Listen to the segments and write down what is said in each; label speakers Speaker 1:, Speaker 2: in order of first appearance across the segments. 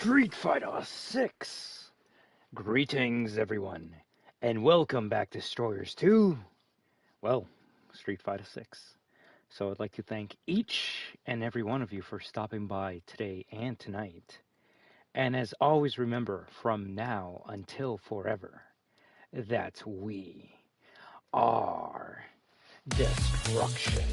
Speaker 1: Street Fighter 6! Greetings, everyone, and welcome back, Destroyers, to, well, Street Fighter 6. So I'd like to thank each and every one of you for stopping by today and tonight. And as always, remember, from now until forever, that we are destruction.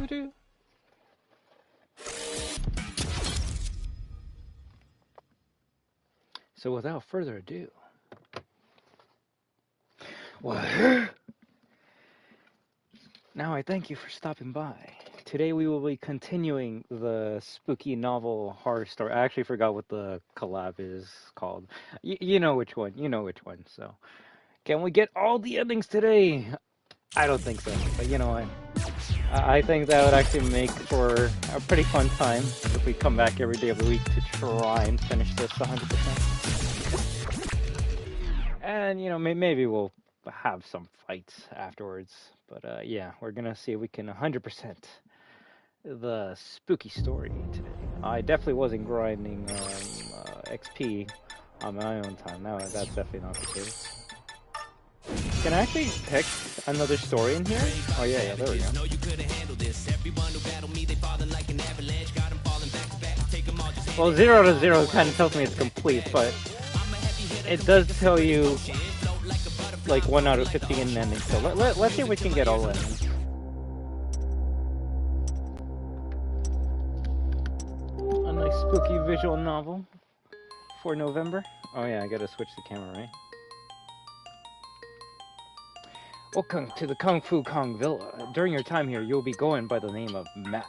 Speaker 1: Do. So without further ado, now I thank you for stopping by. Today we will be continuing the spooky novel horror story. I actually forgot what the collab is called. You know which one. So, can we get all the endings today? I don't think so, but you know what? I think that would actually make for a pretty fun time if we come back every day of the week to try and finish this 100%. And, you know, maybe we'll have some fights afterwards. But, yeah, we're going to see if we can 100% the spooky story today. I definitely wasn't grinding XP on my own time. No, that's definitely not the case. Can I actually pick another story in here? Oh yeah, there we go. Well, 0 to 0 kind of tells me it's complete, but it does tell you like 1 out of 15 endings. So let's see if we can get all endings. A nice spooky visual novel for November. Oh yeah, I gotta switch the camera, right? Welcome to the Kung Fu Kong Villa. During your time here, you'll be going by the name of Max.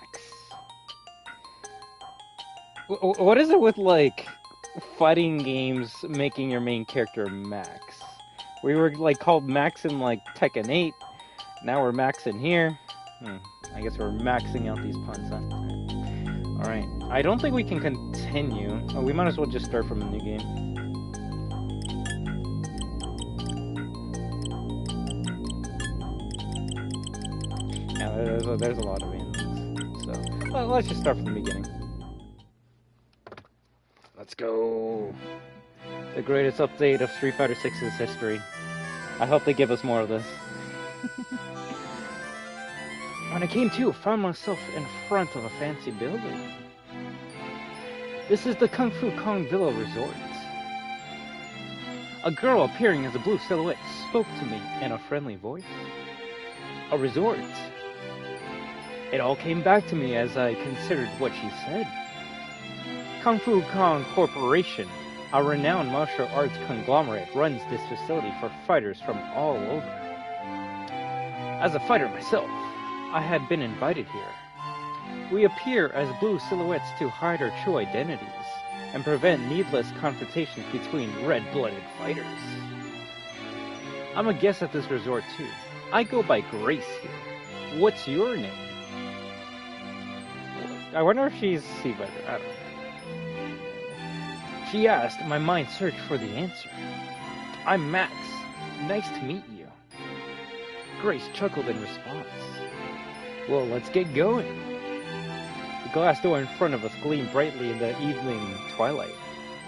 Speaker 1: What is it with, like, fighting games making your main character Max? We were, like, called Max in, like, Tekken 8. Now we're Max in here. I guess we're maxing out these puns, huh? Alright. I don't think we can continue. Oh, we might as well just start from a new game. Yeah, there's a lot of endings. So, well, let's just start from the beginning. Let's go. The greatest update of Street Fighter 6's history. I hope they give us more of this. When I came to, I found myself in front of a fancy building. This is the Kung Fu Kong Villa Resort. A girl appearing as a blue silhouette spoke to me in a friendly voice. A resort. It all came back to me as I considered what she said. Kung Fu Kong Corporation, a renowned martial arts conglomerate, runs this facility for fighters from all over. As a fighter myself, I had been invited here. We appear as blue silhouettes to hide our true identities and prevent needless confrontations between red-blooded fighters. I'm a guest at this resort too. I go by Grace here. What's your name? I wonder if she's Seabutter. I don't know. She asked, my mind searched for the answer. I'm Max. Nice to meet you. Grace chuckled in response. Well, let's get going. The glass door in front of us gleamed brightly in the evening twilight,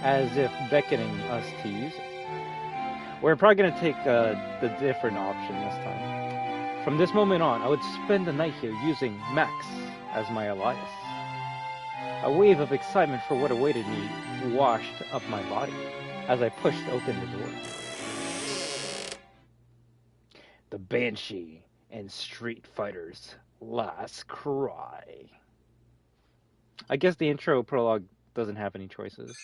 Speaker 1: as if beckoning us to use it. We're probably going to take the different option this time. From this moment on, I would spend the night here using Max as my alias. A wave of excitement for what awaited me washed up my body as I pushed open the door. The Banshee and Street Fighter's last cry. I guess the intro prologue doesn't have any choices.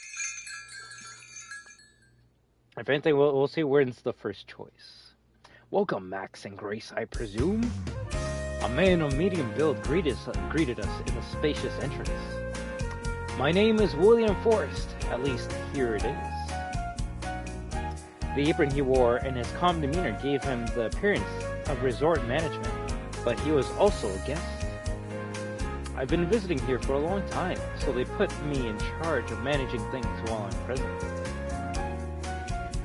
Speaker 1: If anything, we'll see where's the first choice. Welcome, Max and Grace, I presume? A man of medium build greeted us in the spacious entrance. My name is William Forrest, at least here it is. The apron he wore and his calm demeanor gave him the appearance of resort management, but he was also a guest. I've been visiting here for a long time, so they put me in charge of managing things while I'm present.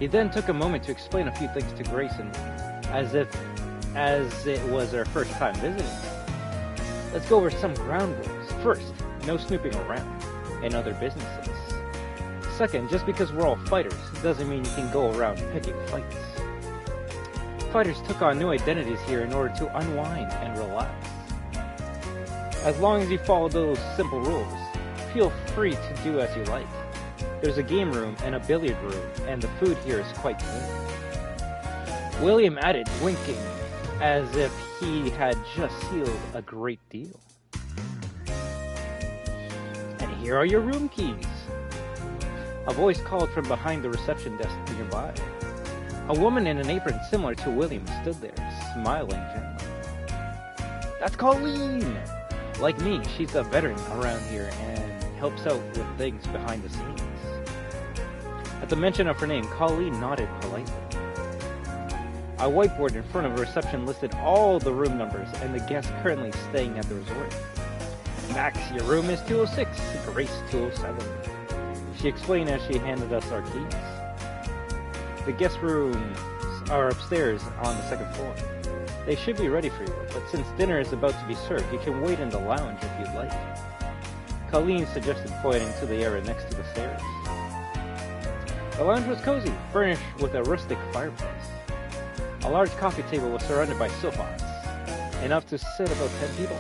Speaker 1: He then took a moment to explain a few things to Grayson, as it was her first time visiting. Let's go over some ground rules. First, no snooping around in other businesses. Second, just because we're all fighters doesn't mean you can go around picking fights. Fighters took on new identities here in order to unwind and relax. As long as you follow those simple rules, feel free to do as you like. There's a game room and a billiard room, and the food here is quite good. William added, winking, as if he had just sealed a great deal. And here are your room keys. A voice called from behind the reception desk nearby. A woman in an apron similar to William stood there, smiling gently. That's Colleen! Like me, she's a veteran around here and helps out with things behind the scenes. At the mention of her name, Colleen nodded politely. A whiteboard in front of the reception listed all the room numbers and the guests currently staying at the resort. Max, your room is 206, Grace 207. She explained as she handed us our keys. The guest rooms are upstairs on the second floor. They should be ready for you, but since dinner is about to be served, you can wait in the lounge if you'd like. Colleen suggested pointing to the area next to the stairs. The lounge was cozy, furnished with a rustic fireplace. A large coffee table was surrounded by sofas, enough to sit about 10 people.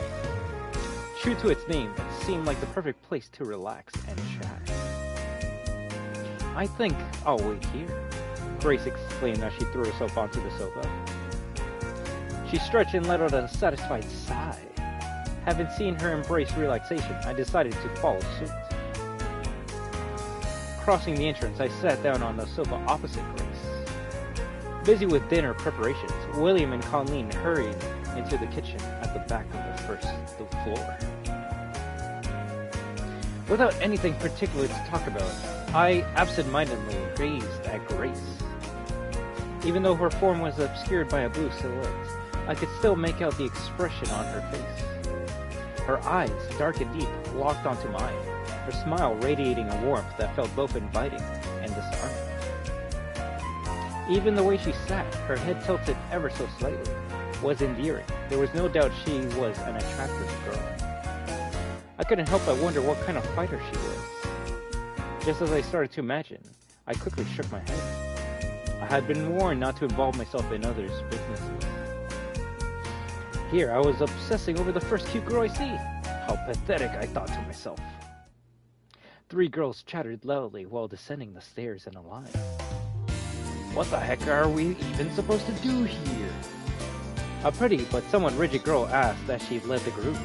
Speaker 1: True to its name, it seemed like the perfect place to relax and chat. I think I'll wait here, Grace exclaimed as she threw herself onto the sofa. She stretched and let out a satisfied sigh. Having seen her embrace relaxation, I decided to follow suit. Crossing the entrance, I sat down on the sofa opposite Grace. Busy with dinner preparations, William and Colleen hurried into the kitchen at the back of the first floor. Without anything particular to talk about, I absent-mindedly gazed at Grace. Even though her form was obscured by a blue silhouette, I could still make out the expression on her face. Her eyes, dark and deep, locked onto mine, her smile radiating a warmth that felt both inviting and disarming. Even the way she sat, her head tilted ever so slightly, was endearing. There was no doubt she was an attractive girl. I couldn't help but wonder what kind of fighter she was. Just as I started to imagine, I quickly shook my head. I had been warned not to involve myself in others' businesses. Here, I was obsessing over the first cute girl I see. How pathetic, I thought to myself. 3 girls chattered loudly while descending the stairs in a line. What the heck are we even supposed to do here? A pretty but somewhat rigid girl asked as she led the group.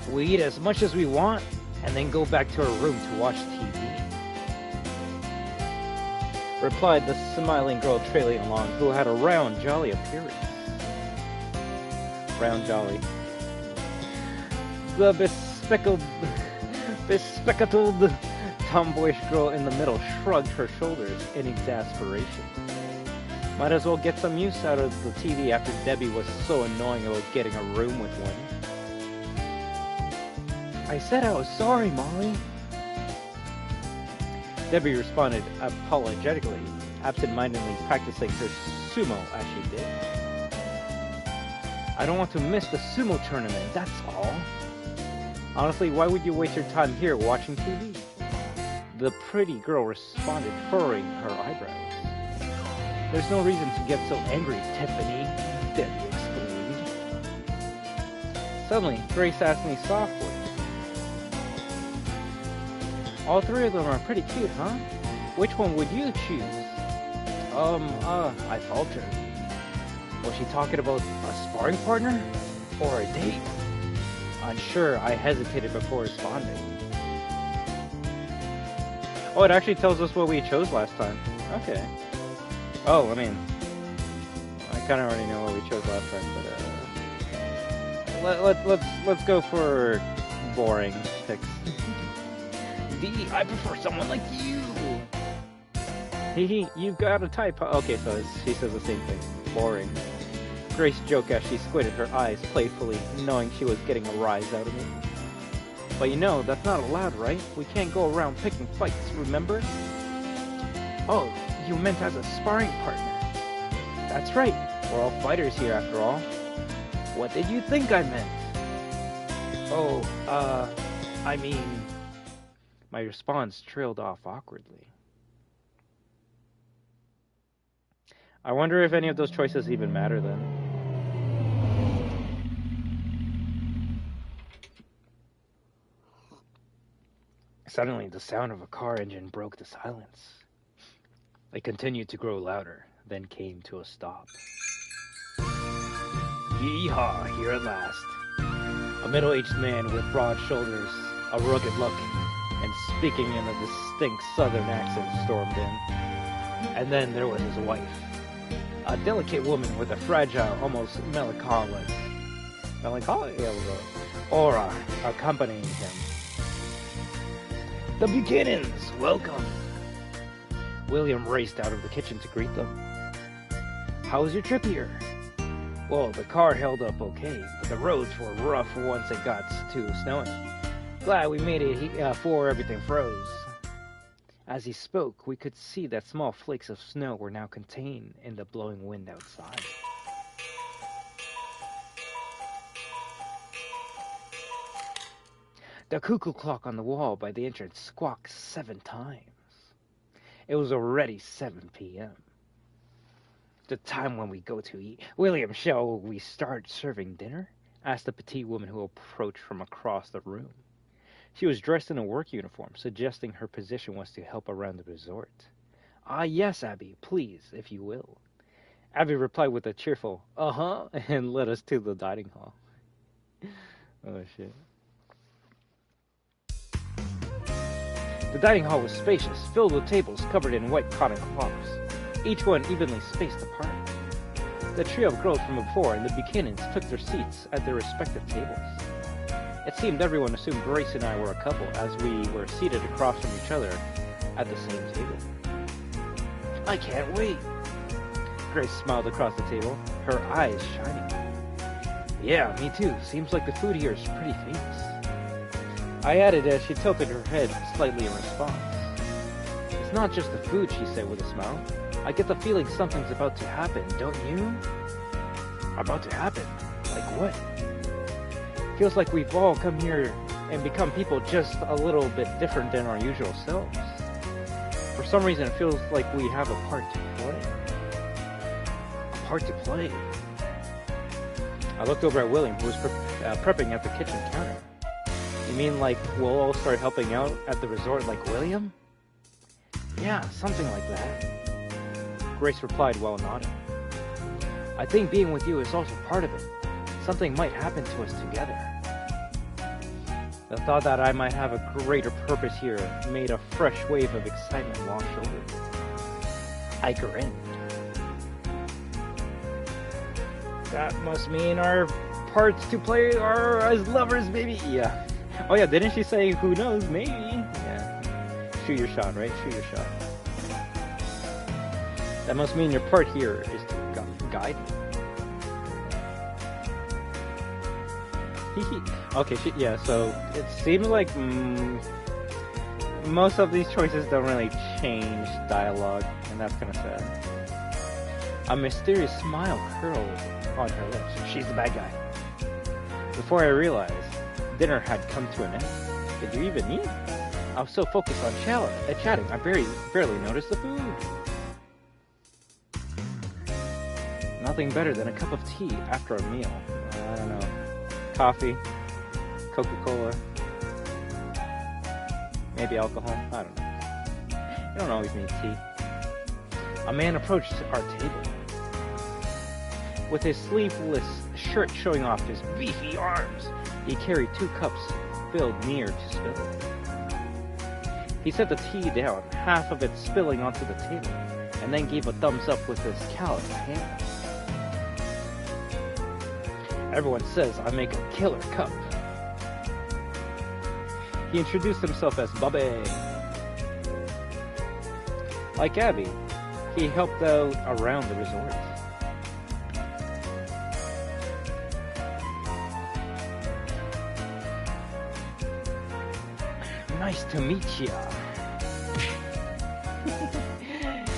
Speaker 1: We eat as much as we want and then go back to our room to watch TV, replied the smiling girl trailing along, who had a round, jolly appearance. Round jolly. The bespectacled tomboyish girl in the middle shrugged her shoulders in exasperation. Might as well get some use out of the TV after Debbie was so annoying about getting a room with one. I said I was sorry, Molly. Debbie responded apologetically, absent-mindedly practicing her sumo as she did. I don't want to miss the sumo tournament, that's all. Honestly, why would you waste your time here watching TV? The pretty girl responded, furrowing her eyebrows. There's no reason to get so angry, Tiffany, Debbie exclaimed. Suddenly, Grace asked me softly, all 3 of them are pretty cute, huh? Which one would you choose? I faltered. Was she talking about a sparring partner? Or a date? Unsure, I hesitated before responding. Oh, it actually tells us what we chose last time. Okay. Oh, I mean, I kind of already know what we chose last time, but let's go for boring picks. D, I prefer someone like you. Hehe, you've got a type. Okay, so she says the same thing. Boring. Grace joked as she squinted her eyes playfully, knowing she was getting a rise out of me. But you know, that's not allowed, right? We can't go around picking fights, remember? Oh, you meant as a sparring partner. That's right, we're all fighters here after all. What did you think I meant? Oh, I mean... My response trailed off awkwardly. I wonder if any of those choices even matter then. Suddenly, the sound of a car engine broke the silence. It continued to grow louder, then came to a stop. Yeehaw, here at last. A middle-aged man with broad shoulders, a rugged look, and speaking in a distinct southern accent stormed in. And then there was his wife. A delicate woman with a fragile, almost melancholic aura accompanying him. The Buchanans, welcome! William raced out of the kitchen to greet them. How was your trip here? Well, the car held up okay, but the roads were rough once it got to snowing. Glad we made it before everything froze. As he spoke, we could see that small flakes of snow were now contained in the blowing wind outside. The cuckoo clock on the wall by the entrance squawked 7 times. It was already 7 p.m. The time when we go to eat. William, shall we start serving dinner? Asked the petite woman who approached from across the room. She was dressed in a work uniform, suggesting her position was to help around the resort. Ah, yes, Abby, please, if you will. Abby replied with a cheerful, uh-huh, and led us to the dining hall. Oh, shit. The dining hall was spacious, filled with tables covered in white cotton cloths, each one evenly spaced apart. The trio of girls from before and the Buchanans took their seats at their respective tables. It seemed everyone assumed Grace and I were a couple, as we were seated across from each other at the same table. I can't wait! Grace smiled across the table, her eyes shining. Yeah, me too. Seems like the food here is pretty famous. I added as she tilted her head slightly in response. It's not just the food, she said with a smile. I get the feeling something's about to happen, don't you? About to happen? Like what? Feels like we've all come here and become people just a little bit different than our usual selves. For some reason, it feels like we have a part to play. A part to play? I looked over at William, who was prepping at the kitchen counter. You mean like we'll all start helping out at the resort like William? Yeah, something like that. Grace replied while nodding. I think being with you is also part of it. Something might happen to us together. The thought that I might have a greater purpose here made a fresh wave of excitement wash over me. I grinned. That must mean our parts to play are as lovers, maybe? Yeah. Oh yeah, didn't she say, who knows, maybe? Yeah. Shoot your shot, right? Shoot your shot. That must mean your part here is to guide me. Okay, yeah, so it seems like most of these choices don't really change dialogue, and that's kind of sad. A mysterious smile curled on her lips. She's the bad guy. Before I realized, dinner had come to an end. Did you even eat? I was so focused on chatting, I barely noticed the food. Nothing better than a cup of tea after a meal. I don't know. Coffee, Coca-Cola, maybe alcohol. I don't know. You don't always need tea. A man approached our table. With his sleeveless shirt showing off his beefy arms, he carried 2 cups filled near to spilling. He set the tea down, half of it spilling onto the table, and then gave a thumbs up with his calloused hand. Everyone says I make a killer cup. He introduced himself as Bobby. Like Abby, he helped out around the resort. Nice to meet ya.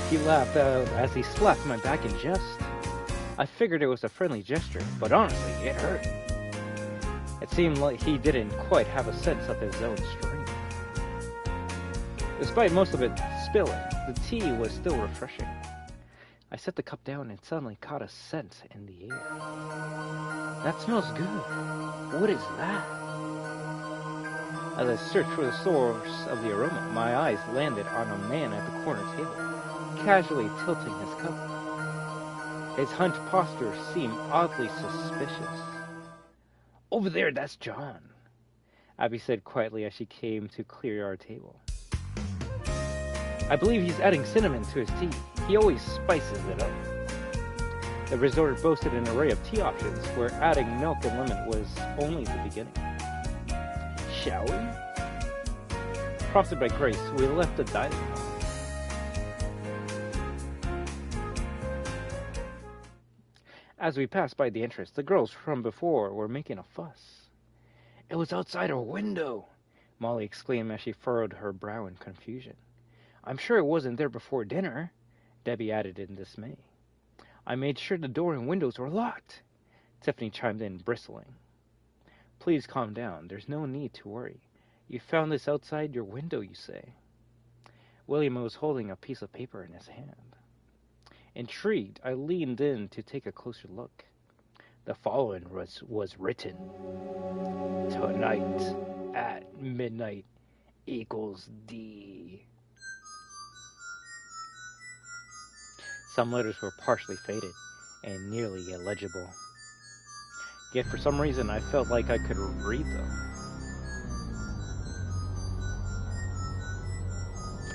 Speaker 1: He laughed out as he slapped my back in jest. I figured it was a friendly gesture, but honestly, it hurt. It seemed like he didn't quite have a sense of his own strength. Despite most of it spilling, the tea was still refreshing. I set the cup down and suddenly caught a scent in the air. That smells good. What is that? As I searched for the source of the aroma, my eyes landed on a man at the corner table, casually tilting his cup. His hunched posture seemed oddly suspicious. Over there, that's John, Abby said quietly as she came to clear our table. I believe he's adding cinnamon to his tea. He always spices it up. The resort boasted an array of tea options where adding milk and lemon was only the beginning. Shall we? Prompted by Grace, we left the dining hall. As we passed by the entrance, the girls from before were making a fuss. It was outside our window, Molly exclaimed as she furrowed her brow in confusion. I'm sure it wasn't there before dinner, Debbie added in dismay. I made sure the door and windows were locked, Tiffany chimed in, bristling. Please calm down. There's no need to worry. You found this outside your window, you say? William was holding a piece of paper in his hand. Intrigued, I leaned in to take a closer look. The following was written. Tonight at midnight equals D. Some letters were partially faded and nearly illegible. Yet for some reason I felt like I could read them.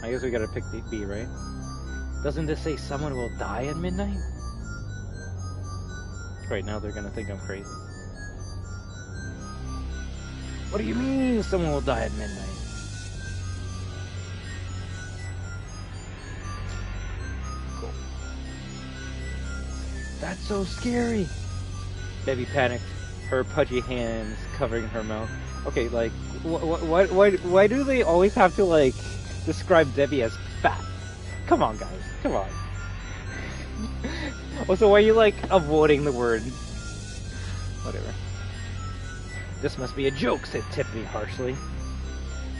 Speaker 1: I guess we gotta pick the B, right? Doesn't this say someone will die at midnight? Right now they're gonna think I'm crazy. What do you mean someone will die at midnight? Cool. That's so scary. Debbie panicked, her pudgy hands covering her mouth. Okay, like, why do they always have to, like, describe Debbie as fat? Come on, guys. Come on. Also, why are you, like, avoiding the word? Whatever. This must be a joke, said Tiffany harshly.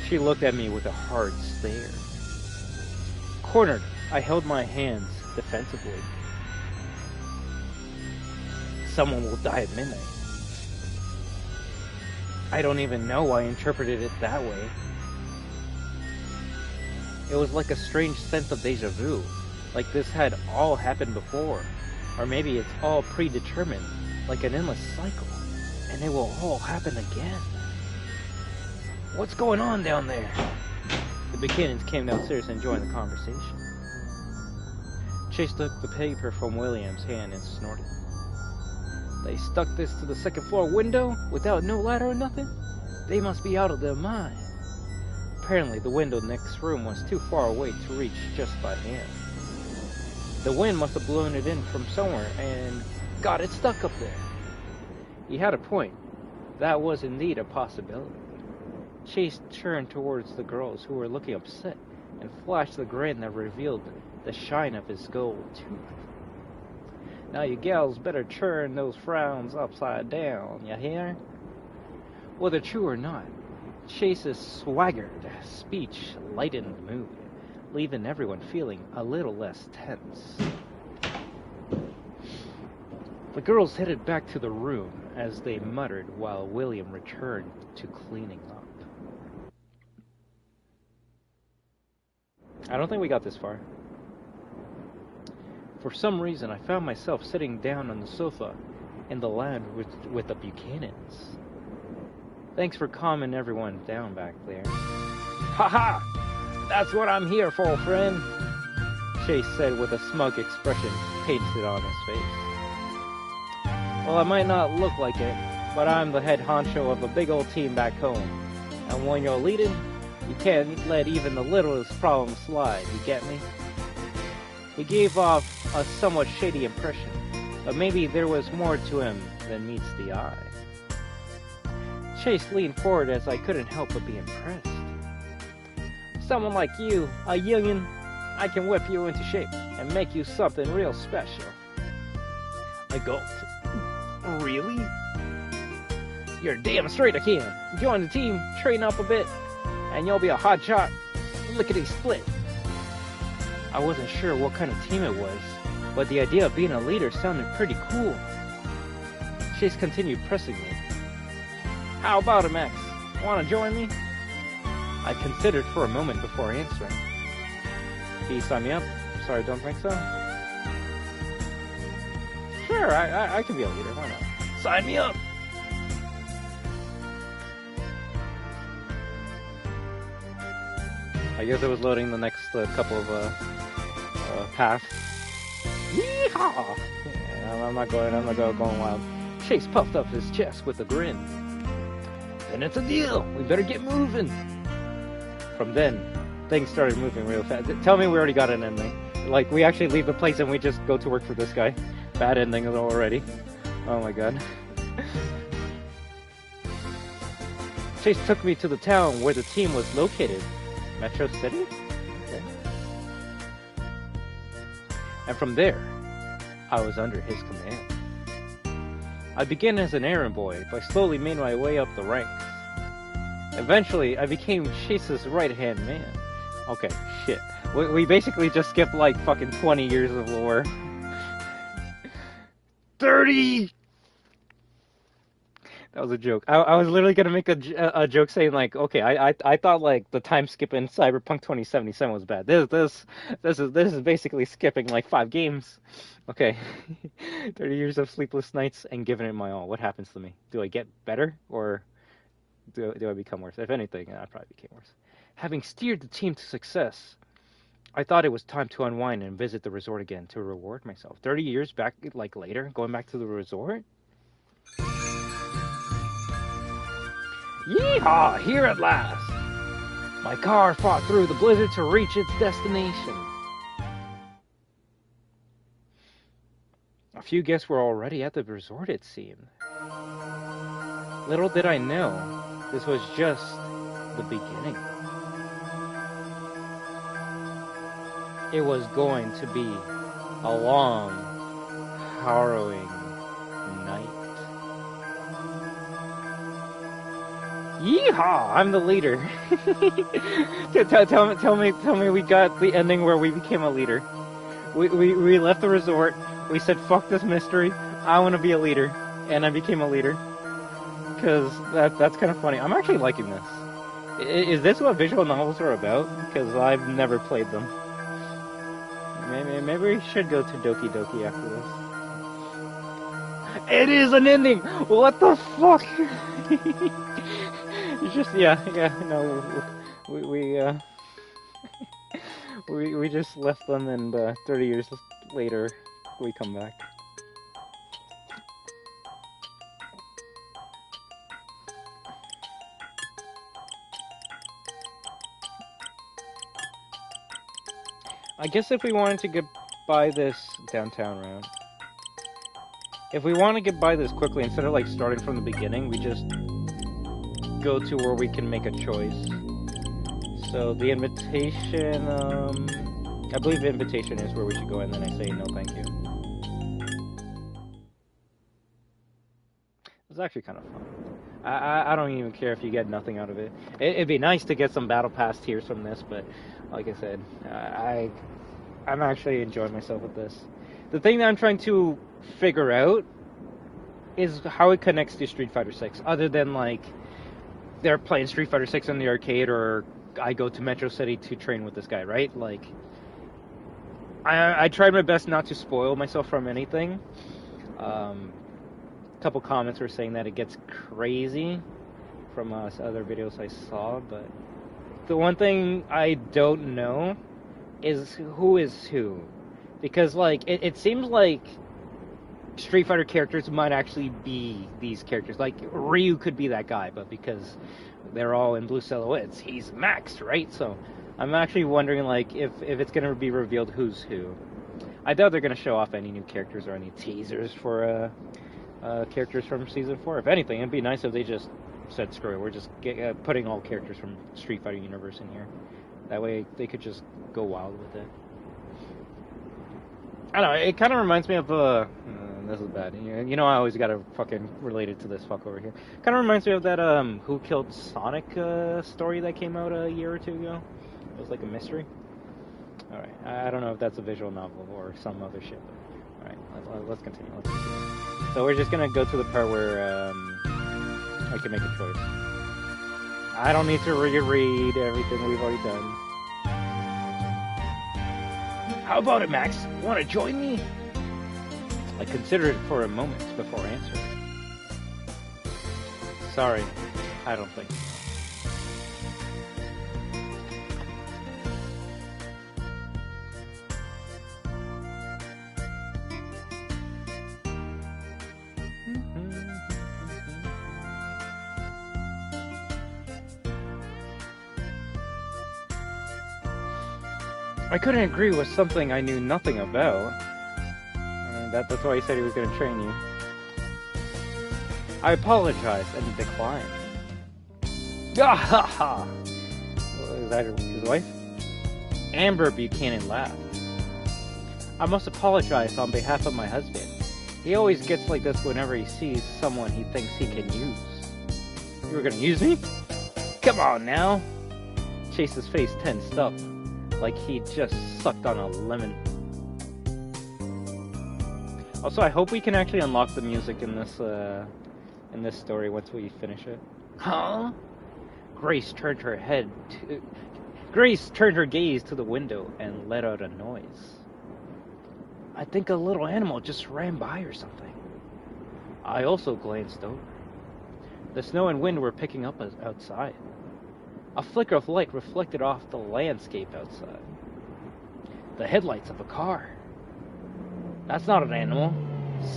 Speaker 1: She looked at me with a hard stare. Cornered, I held my hands defensively. Someone will die at midnight. I don't even know why I interpreted it that way. It was like a strange sense of deja vu, like this had all happened before, or maybe it's all predetermined, like an endless cycle, and it will all happen again. What's going on down there? The Buchanans came downstairs and joined the conversation. Chase took the paper from William's hand and snorted. They stuck this to the second floor window without no ladder or nothing? They must be out of their mind. Apparently the window next room was too far away to reach just by hand. The wind must have blown it in from somewhere and got it stuck up there. He had a point. That was indeed a possibility. Chase turned towards the girls who were looking upset and flashed the grin that revealed the shine of his gold tooth. Now you gals better turn those frowns upside down, you hear? Whether true or not, Chase's swaggered speech lightened the mood, leaving everyone feeling a little less tense. The girls headed back to the room as they muttered while William returned to cleaning up. I don't think we got this far. For some reason, I found myself sitting down on the sofa in the lounge with the Buchanans. Thanks for calming everyone down back there. Ha ha! That's what I'm here for, friend, Chase said with a smug expression pasted on his face. Well, I might not look like it, but I'm the head honcho of a big old team back home. And when you're leading, you can't let even the littlest problem slide, you get me? He gave off a somewhat shady impression, but maybe there was more to him than meets the eye. Chase leaned forward as I couldn't help but be impressed. Someone like you, a youngin', I can whip you into shape and make you something real special. I gulped. Really? You're damn straight I can. Join the team, train up a bit, and you'll be a hot shot. Lickety-split. I wasn't sure what kind of team it was, but the idea of being a leader sounded pretty cool. Chase continued pressing me. How about it, Max? Want to join me? I considered for a moment before answering. Can you sign me up? Sorry, don't think so. Sure, I can be a leader. Why not? Sign me up! I guess it was loading the next couple of paths. Yeehaw! Yeah, I'm not going wild. Chase puffed up his chest with a grin. Then it's a deal. We better get moving. From then, things started moving real fast. Tell me we already got an ending. Like, we actually leave the place and we just go to work for this guy. Bad ending already. Oh my god. Chase took me to the town where the team was located. Metro City? Okay. And from there, I was under his command. I began as an errand boy, but slowly made my way up the ranks. Eventually, I became Chase's right-hand man. Okay, shit. We basically just skipped like fucking 20 years of lore. 30! That was a joke. I was literally gonna make a joke saying like, okay, I thought like the time skip in Cyberpunk 2077 was bad. This is basically skipping like 5 games. Okay, 30 years of sleepless nights and giving it my all. What happens to me? Do I get better or do I become worse? If anything, I probably became worse. Having steered the team to success, I thought it was time to unwind and visit the resort again to reward myself. 30 years back, like later, going back to the resort. Yeehaw! Here at last! My car fought through the blizzard to reach its destination. A few guests were already at the resort, it seemed. Little did I know, this was just the beginning. It was going to be a long, harrowing night. Yeehaw! I'm the leader. Tell me we got the ending where we became a leader. We left the resort. We said, fuck this mystery. I want to be a leader. And I became a leader. Because that's kind of funny. I'm actually liking this. Is this what visual novels are about? Because I've never played them. Maybe we should go to Doki Doki after this. It is an ending! What the fuck? You just, no, we just left them and 30 years later we come back. I guess if we wanted to get by this downtown route, if we want to get by this quickly, instead of like starting from the beginning, we just go to where we can make a choice. So the invitation, I believe the invitation is where we should go, and then I say no thank you. It's actually kind of fun. I don't even care if you get nothing out of it. It'd be nice to get some battle pass tiers from this, but like I said, I'm actually enjoying myself with this. The thing that I'm trying to figure out is how it connects to Street Fighter 6, other than like they're playing Street Fighter 6 in the arcade, or I go to Metro City to train with this guy, right? Like, I tried my best not to spoil myself from anything. A couple comments were saying that it gets crazy from other videos I saw, but the one thing I don't know is who is who. Because, like, it seems like Street Fighter characters might actually be these characters. Like, Ryu could be that guy, but because they're all in blue silhouettes, he's Max, right? So, I'm actually wondering, like, if it's going to be revealed who's who. I doubt they're going to show off any new characters or any teasers for characters from Season 4. If anything, it'd be nice if they just said, screw it, we're just putting all characters from Street Fighter universe in here. That way they could just go wild with it. I don't know, it kind of reminds me of, this is bad. You know I always gotta fucking relate it to this fuck over here. Kind of reminds me of that, Who Killed Sonic, story that came out a year or two ago. It was like a mystery. Alright, I don't know if that's a visual novel or some other shit, but alright, let's continue. So we're just gonna go to the part where, I can make a choice. I don't need to reread everything we've already done. How about it, Max? Want to join me? I considered it for a moment before answering. Sorry, I don't think so. I couldn't agree with something I knew nothing about. That's why he said he was going to train you. I apologized and declined. Ah ha ha! Is that his wife? Amber Buchanan laughed. I must apologize on behalf of my husband. He always gets like this whenever he sees someone he thinks he can use. You were going to use me? Come on now! Chase's face tensed up, like he just sucked on a lemon. Also, I hope we can actually unlock the music in this story once we finish it. Huh? Grace turned her gaze to the window and let out a noise. I think a little animal just ran by or something. I also glanced over. The snow and wind were picking up outside. A flicker of light reflected off the landscape outside. The headlights of a car. That's not an animal.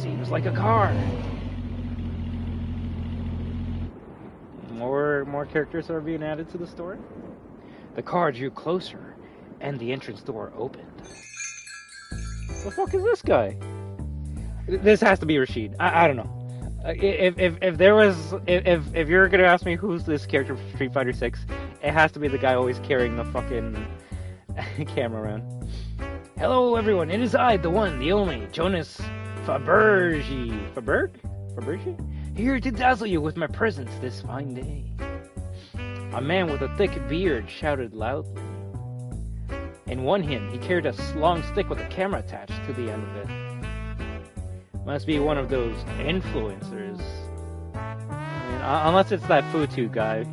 Speaker 1: Seems like a car. More characters are being added to the story. The car drew closer, and the entrance door opened. The fuck is this guy? This has to be Rashid. I don't know. If you're gonna ask me who's this character from Street Fighter 6, it has to be the guy always carrying the fucking camera around. Hello everyone, it is I, the one, the only, Jonas Fabergi, here to dazzle you with my presence this fine day. A man with a thick beard shouted loudly. In one hand, he carried a long stick with a camera attached to the end of it. Must be one of those influencers. I mean, unless it's that Futu guy.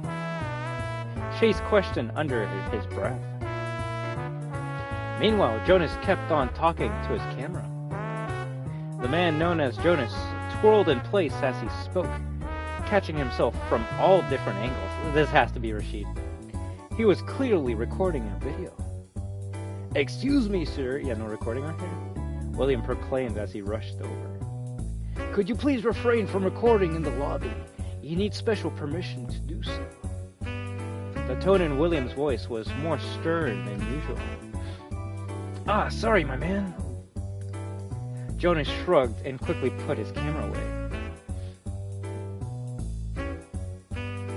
Speaker 1: Chase questioned under his breath. Meanwhile, Jonas kept on talking to his camera. The man known as Jonas twirled in place as he spoke, catching himself from all different angles. This has to be Rashid. He was clearly recording a video. Excuse me, sir. Yeah, no recording right here. William proclaimed as he rushed over. Could you please refrain from recording in the lobby? You need special permission to do so. The tone in William's voice was more stern than usual. Ah, sorry, my man. Jonas shrugged and quickly put his camera away.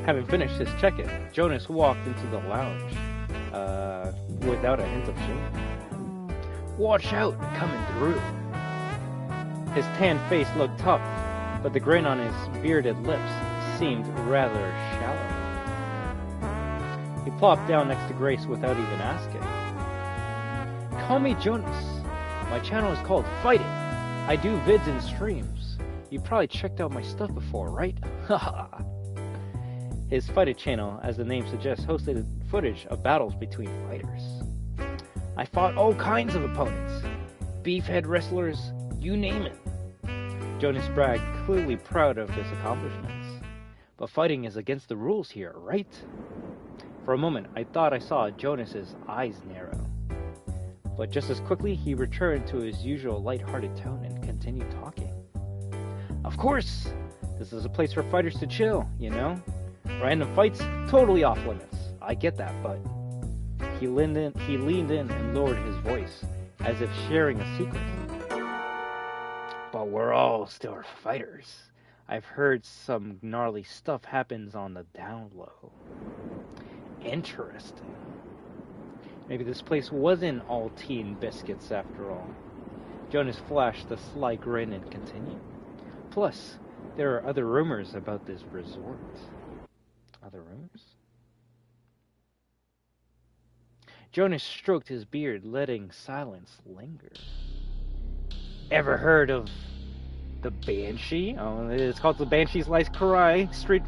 Speaker 1: Having finished his check-in, Jonas walked into the lounge, without a hint of shame. Watch out, coming through. His tanned face looked tough, but the grin on his bearded lips seemed rather shallow. He plopped down next to Grace without even asking. Call me Jonas. My channel is called Fight It. I do vids and streams. You probably checked out my stuff before, right? Haha. His Fight It channel, as the name suggests, hosted footage of battles between fighters. I fought all kinds of opponents. Beefhead wrestlers, you name it. Jonas bragged, clearly proud of his accomplishments. But fighting is against the rules here, right? For a moment, I thought I saw Jonas's eyes narrow. But just as quickly, he returned to his usual light-hearted tone and continued talking. Of course! This is a place for fighters to chill, you know? Random fights, totally off limits. I get that, but... He leaned in and lowered his voice, as if sharing a secret. But we're all still fighters. I've heard some gnarly stuff happens on the down low. Interesting. Maybe this place wasn't all tea and biscuits after all. Jonas flashed a sly grin and continued. Plus, there are other rumors about this resort. Other rumors? Jonas stroked his beard, letting silence linger. Ever heard of the Banshee? Oh, it's called the Banshee's Last Cry, Street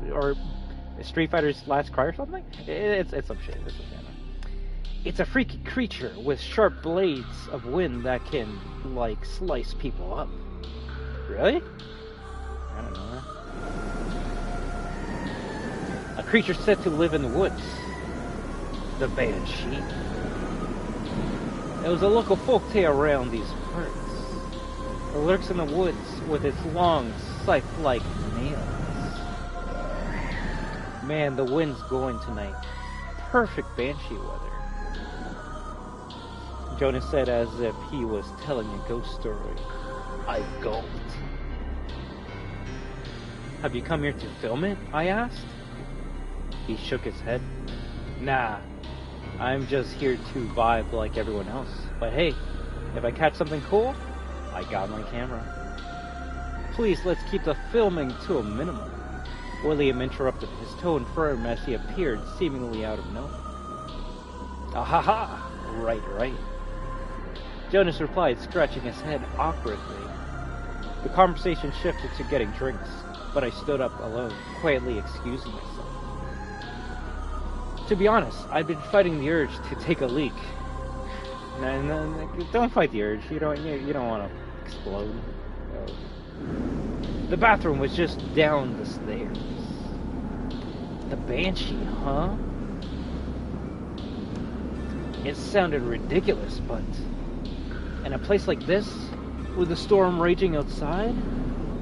Speaker 1: Fighter's Last Cry or something? It's some shit. It's some shit. It's a freaky creature with sharp blades of wind that can, like, slice people up. Really? I don't know. A creature said to live in the woods. The Banshee. It was a local folktale around these parts. It lurks in the woods with its long, scythe-like nails. Man, the wind's going tonight. Perfect Banshee weather. Jonas said as if he was telling a ghost story. I gulped. Have you come here to film it? I asked. He shook his head. Nah, I'm just here to vibe like everyone else. But hey, if I catch something cool, I got my camera. Please, let's keep the filming to a minimum. William interrupted, his tone firm as he appeared seemingly out of nowhere. Ahaha! Right. Jonas replied, scratching his head awkwardly. The conversation shifted to getting drinks, but I stood up alone, quietly excusing myself. To be honest, I've been fighting the urge to take a leak. No, don't fight the urge. You don't want to explode. No. The bathroom was just down the stairs. The Banshee, huh? It sounded ridiculous, but in a place like this, with the storm raging outside,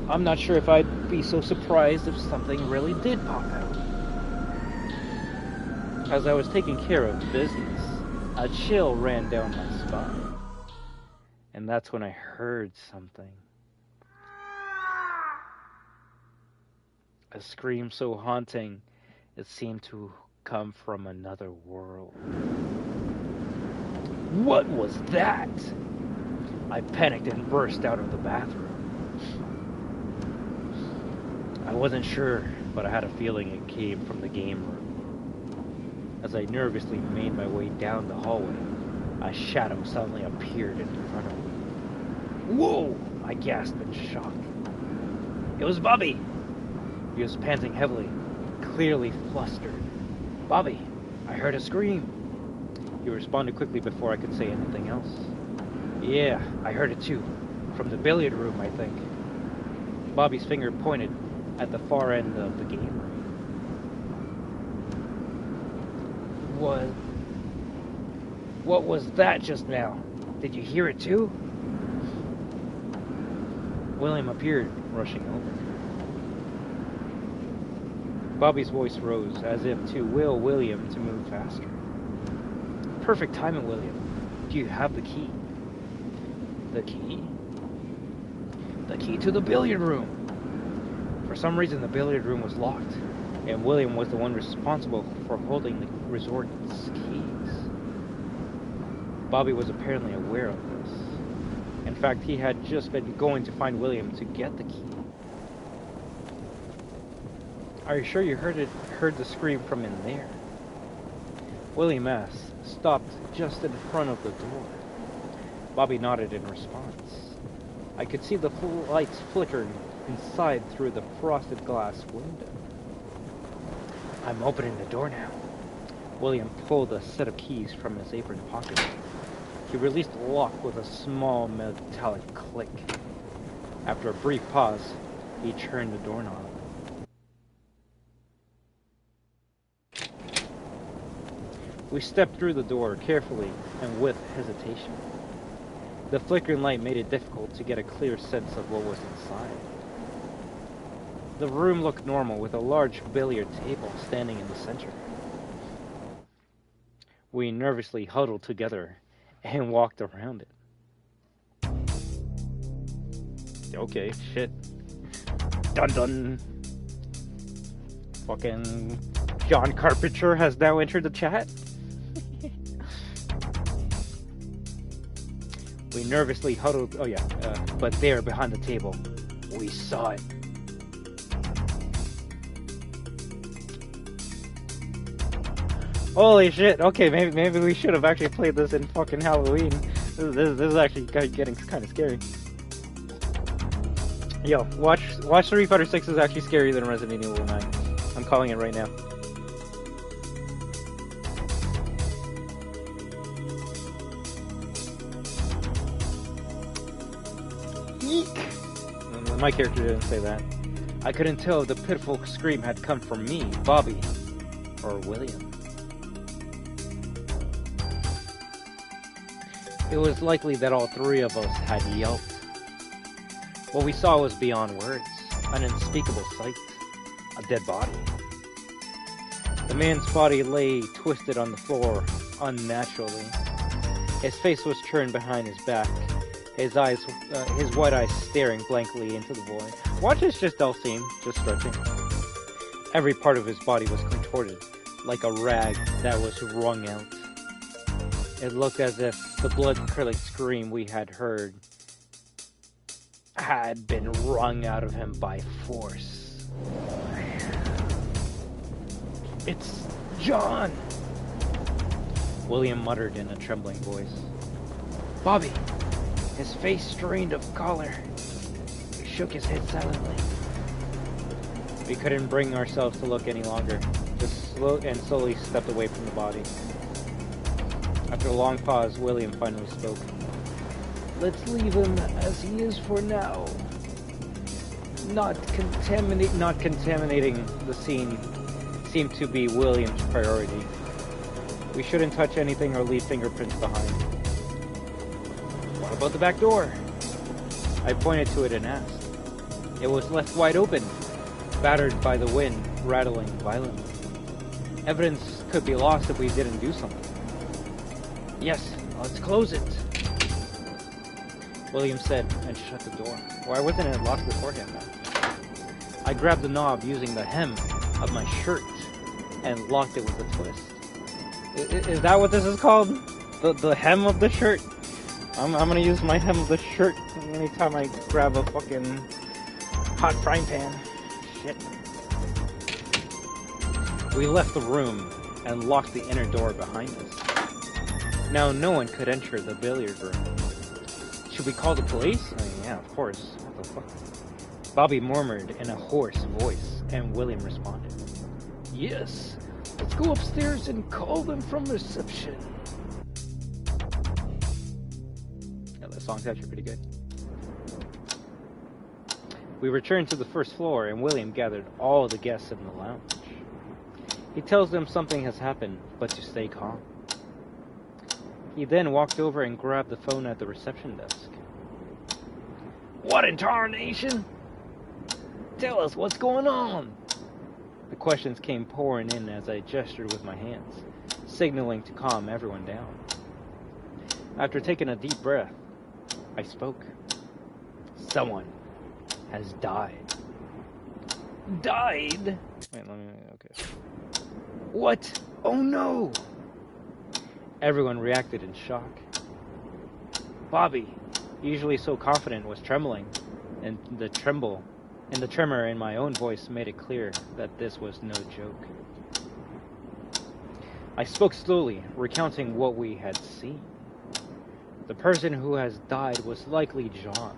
Speaker 1: I'm not sure if I'd be so surprised if something really did pop out. As I was taking care of business, a chill ran down my spine. And that's when I heard something. A scream so haunting, it seemed to come from another world. What was that? I panicked and burst out of the bathroom. I wasn't sure, but I had a feeling it came from the game room. As I nervously made my way down the hallway, a shadow suddenly appeared in front of me. Whoa! I gasped in shock. It was Bobby! He was panting heavily, clearly flustered. Bobby, I heard a scream. He responded quickly before I could say anything else. Yeah, I heard it too. From the billiard room, I think. Bobby's finger pointed at the far end of the game room. What was that just now? Did you hear it too? William appeared, rushing over. Bobby's voice rose, as if to will William to move faster. Perfect timing, William. Do you have the key? The key? The key to the billiard room! For some reason, the billiard room was locked, and William was the one responsible for holding the resort's keys. Bobby was apparently aware of this. In fact, he had just been going to find William to get the key. Are you sure you heard the scream from in there? William asked, stopped just in front of the door. Bobby nodded in response. I could see the lights flickering inside through the frosted glass window. I'm opening the door now. William pulled a set of keys from his apron pocket. He released the lock with a small metallic click. After a brief pause, he turned the doorknob. We stepped through the door carefully and with hesitation. The flickering light made it difficult to get a clear sense of what was inside. The room looked normal, with a large billiard table standing in the center. We nervously huddled together and walked around it. Okay, shit. Dun dun. Fucking John Carpenter has now entered the chat. We nervously huddled. Oh yeah, but there behind the table, we saw it. Holy shit! Okay, maybe we should have actually played this in fucking Halloween. This is actually getting kind of scary. Yo, watch Street Fighter 6 is actually scarier than Resident Evil 9. I'm calling it right now. Eek! My character didn't say that. I couldn't tell if the pitiful scream had come from me, Bobby, or William. It was likely that all three of us had yelped. What we saw was beyond words, an unspeakable sight, a dead body. The man's body lay twisted on the floor unnaturally. His face was turned behind his back, his white eyes staring blankly into the void. Watch this just Dulcine, just stretching. Every part of his body was contorted, like a rag that was wrung out. It looked as if the blood-curdling scream we had heard had been wrung out of him by force. It's John! William muttered in a trembling voice. Bobby! His face strained of color. He shook his head silently. We couldn't bring ourselves to look any longer, just slowly stepped away from the body. After a long pause, William finally spoke. Let's leave him as he is for now. Not contaminating the scene seemed to be William's priority. We shouldn't touch anything or leave fingerprints behind. What about the back door? I pointed to it and asked. It was left wide open, battered by the wind, rattling violently. Evidence could be lost if we didn't do something. Yes, let's close it, William said and shut the door. Why wasn't it locked beforehand then? I grabbed the knob using the hem of my shirt and locked it with a twist. Is that what this is called? The hem of the shirt? I'm gonna use my hem of the shirt anytime I grab a fucking hot frying pan. Shit. We left the room and locked the inner door behind us. Now no one could enter the billiard room. Should we call the police? I mean, yeah, of course. What the fuck? Bobby murmured in a hoarse voice, and William responded. Yes, let's go upstairs and call them from reception. Yeah, that song's actually pretty good. We returned to the first floor, and William gathered all the guests in the lounge. He tells them something has happened, but to stay calm. He then walked over and grabbed the phone at the reception desk. What in tarnation? Tell us what's going on. The questions came pouring in as I gestured with my hands, signaling to calm everyone down. After taking a deep breath, I spoke. Someone has died. Died? Wait, okay. What? Oh no! Everyone reacted in shock. Bobby, usually so confident, was trembling, and the tremor in my own voice made it clear that this was no joke. I spoke slowly, recounting what we had seen. The person who has died was likely John.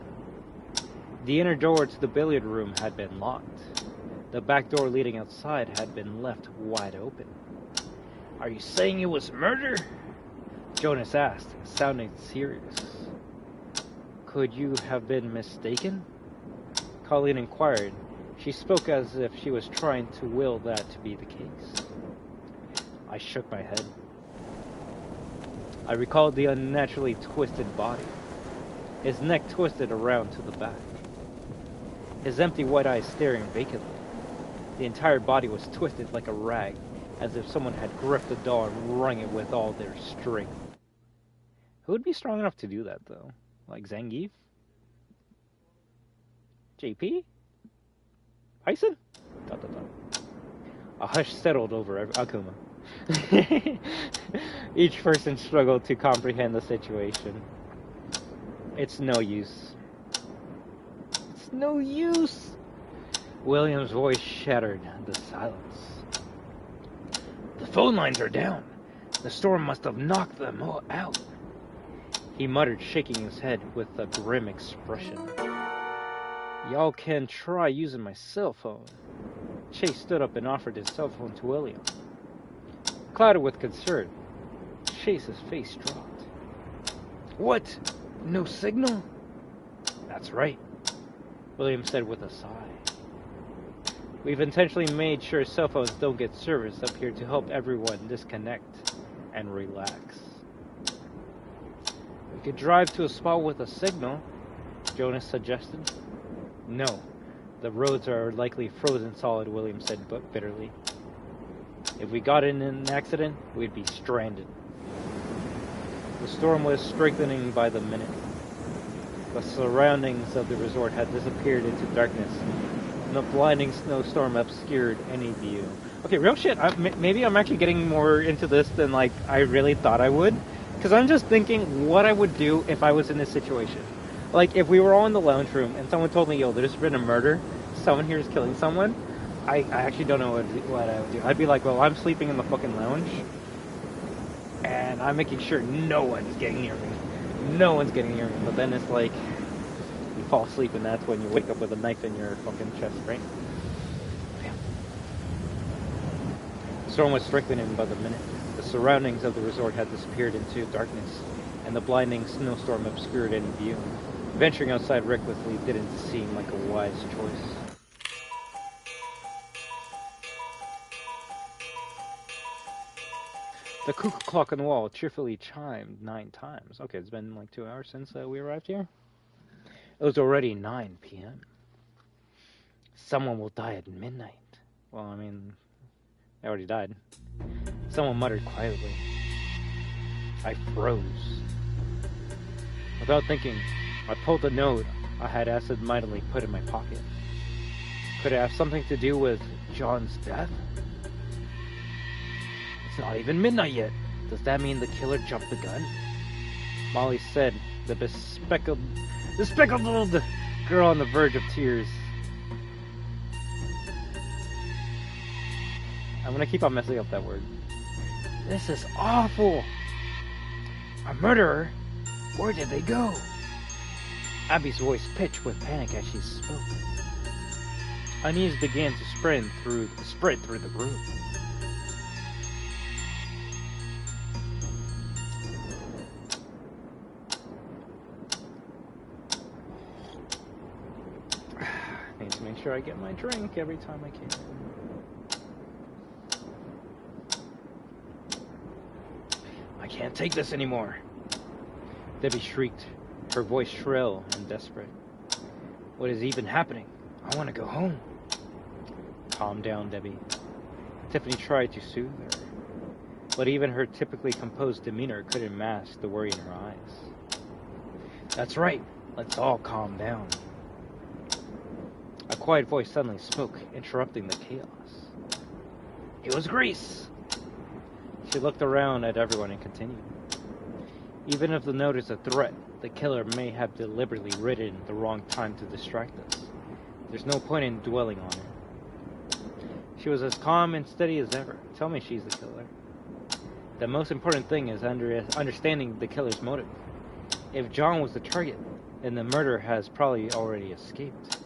Speaker 1: The inner door to the billiard room had been locked. The back door leading outside had been left wide open. Are you saying it was murder? Jonas asked, sounding serious. Could you have been mistaken? Colleen inquired. She spoke as if she was trying to will that to be the case. I shook my head. I recalled the unnaturally twisted body. His neck twisted around to the back. His empty white eyes staring vacantly. The entire body was twisted like a rag, as if someone had gripped the doll and wrung it with all their strength. Who would be strong enough to do that, though? Like Zangief? JP? Bison? ... A hush settled over Akuma. Each person struggled to comprehend the situation. It's no use. It's no use! William's voice shattered the silence. The phone lines are down. The storm must have knocked them all out. He muttered, shaking his head with a grim expression. Y'all can try using my cell phone. Chase stood up and offered his cell phone to William. Clouded with concern, Chase's face dropped. What? No signal? That's right, William said with a sigh. We've intentionally made sure cell phones don't get service up here to help everyone disconnect and relax. We could drive to a spot with a signal, Jonas suggested. No, the roads are likely frozen solid, William said bitterly. If we got in an accident, we'd be stranded. The storm was strengthening by the minute. The surroundings of the resort had disappeared into darkness, and a blinding snowstorm obscured any view. Okay, real shit, maybe I'm actually getting more into this than like I really thought I would, because I'm just thinking what I would do if I was in this situation. Like, if we were all in the lounge room and someone told me, yo, there's been a murder, someone here is killing someone, I actually don't know what I would do. I'd be like, well, I'm sleeping in the fucking lounge, and I'm making sure no one's getting near me. No one's getting near me. But then it's like, you fall asleep, and that's when you wake up with a knife in your fucking chest, right? Damn. The storm was strengthening by the minute. The surroundings of the resort had disappeared into darkness, and the blinding snowstorm obscured any view. Venturing outside recklessly didn't seem like a wise choice. The cuckoo clock on the wall cheerfully chimed 9 times. Okay, it's been like 2 hours since we arrived here. It was already 9 p.m. Someone will die at midnight. Well, I mean, they already died. Someone muttered quietly. I froze. Without thinking, I pulled the note I had absentmindedly put in my pocket. Could it have something to do with John's death? It's not even midnight yet. Does that mean the killer jumped the gun? Molly said, the bespectacled girl on the verge of tears. I'm gonna keep on messing up that word. This is awful. A murderer? Where did they go? Abby's voice pitched with panic as she spoke. Unease began to spread through the room. I need to make sure I get my drink every time I can. I can't take this anymore. Debbie shrieked, her voice shrill and desperate. What is even happening? I want to go home. Calm down, Debbie. Tiffany tried to soothe her, but even her typically composed demeanor couldn't mask the worry in her eyes. That's right. Let's all calm down. A quiet voice suddenly spoke, interrupting the chaos. It was Grace. She looked around at everyone and continued. Even if the note is a threat, the killer may have deliberately written the wrong time to distract us. There's no point in dwelling on her. She was as calm and steady as ever. Tell me she's the killer. The most important thing is understanding the killer's motive. If John was the target, then the murderer has probably already escaped.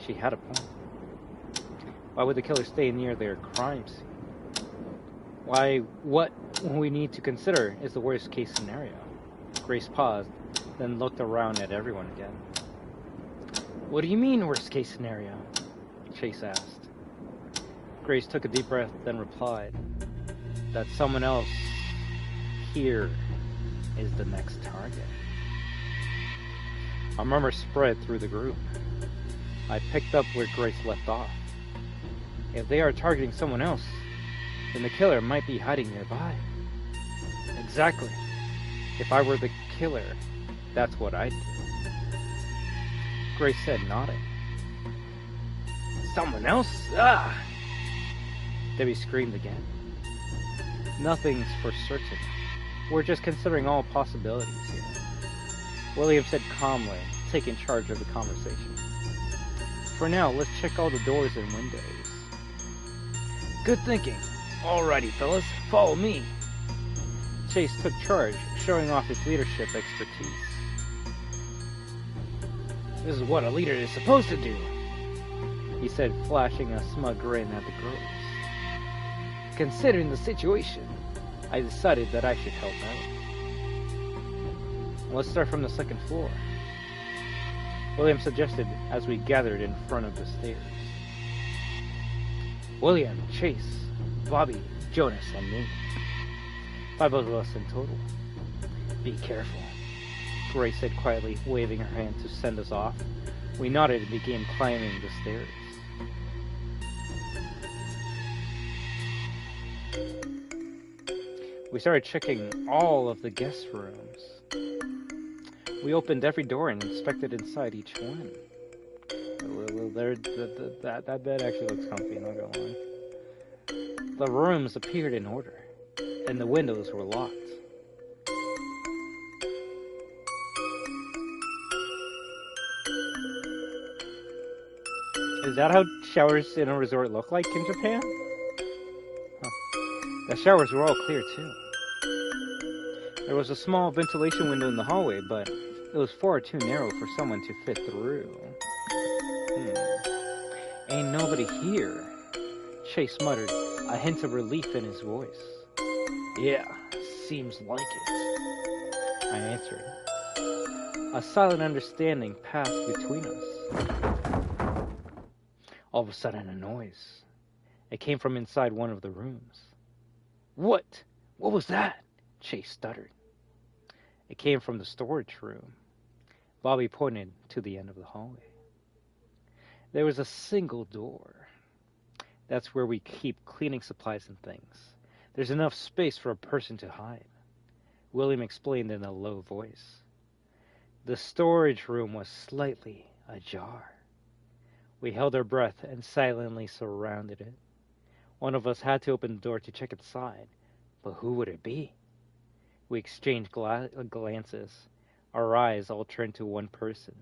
Speaker 1: She had a point. Why would the killer stay near their crime scene? What we need to consider is the worst case scenario. Grace paused, then looked around at everyone again. What do you mean, worst case scenario? Chase asked. Grace took a deep breath, then replied, that someone else here is the next target. A murmur spread through the group. I picked up where Grace left off. If they are targeting someone else, then the killer might be hiding nearby. Exactly. If I were the killer, that's what I'd do. Grace said, nodding. Someone else? Ah! Debbie screamed again. Nothing's for certain. We're just considering all possibilities here. William said calmly, taking charge of the conversation. For now, let's check all the doors and windows. Good thinking. Alrighty, fellas, follow me. Chase took charge, showing off his leadership expertise. This is what a leader is supposed to do, he said, flashing a smug grin at the girls. Considering the situation, I decided that I should help out. Let's start from the second floor, William suggested as we gathered in front of the stairs. William, Chase, Bobby, Jonas, and me. 5 of us in total. Be careful, Grace said quietly, waving her hand to send us off. We nodded and began climbing the stairs. We started checking all of the guest rooms. We opened every door and inspected inside each one. That bed actually looks comfy, not gonna lie. The rooms appeared in order, and the windows were locked. Is that how showers in a resort look like in Japan? Huh. The showers were all clear too. There was a small ventilation window in the hallway, but it was far too narrow for someone to fit through. Ain't nobody here, Chase muttered, a hint of relief in his voice. Yeah, seems like it, I answered. A silent understanding passed between us. All of a sudden, a noise. It came from inside one of the rooms. What? What was that? Chase stuttered. It came from the storage room. Bobby pointed to the end of the hallway. There was a single door. That's where we keep cleaning supplies and things. There's enough space for a person to hide, William explained in a low voice. The storage room was slightly ajar. We held our breath and silently surrounded it. One of us had to open the door to check inside, but who would it be? We exchanged glances. Our eyes all turned to one person.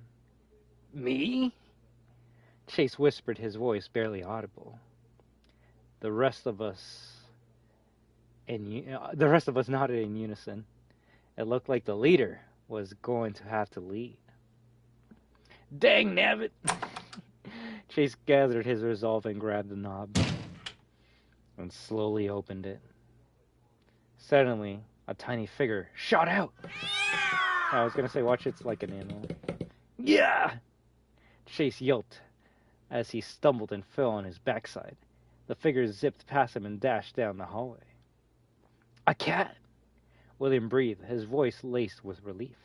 Speaker 1: Me? Chase whispered, his voice barely audible. The rest of us nodded in unison. It looked like the leader was going to have to lead. Dang nabbit! Chase gathered his resolve and grabbed the knob and slowly opened it. Suddenly, a tiny figure shot out. I was going to say, watch it's like an animal. Yeah! Chase yelped as he stumbled and fell on his backside. The figure zipped past him and dashed down the hallway. A cat! William breathed, his voice laced with relief.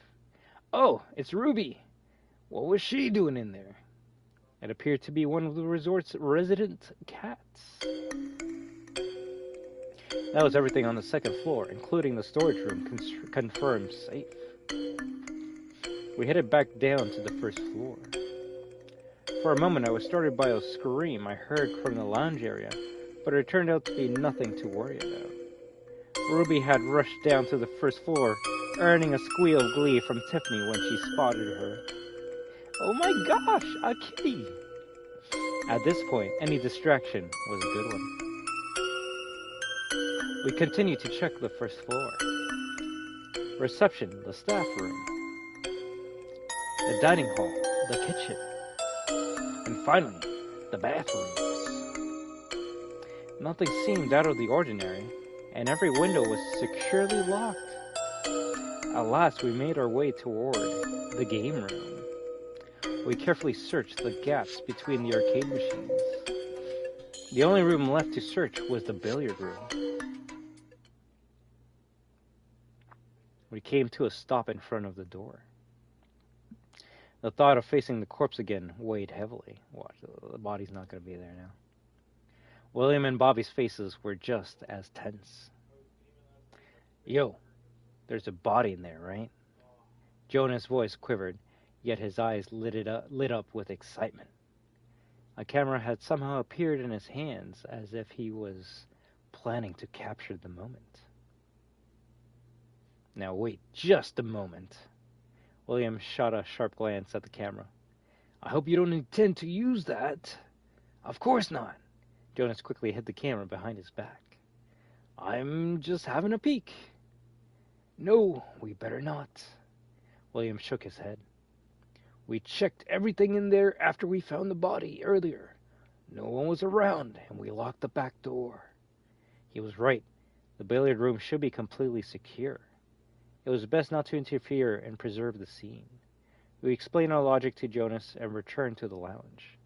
Speaker 1: Oh, it's Ruby! What was she doing in there? It appeared to be one of the resort's resident cats. That was everything on the second floor, including the storage room confirmed safe. We headed back down to the first floor. For a moment I was startled by a scream I heard from the lounge area, but it turned out to be nothing to worry about. Ruby had rushed down to the first floor, earning a squeal of glee from Tiffany when she spotted her. Oh my gosh, a kitty! At this point, any distraction was a good one. We continued to check the first floor. Reception, the staff room, the dining hall, the kitchen, and finally, the bathrooms. Nothing seemed out of the ordinary, and every window was securely locked. At last, we made our way toward the game room. We carefully searched the gaps between the arcade machines. The only room left to search was the billiard room. We came to a stop in front of the door. The thought of facing the corpse again weighed heavily. Watch, the body's not going to be there now. William and Bobby's faces were just as tense. Yo, there's a body in there, right? Jonah's voice quivered, yet his eyes lit up with excitement. A camera had somehow appeared in his hands as if he was planning to capture the moment. Now wait just a moment. William shot a sharp glance at the camera. I hope you don't intend to use that. Of course not. Jonas quickly hid the camera behind his back. I'm just having a peek. No, we better not. William shook his head. We checked everything in there after we found the body earlier. No one was around, and we locked the back door. He was right. The billiard room should be completely secure. It was best not to interfere and preserve the scene. We explained our logic to Jonas and returned to the lounge.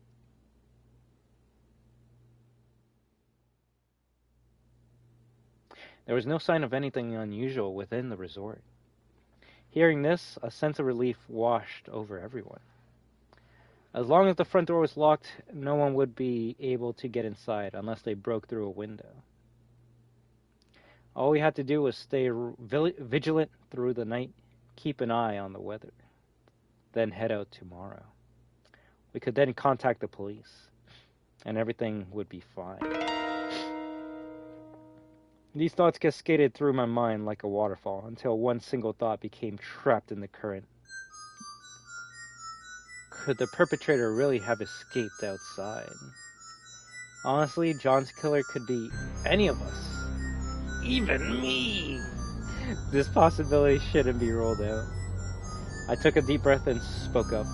Speaker 1: There was no sign of anything unusual within the resort. Hearing this, a sense of relief washed over everyone. As long as the front door was locked, no one would be able to get inside unless they broke through a window. All we had to do was stay vigilant through the night, keep an eye on the weather, then head out tomorrow. We could then contact the police, and everything would be fine. These thoughts cascaded through my mind like a waterfall until one single thought became trapped in the current. Could the perpetrator really have escaped outside? Honestly, John's killer could be any of us. Even me! This possibility shouldn't be ruled out. I took a deep breath and spoke up.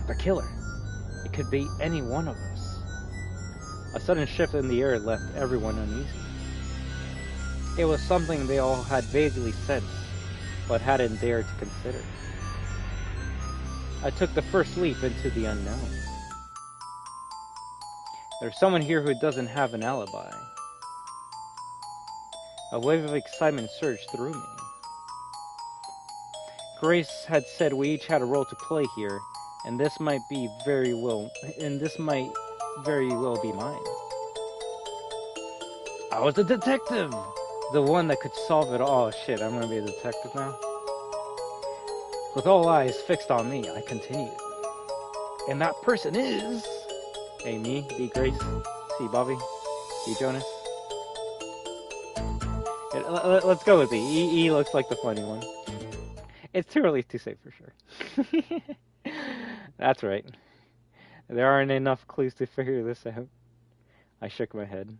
Speaker 1: The killer. It could be any one of us. A sudden shift in the air left everyone uneasy. It was something they all had vaguely sensed, but hadn't dared to consider. I took the first leap into the unknown. There's someone here who doesn't have an alibi. A wave of excitement surged through me. Grace had said we each had a role to play here, and this might very well be mine. I was the detective! The one that could solve it all. Oh shit, I'm gonna be a detective now? With all eyes fixed on me, I continued. And that person is... A, me, B, Grace, C, Bobby, D, Jonas. Let's go with E. E looks like the funny one. It's too early to say for sure. That's right. There aren't enough clues to figure this out. I shook my head.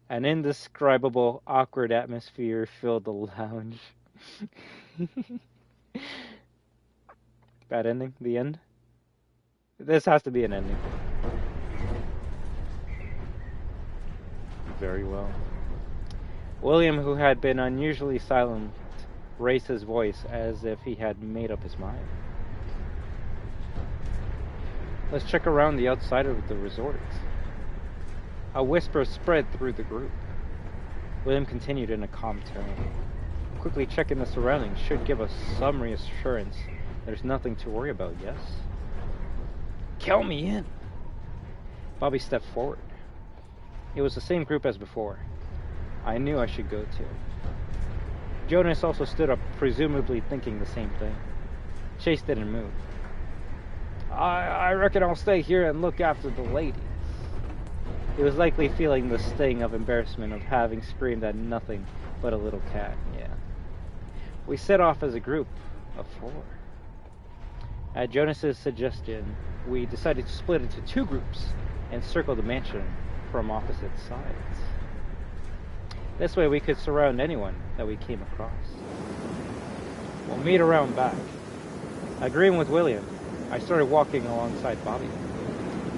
Speaker 1: An indescribable, awkward atmosphere filled the lounge. Bad ending? The end? This has to be an ending. Very well. William, who had been unusually silent, raised his voice as if he had made up his mind. Let's check around the outside of the resort. A whisper spread through the group. William continued in a calm tone. Quickly checking the surroundings should give us some reassurance. There's nothing to worry about, yes? Count me in. Bobby stepped forward. It was the same group as before. I knew I should go too. Jonas also stood up, presumably thinking the same thing. Chase didn't move. I reckon I'll stay here and look after the ladies. He was likely feeling the sting of embarrassment of having screamed at nothing but a little cat, yeah. We set off as a group of 4. At Jonas's suggestion, we decided to split into 2 groups and circle the mansion from opposite sides. This way we could surround anyone that we came across. We'll meet around back. Agreeing with William, I started walking alongside Bobby.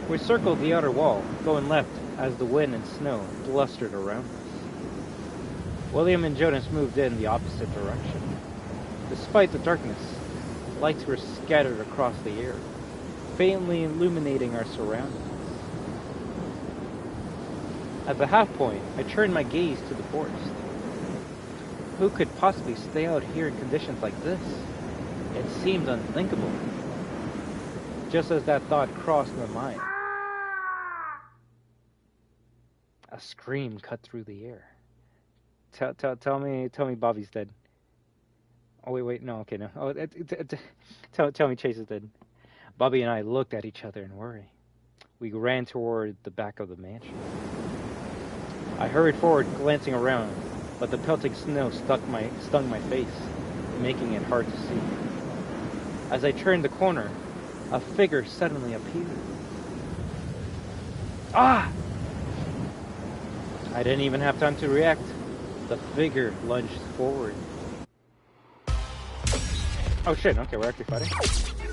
Speaker 1: We circled the outer wall, going left as the wind and snow blustered around us. William and Jonas moved in the opposite direction. Despite the darkness, lights were scattered across the air, faintly illuminating our surroundings. At the half point, I turned my gaze to the forest. Who could possibly stay out here in conditions like this? It seemed unthinkable. Just as that thought crossed my mind, a scream cut through the air. Tell me Bobby's dead. Oh wait, no, okay, no. Oh, tell me Chase is dead. Bobby and I looked at each other in worry. We ran toward the back of the mansion. I hurried forward, glancing around, but the pelting snow stung my face, making it hard to see. As I turned the corner, a figure suddenly appeared. Ah! I didn't even have time to react. The figure lunged forward. Oh shit, okay, we're actually fighting.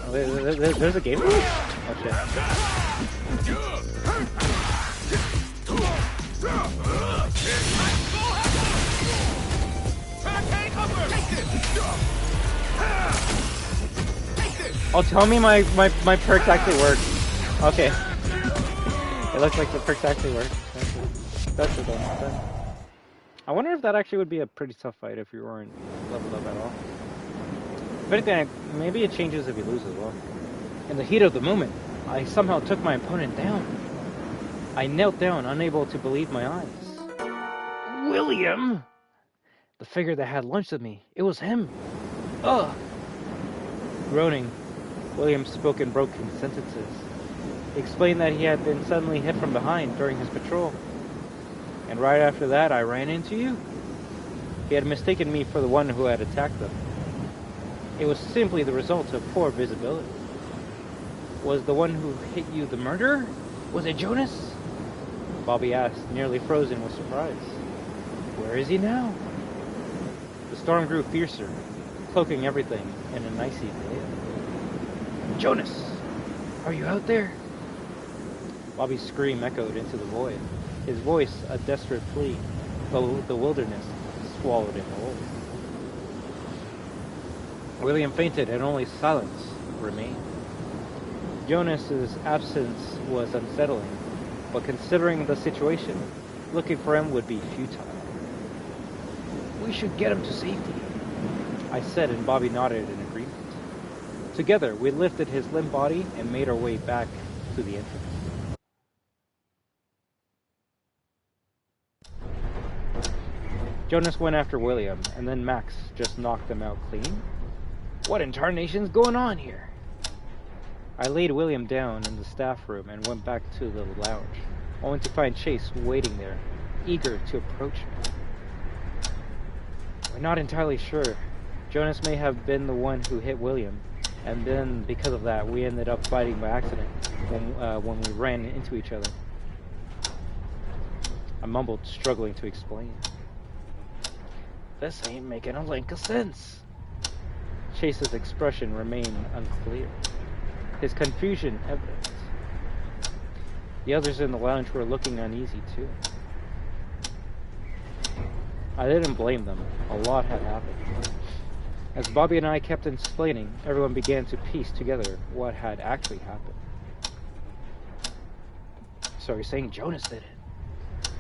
Speaker 1: Oh, there's a game? Oh shit. Oh, tell me my perks actually work. Okay. It looks like the perks actually work. That's the done. I wonder if that actually would be a pretty tough fight if you weren't leveled up at all. If anything, maybe it changes if you lose as well. In the heat of the moment, I somehow took my opponent down. I knelt down, unable to believe my eyes. William! The figure that had lunch with me. It was him. Ugh! Groaning, William spoke in broken sentences. He explained that he had been suddenly hit from behind during his patrol. And right after that, I ran into you. He had mistaken me for the one who had attacked them. It was simply the result of poor visibility. Was the one who hit you the murderer? Was it Jonas? Bobby asked, nearly frozen with surprise. Where is he now? The storm grew fiercer, cloaking everything in an icy veil. Jonas, are you out there? Bobby's scream echoed into the void, his voice a desperate plea, though the wilderness swallowed him whole. William fainted and only silence remained. Jonas's absence was unsettling, but considering the situation, looking for him would be futile. We should get him to safety, I said, and Bobby nodded in agreement. Together, we lifted his limp body and made our way back to the entrance. Jonas went after William, and then Max just knocked him out clean. What in tarnation's going on here? I laid William down in the staff room and went back to the lounge, only to find Chase waiting there, eager to approach me. We're not entirely sure. Jonas may have been the one who hit William, and then because of that, we ended up fighting by accident when we ran into each other. I mumbled, struggling to explain. This ain't making a lick of sense. Chase's expression remained unclear, his confusion evident. The others in the lounge were looking uneasy too. I didn't blame them. A lot had happened. As Bobby and I kept explaining, everyone began to piece together what had actually happened. So you're saying Jonas did it?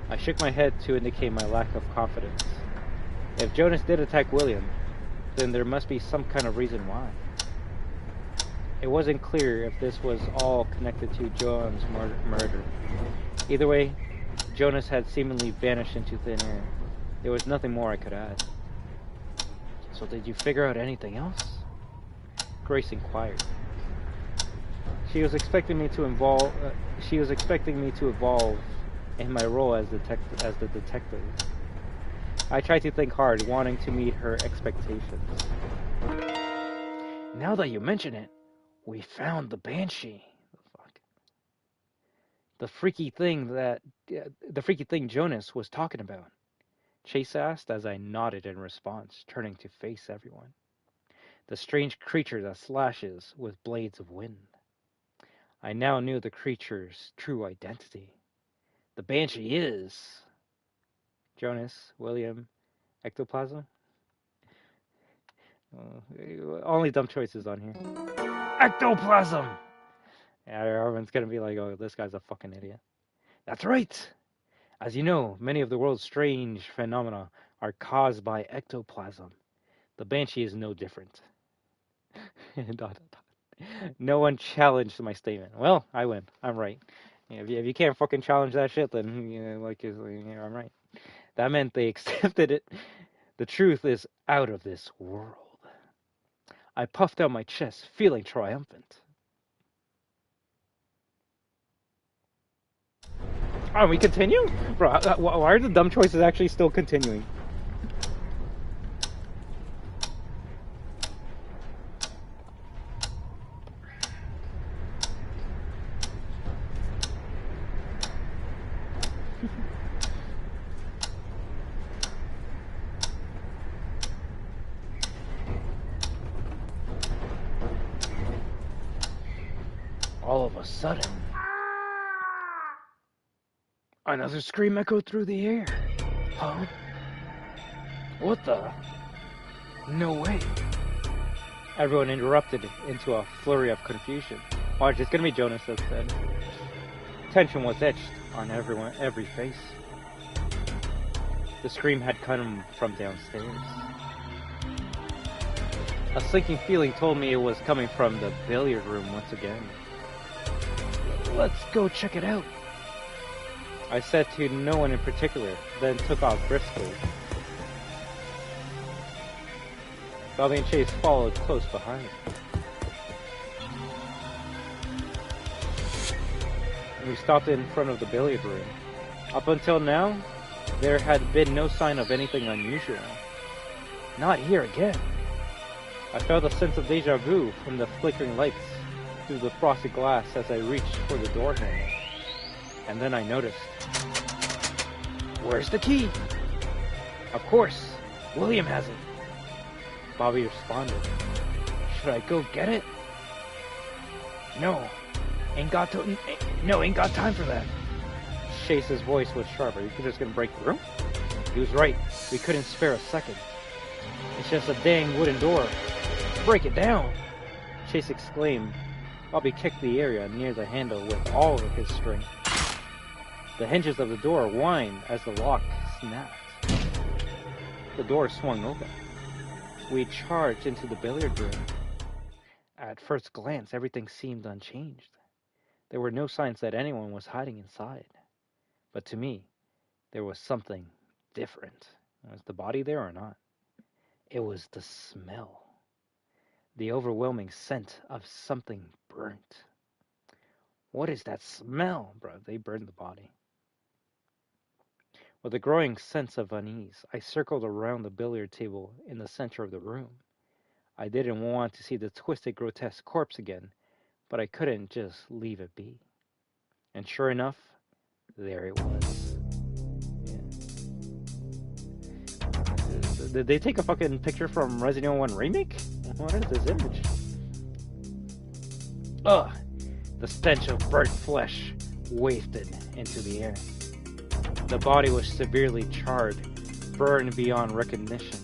Speaker 1: I shook my head to indicate my lack of confidence. If Jonas did attack William, then there must be some kind of reason why. It wasn't clear if this was all connected to Joan's murder. Either way, Jonas had seemingly vanished into thin air. There was nothing more I could add. So did you figure out anything else? Grace inquired. She was expecting me to evolve in my role as the detective. I tried to think hard, wanting to meet her expectations. Now that you mention it, we found the Banshee. The freaky thing Jonas was talking about. Chase asked as I nodded in response, turning to face everyone. The strange creature that slashes with blades of wind. I now knew the creature's true identity. The Banshee is... Jonas, William, ectoplasm? Only dumb choices on here. Ectoplasm! Yeah, everyone's gonna be like, oh, this guy's a fucking idiot. That's right! As you know, many of the world's strange phenomena are caused by ectoplasm. The Banshee is no different. No one challenged my statement. Well, I win. I'm right. If you can't fucking challenge that shit, then I'm right. That meant they accepted it. The truth is out of this world. I puffed out my chest, feeling triumphant. Oh, we continue? Bro, why are the dumb choices actually still continuing? All of a sudden, another scream echoed through the air. Huh? What the? No way. Everyone interrupted into a flurry of confusion. Watch, it's gonna be Jonas instead. Tension was etched on every face. The scream had come from downstairs. A sinking feeling told me it was coming from the billiard room once again. Let's go check it out, I said to no one in particular, then took off briskly. Bobby and Chase followed close behind. We stopped in front of the billiard room. Up until now, there had been no sign of anything unusual. Not here again. I felt a sense of deja vu from the flickering lights through the frosted glass as I reached for the door handle. And then I noticed. Where's the key? Of course, William has it. Bobby responded. Should I go get it? No, ain't got time for that. Chase's voice was sharp. Are you just gonna break the room? He was right. We couldn't spare a second. It's just a dang wooden door. Break it down! Chase exclaimed. Bobby kicked the area near the handle with all of his strength. The hinges of the door whined as the lock snapped. The door swung open. We charged into the billiard room. At first glance, everything seemed unchanged. There were no signs that anyone was hiding inside. But to me, there was something different. Was the body there or not? It was the smell. The overwhelming scent of something burnt. What is that smell, bro? They burned the body. With a growing sense of unease, I circled around the billiard table in the center of the room. I didn't want to see the twisted, grotesque corpse again, but I couldn't just leave it be. And sure enough, there it was. Yeah. Did they take a fucking picture from Resident Evil 1 Remake? What is this image? Ugh! The stench of burnt flesh wafted into the air. The body was severely charred, burned beyond recognition.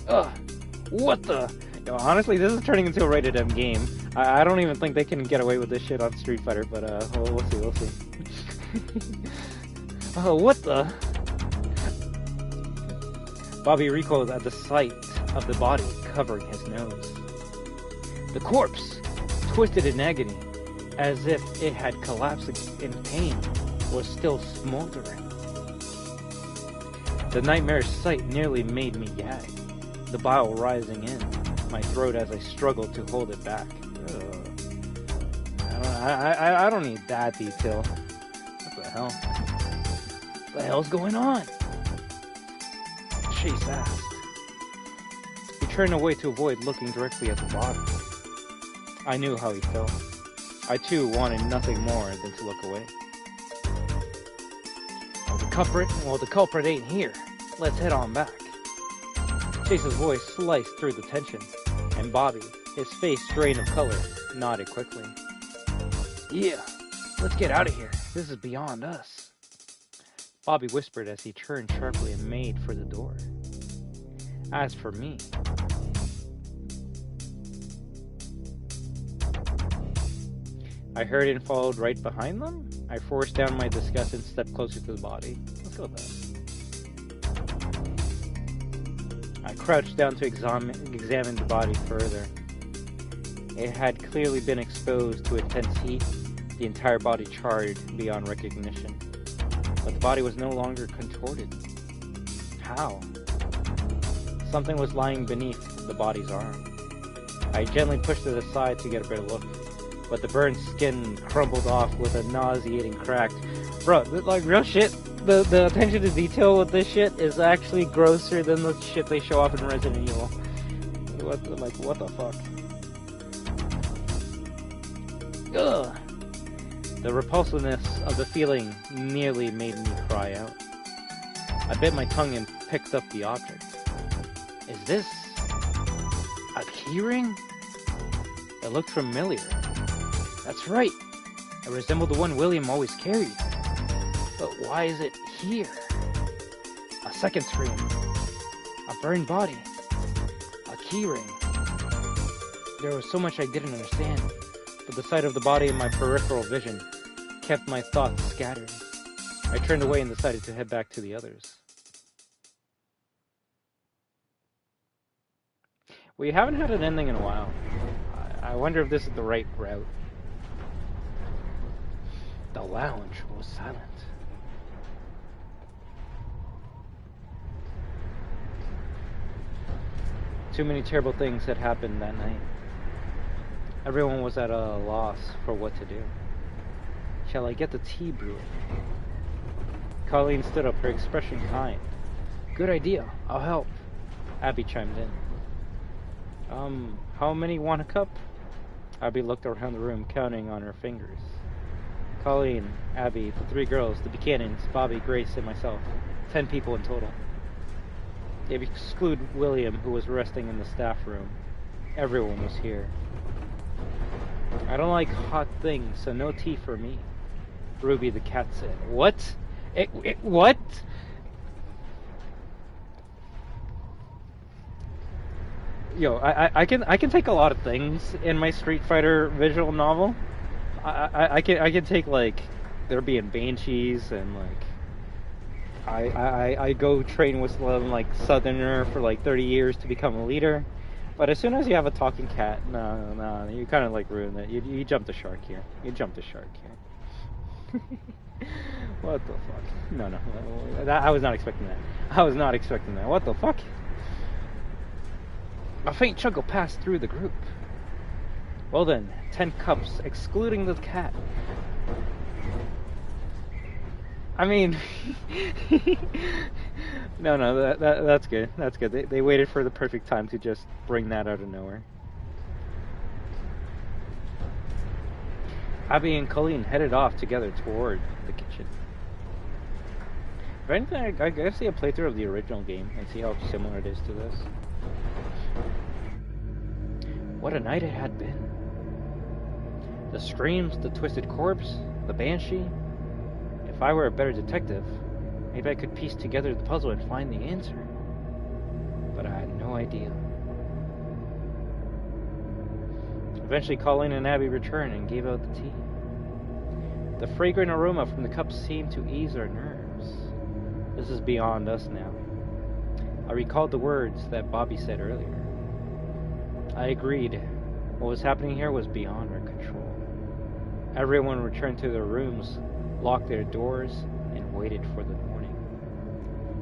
Speaker 1: Ugh! What the? Yo, honestly, this is turning into a rated M game. I don't even think they can get away with this shit on Street Fighter, but we'll see. Oh, what the? Bobby recoiled at the sight of the body covering his nose. The corpse, twisted in agony, as if it had collapsed in pain, was still smoldering. The nightmare sight nearly made me gag, the bile rising in my throat as I struggled to hold it back. I don't need that detail. What the hell? What the hell's going on? Chase asked. He turned away to avoid looking directly at the body. I knew how he felt. I too wanted nothing more than to look away. Well, the culprit ain't here. Let's head on back. Chase's voice sliced through the tension, and Bobby, his face drained of color, nodded quickly. Yeah, let's get out of here. This is beyond us. Bobby whispered as he turned sharply and made for the door. As for me, I heard and followed right behind them. I forced down my disgust and stepped closer to the body. Let's go with that. I crouched down to examine the body further. It had clearly been exposed to intense heat, the entire body charred beyond recognition. But the body was no longer contorted. How? Something was lying beneath the body's arm. I gently pushed it aside to get a better look, but the burned skin crumbled off with a nauseating crack. Bro, like real shit, the attention to detail with this shit is actually grosser than the shit they show off in Resident Evil. What the fuck? Ugh! The repulsiveness of the feeling nearly made me cry out. I bit my tongue and picked up the object. Is this a keyring? It looked familiar. That's right. It resembled the one William always carried. But why is it here? A second scream. A burned body. A keyring. There was so much I didn't understand, but the sight of the body in my peripheral vision kept my thoughts scattered. I turned away and decided to head back to the others. We haven't had an ending in a while. I wonder if this is the right route. The lounge was silent. Too many terrible things had happened that night. Everyone was at a loss for what to do. Shall I get the tea brewing? Colleen stood up, her expression kind. Good idea, I'll help. Abby chimed in. How many want a cup? Abby looked around the room, counting on her fingers. Colleen, Abby, the three girls, the Buchanans, Bobby, Grace, and myself. 10 people in total. If you exclude William, who was resting in the staff room, everyone was here. I don't like hot things, so no tea for me. Ruby the cat said. What? What? Yo, I can take a lot of things in my Street Fighter visual novel. I can take like there being banshees and like I go train with some like Southerner for like 30 years to become a leader. But as soon as you have a talking cat, no, you kind of like ruin it. You jump the shark here. You jump the shark here. What the fuck? No, I was not expecting that. I was not expecting that. What the fuck? A faint chuckle passed through the group. Well then, 10 cups, excluding the cat. I mean, no, that's good. That's good. They waited for the perfect time to just bring that out of nowhere. Abby and Colleen headed off together toward the kitchen. If anything, I gotta see a playthrough of the original game and see how similar it is to this. What a night it had been. The screams, the twisted corpse, the banshee. If I were a better detective, maybe I could piece together the puzzle and find the answer. But I had no idea. Eventually, Colleen and Abby returned and gave out the tea. The fragrant aroma from the cups seemed to ease our nerves. This is beyond us now. I recalled the words that Bobby said earlier. I agreed. What was happening here was beyond our control. Everyone returned to their rooms, locked their doors, and waited for the morning.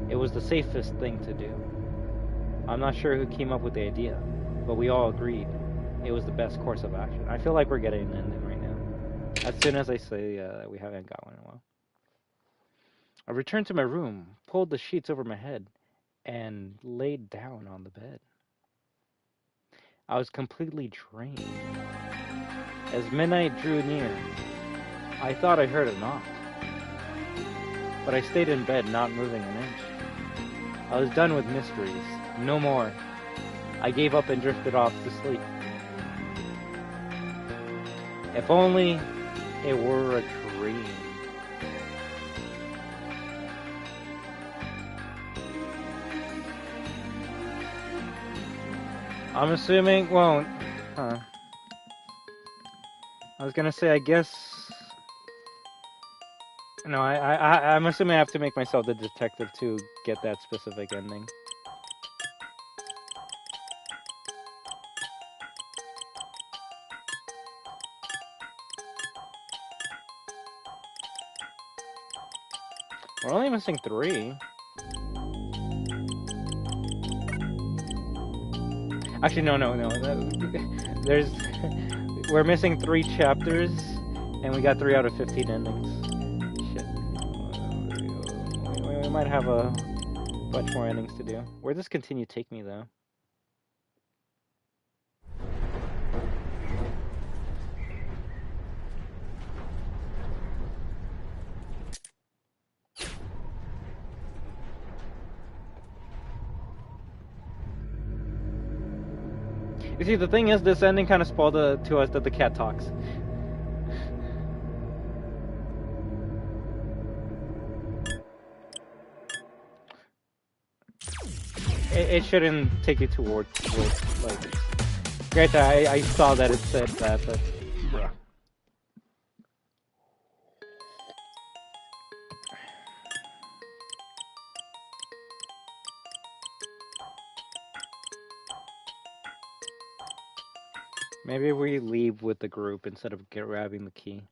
Speaker 1: It was the safest thing to do. I'm not sure who came up with the idea, but we all agreed it was the best course of action. I feel like we're getting an ending right now. As soon as I say we haven't got one in a while. I returned to my room, pulled the sheets over my head, and laid down on the bed. I was completely drained. As midnight drew near, I thought I heard a knock. But I stayed in bed, not moving an inch. I was done with mysteries. No more. I gave up and drifted off to sleep. If only it were a dream. I'm assuming, well, I was gonna say, I guess, no, I'm assuming I have to make myself the detective to get that specific ending. We're only missing 3. Actually, no. We're missing 3 chapters, and we got 3 out of 15 endings. Shit. We might have a bunch more endings to do. Where does continue take me, though? You see, the thing is, this ending kind of spoiled to us that the cat talks. it shouldn't take you towards like. Granted, I saw that it said that, but bruh. Maybe we leave with the group instead of grabbing the key.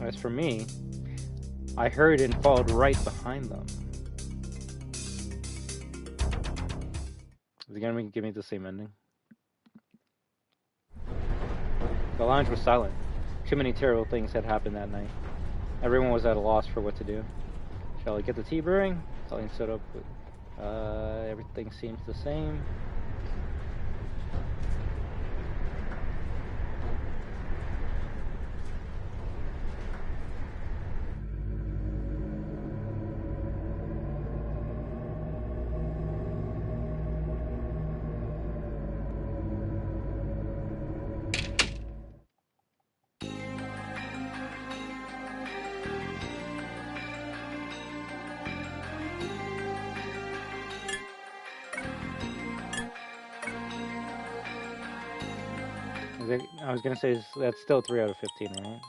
Speaker 1: As for me, I heard and followed right behind them. Is he gonna give me the same ending? The lounge was silent. Too many terrible things had happened that night. Everyone was at a loss for what to do. Shall I get the tea brewing? Colleen stood up. Everything seems the same. I was gonna say that's still 3 out of 15, right?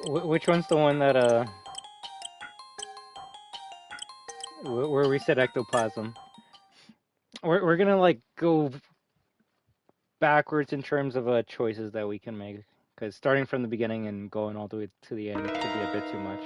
Speaker 1: Which one's the one that where we said ectoplasm? We're gonna like go backwards in terms of choices that we can make, because starting from the beginning and going all the way to the end could be a bit too much.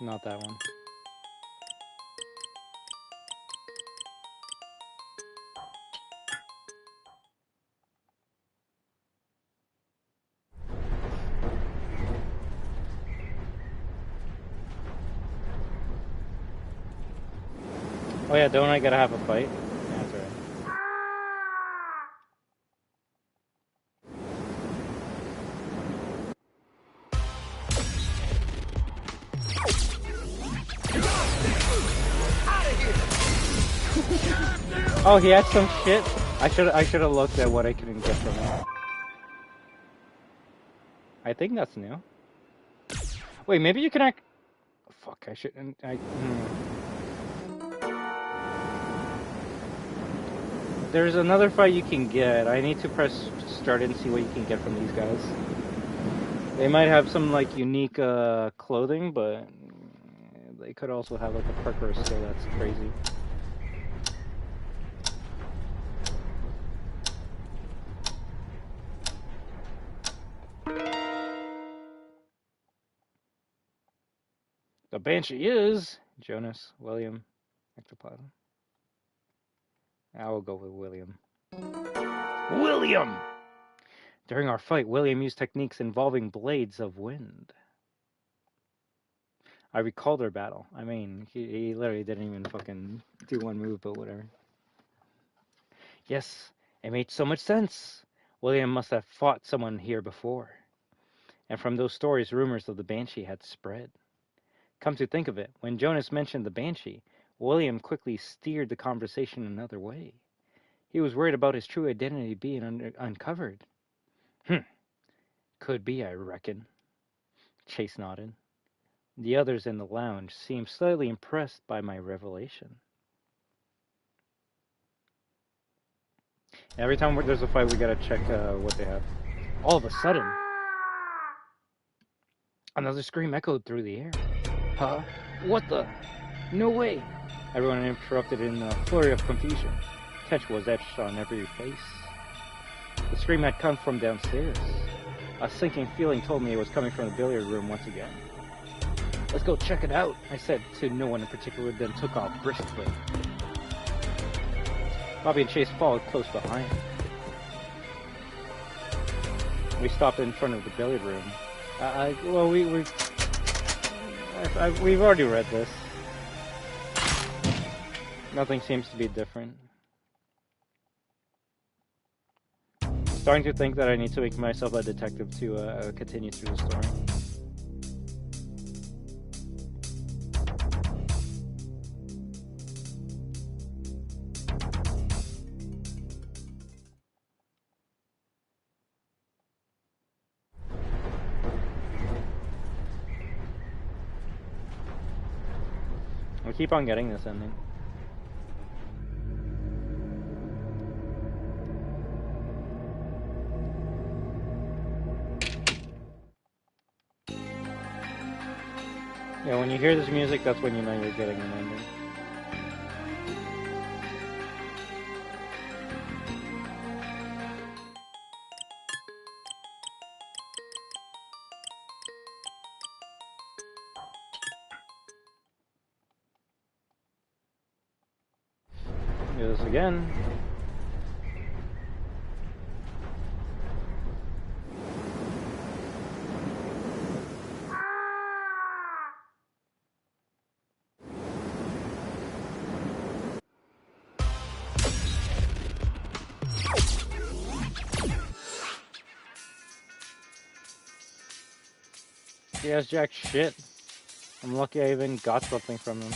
Speaker 1: Not that one. Oh yeah, don't I gotta have a fight? Yeah, that's right. Oh, he had some shit. I should have looked at what I can get from him. I think that's new. Wait, maybe you can act. Fuck, I shouldn't. There's another fight you can get. I need to press start and see what you can get from these guys. They might have some like unique clothing, but they could also have like a perk or a skill that's crazy. The Banshee is Jonas, William, Ectoplasm. I will go with William. William! During our fight, William used techniques involving blades of wind. I recalled our battle. I mean, he literally didn't even fucking do one move, but whatever. Yes, it made so much sense. William must have fought someone here before. And from those stories, rumors of the Banshee had spread. Come to think of it, when Jonas mentioned the Banshee, William quickly steered the conversation another way. He was worried about his true identity being uncovered. Could be, I reckon. Chase nodded. The others in the lounge seemed slightly impressed by my revelation. Every time there's a fight, we gotta check what they have. All of a sudden, Another scream echoed through the air. Huh? What the? No way! Everyone interrupted in a flurry of confusion. Tension was etched on every face. The scream had come from downstairs. A sinking feeling told me it was coming from the billiard room once again. Let's go check it out, I said to no one in particular, then took off briskly. Bobby and Chase followed close behind. We stopped in front of the billiard room. We've already read this. Nothing seems to be different. I'm starting to think that I need to make myself a detective to continue through the story. I keep on getting this ending. Yeah, when you hear this music, that's when you know you're getting an ending. Do this again. He has jack shit. I'm lucky I even got something from him.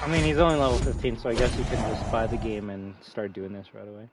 Speaker 1: I mean, he's only level 15, so I guess you can just buy the game and start doing this right away.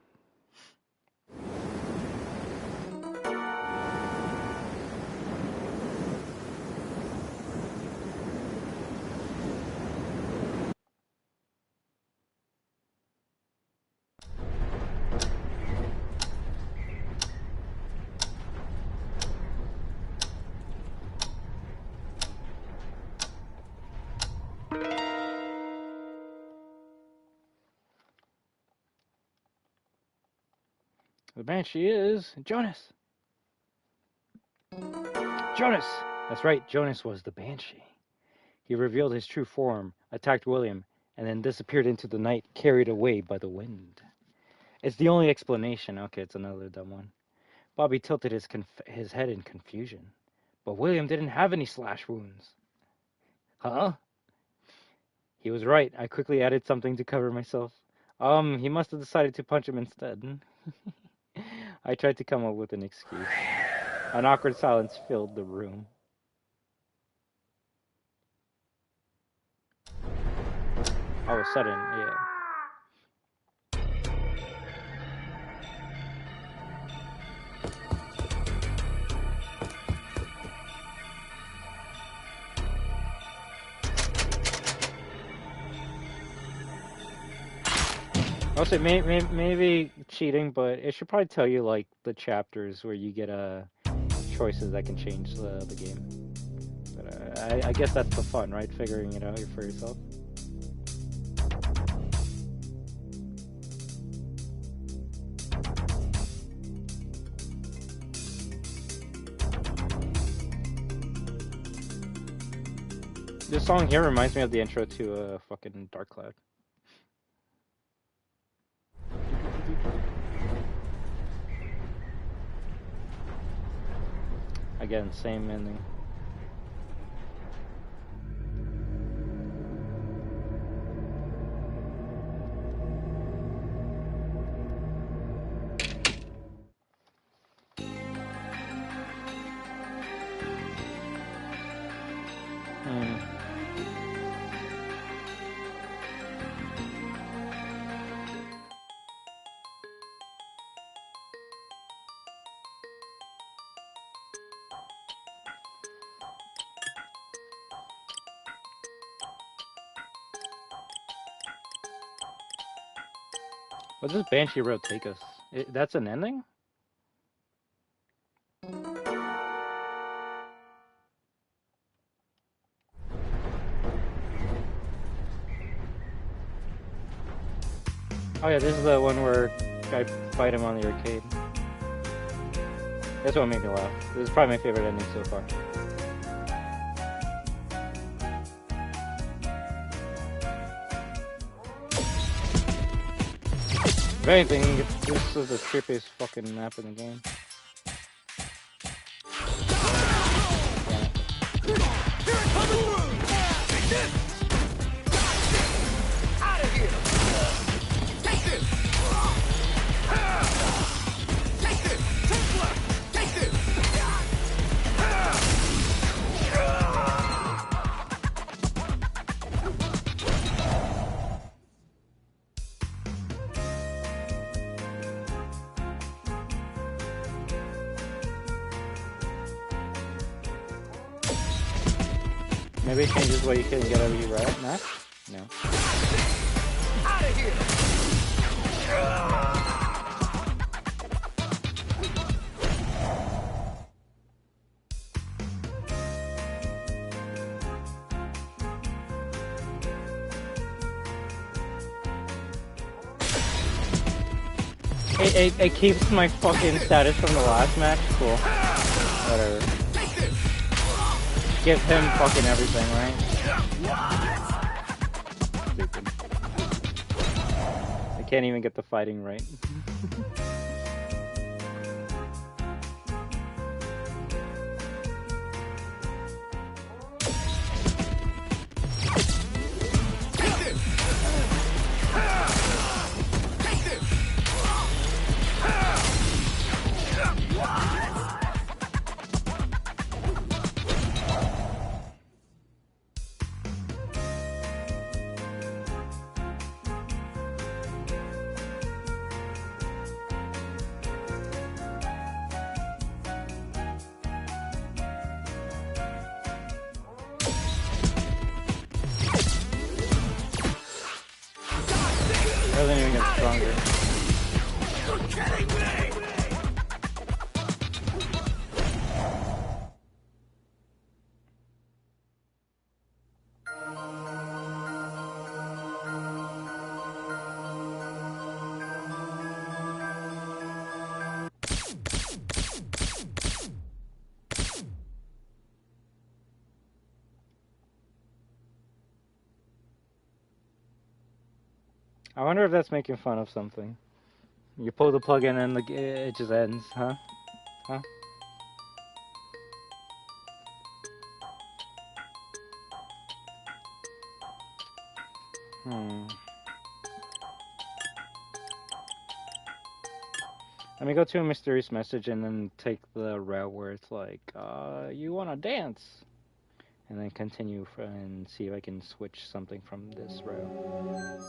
Speaker 1: The Banshee is Jonas. Jonas! That's right, Jonas was the Banshee. He revealed his true form, attacked William, and then disappeared into the night, carried away by the wind. It's the only explanation. Okay, it's another dumb one. Bobby tilted his head in confusion. But William didn't have any slash wounds. Huh? He was right. I quickly added something to cover myself. He must have decided to punch him instead. I tried to come up with an excuse. An awkward silence filled the room. All of a sudden, yeah. I'll say maybe cheating, but it should probably tell you like the chapters where you get choices that can change the game. But I guess that's the fun, right? Figuring it out for yourself. This song here reminds me of the intro to fucking Dark Cloud. Again, same ending. Where does Banshee Road take us? That's an ending? Oh yeah, this is the one where I fight him on the arcade. That's what made me laugh. This is probably my favorite ending so far. If anything, this is the trippiest fucking map in the game. Maybe it changes what you can get out of your right match? No. Out of here! It keeps my fucking status from the last match? Cool. Whatever. Give him fucking everything, right? Stupid. I can't even get the fighting right. Doesn't even get stronger. You're kidding me! I wonder if that's making fun of something. You pull the plug in and it just ends, huh? Huh? Let me go to a mysterious message and then take the route where it's like, you wanna dance? And then continue and see if I can switch something from this route.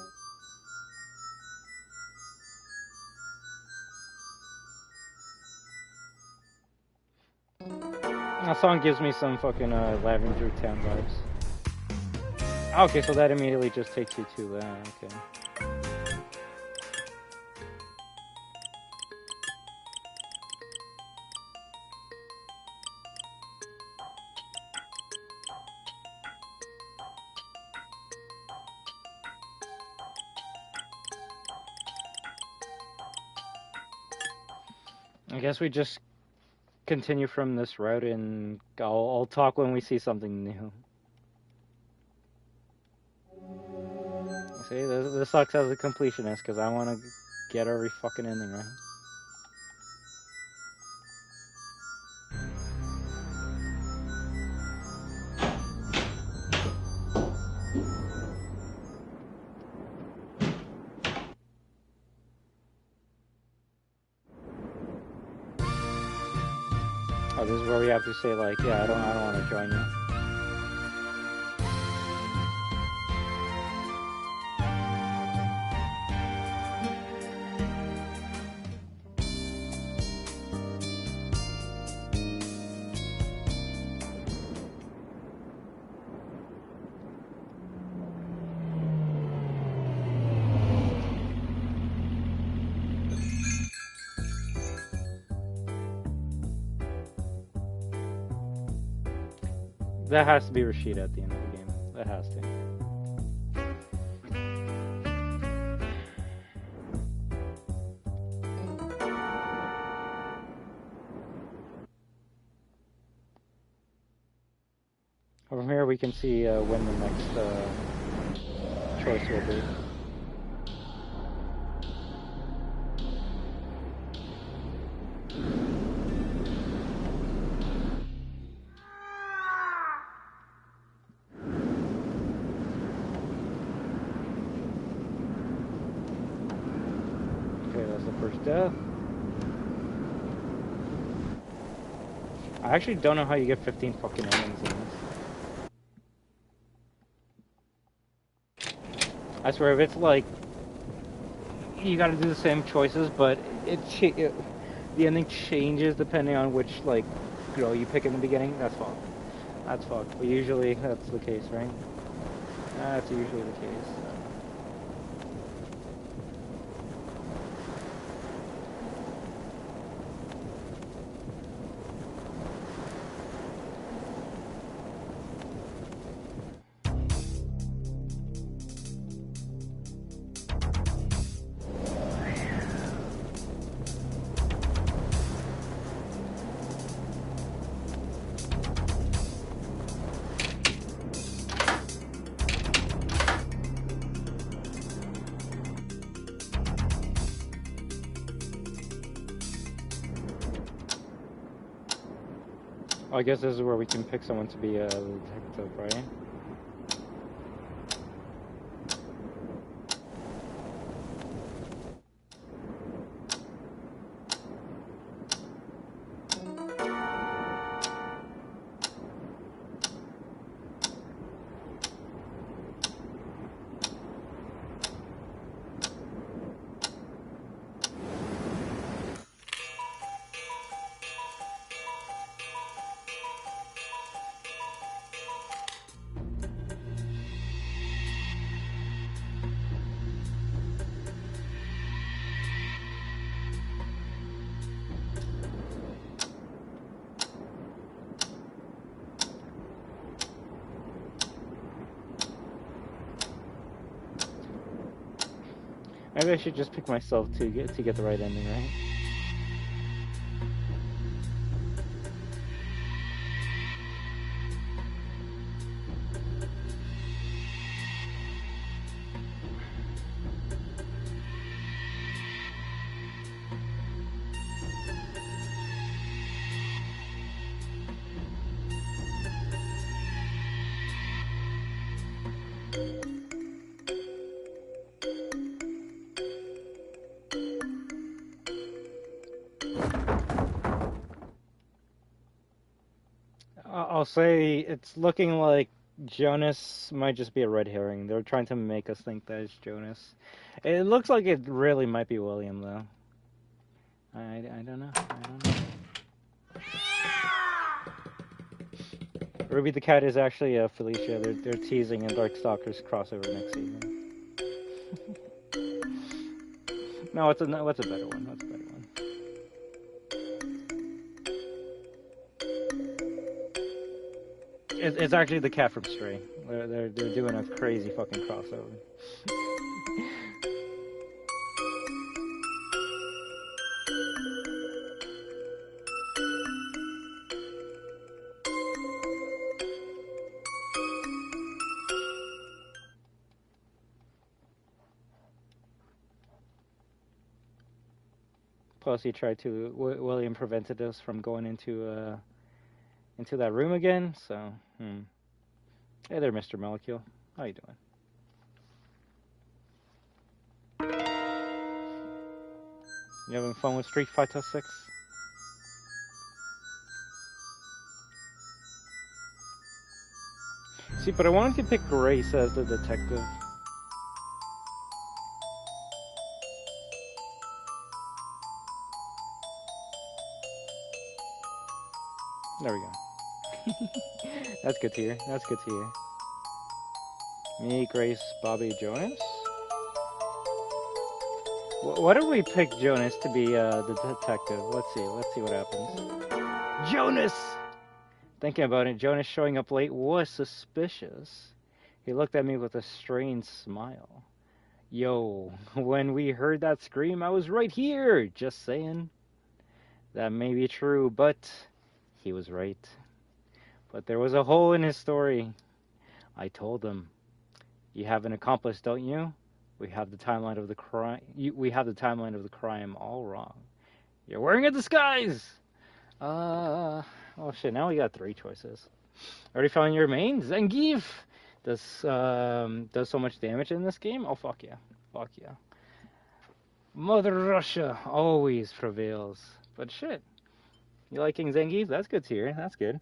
Speaker 1: That song gives me some fucking Lavender Town vibes. Okay, so that immediately just takes you to that, okay. I guess we just continue from this route and I'll talk when we see something new. See, this sucks as a completionist because I want to get every fucking ending right. Oh, this is where we have to say like, yeah, I don't want to join you. That has to be Rashida at the end of the game. That has to. From here we can see when the next choice will be. Okay, that's the first death. I actually don't know how you get 15 fucking endings in this. I swear, if it's like you gotta do the same choices, but the ending changes depending on which like girl you pick in the beginning. That's fucked. That's fucked. But usually that's the case, right? That's usually the case. I guess this is where we can pick someone to be a detective, right? Maybe I should just pick myself to get the right ending, right? I'll say it's looking like Jonas might just be a red herring. They're trying to make us think that it's Jonas. It looks like it really might be William, though. I don't know. I don't know. Ruby the Cat is actually Felicia. They're teasing a Darkstalkers crossover next season. No, what's a better one? What's a better one? It's actually the cat from Stray. They're doing a crazy fucking crossover. Plus, he tried to. William prevented us from going into that room again. So, Hey there, Mr. Molecule. How you doing? You having fun with Street Fighter 6? See, but I wanted to pick Grace as the detective. There we go. That's good to hear. That's good to hear. Me, Grace, Bobby, Jonas? What if we pick Jonas to be the detective? Let's see what happens. Jonas! Thinking about it, Jonas showing up late was suspicious. He looked at me with a strange smile. Yo, when we heard that scream, I was right here, just saying. That may be true, but he was right. But there was a hole in his story. I told him, "You have an accomplice, don't you? We have the timeline of the crime. We have the timeline of the crime all wrong. You're wearing a disguise." Oh shit! Now we got 3 choices. Already found your main Zangief. Does so much damage in this game? Oh fuck yeah, fuck yeah. Mother Russia always prevails. But shit, you liking Zangief? That's good to hear. That's good.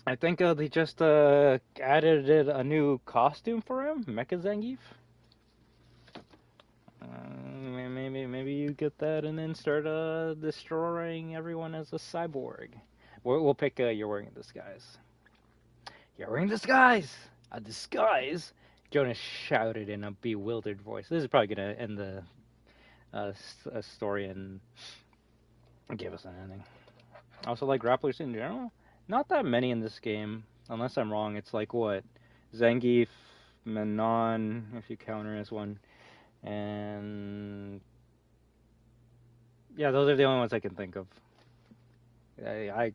Speaker 1: I think they just added a new costume for him, Mecha Zangief. Maybe you get that and then start destroying everyone as a cyborg. We'll pick you're wearing a disguise. You're wearing a disguise! A disguise? Jonas shouted in a bewildered voice. This is probably gonna end the story and give us an ending. Also, like grapplers in general, not that many in this game, unless I'm wrong. It's like what? Zangief, Manon, if you count her as one, and yeah, those are the only ones I can think of. I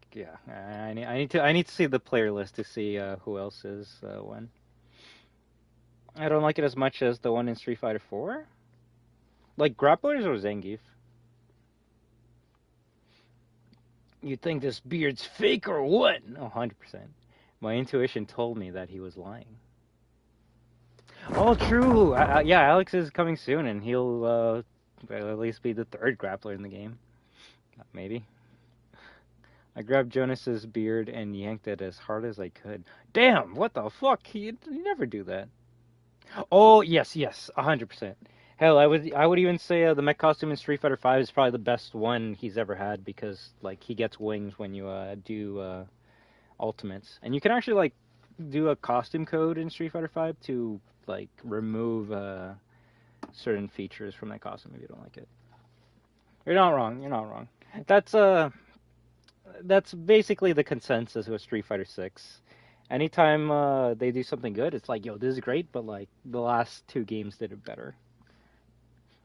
Speaker 1: need to see the player list to see who else is when. I don't like it as much as the one in Street Fighter 4. Like grapplers or Zangief. You think this beard's fake or what? Oh, 100%. My intuition told me that he was lying. Oh, true. Yeah, Alex is coming soon, and he'll at least be the 3rd grappler in the game. Maybe. I grabbed Jonas's beard and yanked it as hard as I could. Damn, what the fuck? You never do that. Oh, yes, 100%. Hell, I would even say the mech costume in Street Fighter 5 is probably the best one he's ever had because like he gets wings when you do ultimates, and you can actually like do a costume code in Street Fighter 5 to like remove certain features from that costume if you don't like it. You're not wrong. That's basically the consensus with Street Fighter 6. Anytime they do something good, it's like, yo, this is great, but like the last 2 games did it better.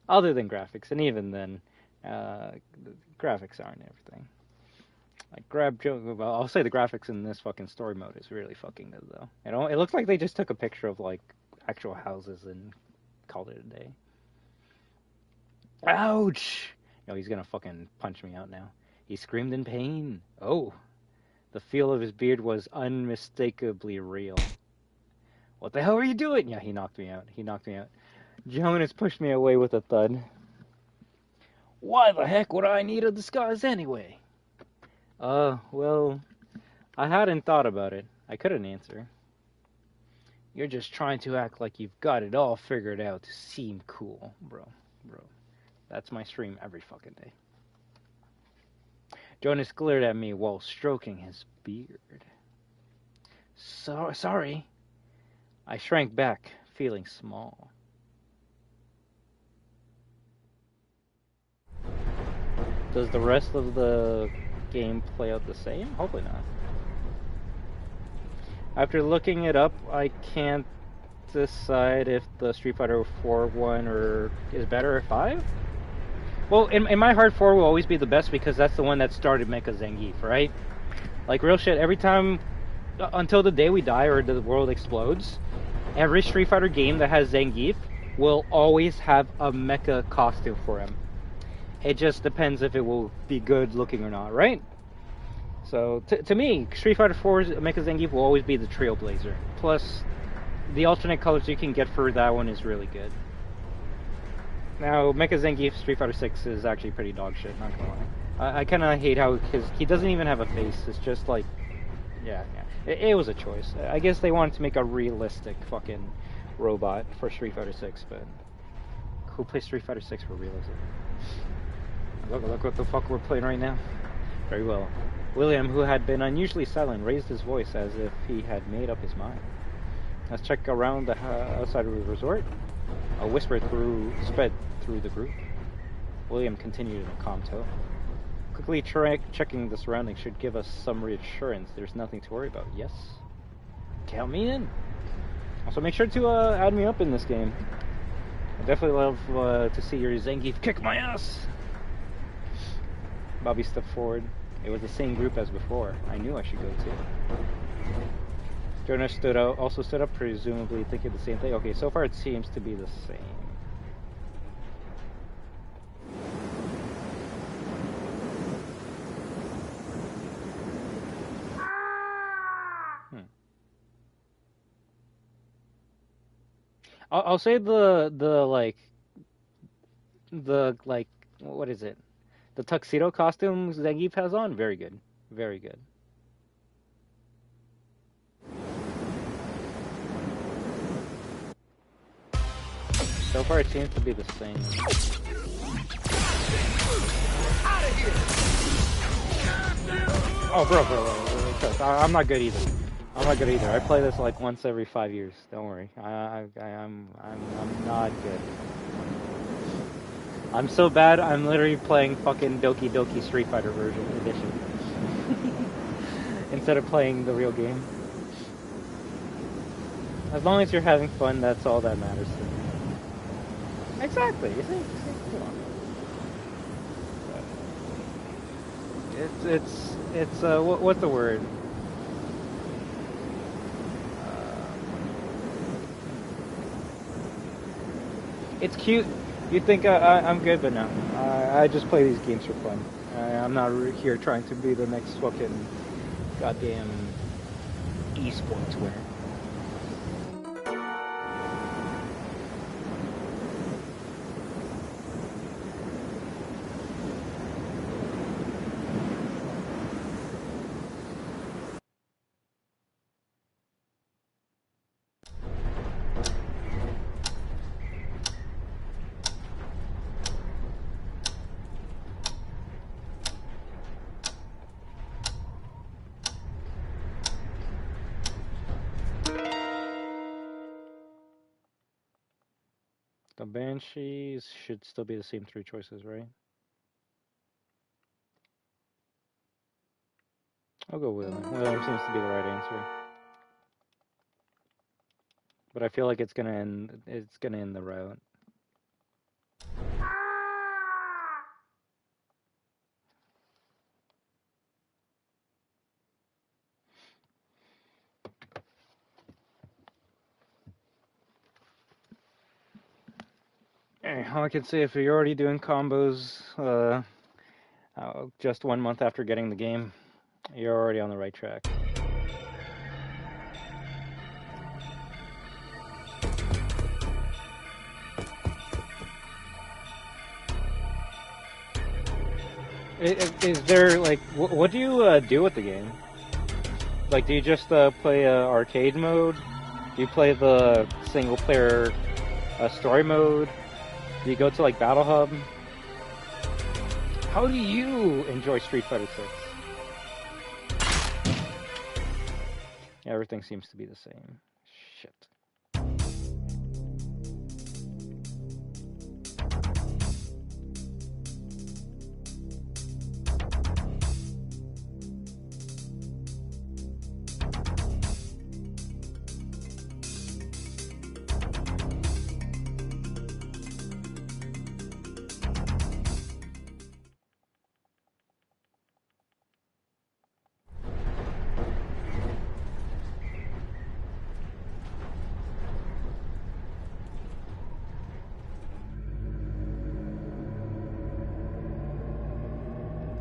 Speaker 1: Other than graphics, and even then, graphics aren't everything. Like I'll say the graphics in this fucking story mode is really fucking good though. It looks like they just took a picture of like actual houses and called it a day. Ouch! Yo, he's gonna fucking punch me out now. He screamed in pain. Oh, the feel of his beard was unmistakably real. What the hell are you doing? Yeah, he knocked me out. Jonas pushed me away with a thud. Why the heck would I need a disguise anyway? Well, I hadn't thought about it. I couldn't answer. You're just trying to act like you've got it all figured out to seem cool, bro. That's my stream every fucking day. Jonas glared at me while stroking his beard. Sorry. I shrank back, feeling small. Does the rest of the game play out the same? Hopefully not. After looking it up, I can't decide if the Street Fighter 4 one is better or 5. Well, in my heart, 4 will always be the best because that's the one that started Mecha Zangief, right? Like real shit, every time, until the day we die or the world explodes, every Street Fighter game that has Zangief will always have a mecha costume for him. It just depends if it will be good looking or not, right? So, to me, Street Fighter 4's Mecha Zangief will always be the Trailblazer. Plus, the alternate colors you can get for that one is really good. Now, Mecha Zangief Street Fighter 6 is actually pretty dog shit, not gonna lie. I kind of hate how he doesn't even have a face. It's just like, yeah. It was a choice. I guess they wanted to make a realistic fucking robot for Street Fighter 6, but who plays Street Fighter 6 for realism? Look what the fuck we're playing right now. Very well. William, who had been unusually silent, raised his voice as if he had made up his mind. Let's check around the outside of the resort. A whisper spread through the group. William continued in a calm tone. Quickly checking the surroundings should give us some reassurance. There's nothing to worry about. Yes? Count me in. Also, make sure to add me up in this game. I definitely love to see your Zangief kick my ass. Bobby stepped forward. It was the same group as before. I knew I should go too. Jonas also stood up, presumably thinking the same thing. Okay, so far it seems to be the same. I'll say the what is it? The tuxedo costume Zangief has on, very good. Very good. So far it seems to be the same. Oh bro. I'm not good either. I'm not good either. I play this like once every 5 years. Don't worry. I'm not good. I'm so bad. I'm literally playing fucking Doki Doki Street Fighter version edition instead of playing the real game. As long as you're having fun, that's all that matters to me. Exactly. You see? Come on. It's what's the word? It's cute. You'd think I'm good, but no. I just play these games for fun. I'm not here trying to be the next fucking goddamn esports winner. The Banshees should still be the same 3 choices, right? I'll go William. William seems to be the right answer. But I feel like it's gonna end the route. All I can say, if you're already doing combos just 1 month after getting the game, you're already on the right track. Is there, like, what do you do with the game? Like, do you just play arcade mode? Do you play the single player story mode? Do you go to, like, Battle Hub? How do you enjoy Street Fighter 6? Everything seems to be the same. Shit.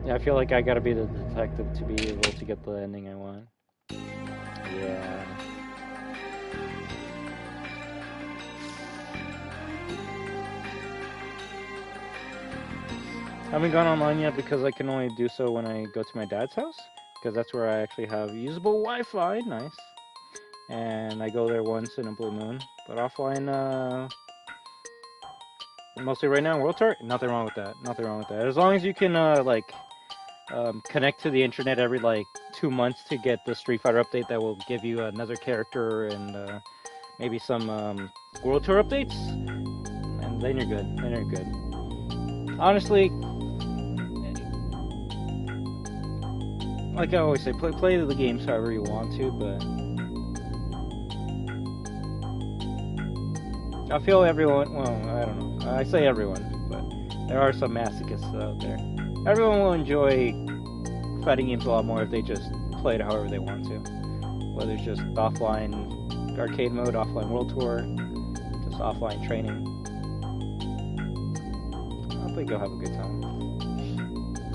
Speaker 1: Yeah, I feel like I gotta be the detective to be able to get the ending I want. Yeah. I haven't gone online yet because I can only do so when I go to my dad's house, because that's where I actually have usable Wi-Fi. Nice. And I go there once in a blue moon. But offline, mostly right now, World Tour, nothing wrong with that. Nothing wrong with that. As long as you can, connect to the internet every, 2 months to get the Street Fighter update that will give you another character and, maybe some, World Tour updates, and then you're good. Honestly, like I always say, play the games however you want to, but I feel everyone. Well, I don't know. I say everyone, but there are some masochists out there. Everyone will enjoy fighting games a lot more if they just play it however they want to, whether it's just offline arcade mode, offline world tour, just offline training. I think you'll have a good time.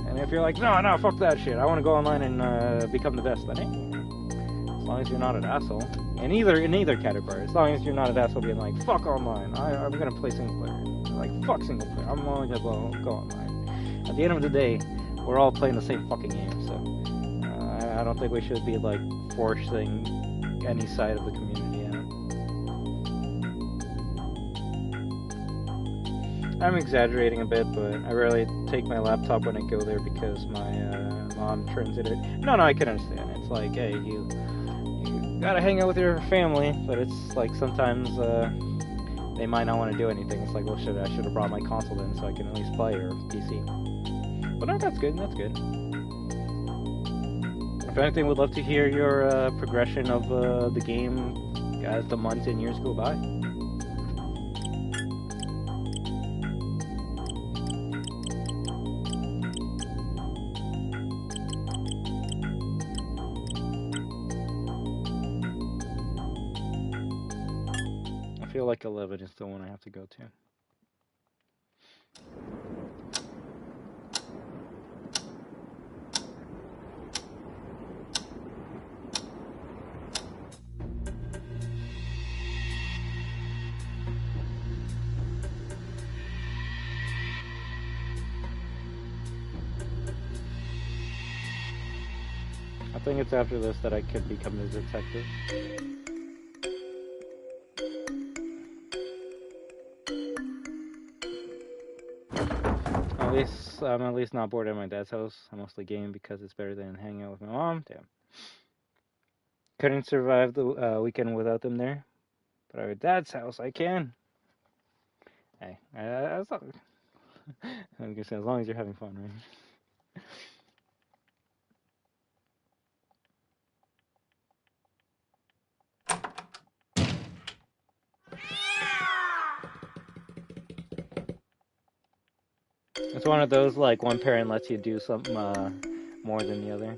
Speaker 1: And if you're like, no, fuck that shit, I want to go online and become the best, then hey, as long as you're not an asshole. In either category, as long as you're not an asshole being like, fuck online, I'm gonna play single player. Like, fuck single player, I'm only gonna go online. At the end of the day, we're all playing the same fucking game, so I don't think we should be like forcing any side of the community out. I'm exaggerating a bit, but I rarely take my laptop when I go there because my mom turns it in. No, I can understand. It's like, hey, you gotta hang out with your family, but it's like sometimes they might not want to do anything. It's like, well, shit, I should have brought my console in so I can at least play, or PC. But no, that's good. If anything, would love to hear your progression of the game as the months and years go by. I feel like 11 is the one I have to go to. I think it's after this that I could become a detective. I'm at least not bored at my dad's house. I mostly game because it's better than hanging out with my mom. Damn. Couldn't survive the weekend without them there. But at my dad's house, I can. Hey, that's not... I'm gonna say, as long as you're having fun, right? It's one of those, like, one parent lets you do something more than the other.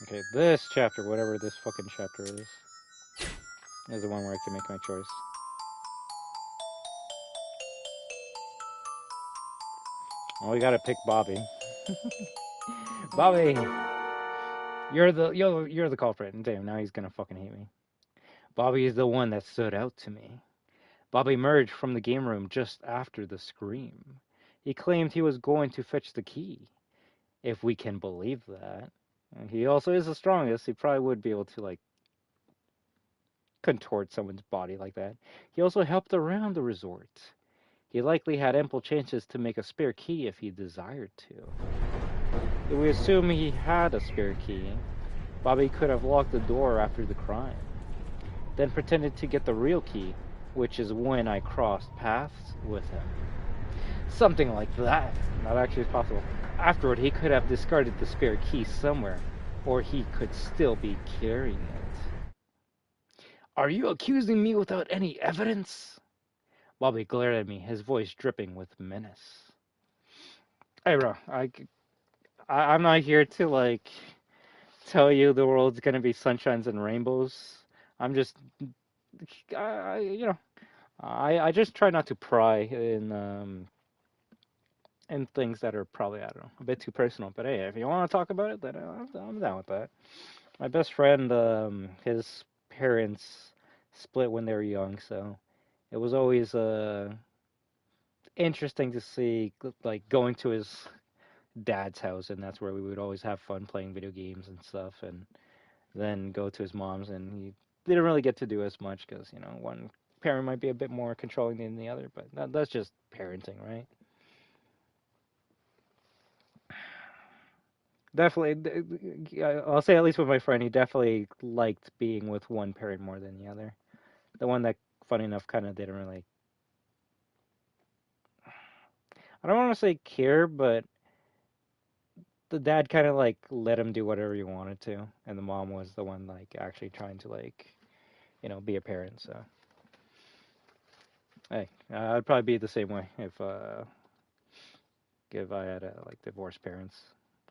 Speaker 1: Okay, this chapter, whatever this fucking chapter is the one where I can make my choice. Oh, we gotta pick Bobby. Bobby! You're the culprit. And damn, now he's gonna fucking hate me. Bobby is the one that stood out to me. Bobby emerged from the game room just after the scream. He claimed he was going to fetch the key. If we can believe that. And he also is the strongest. He probably would be able to, like, contort someone's body like that. He also helped around the resort. He likely had ample chances to make a spare key if he desired to. If we assume he had a spare key, Bobby could have locked the door after the crime, then pretended to get the real key, which is when I crossed paths with him. Something like that. That actually is possible. Afterward, he could have discarded the spare key somewhere, or he could still be carrying it. Are you accusing me without any evidence? Bobby glared at me, his voice dripping with menace. Hey, bro, I'm not here to, like, tell you the world's gonna be sunshines and rainbows. I'm just, I just try not to pry in things that are probably, I don't know, a bit too personal. But hey, if you want to talk about it, then I'm down with that. My best friend, his parents split when they were young, so it was always interesting to see, like, going to his dad's house, and that's where we would always have fun playing video games and stuff. And then go to his mom's, and he didn't really get to do as much because one parent might be a bit more controlling than the other, but that's just parenting, right? Definitely, I'll say at least with my friend, he definitely liked being with one parent more than the other. The one that, funny enough, kind of didn't really, I don't want to say care, but the dad kind of like let him do whatever he wanted to, and the mom was the one like actually trying to like be a parent. So hey, I'd probably be the same way if I had like divorced parents.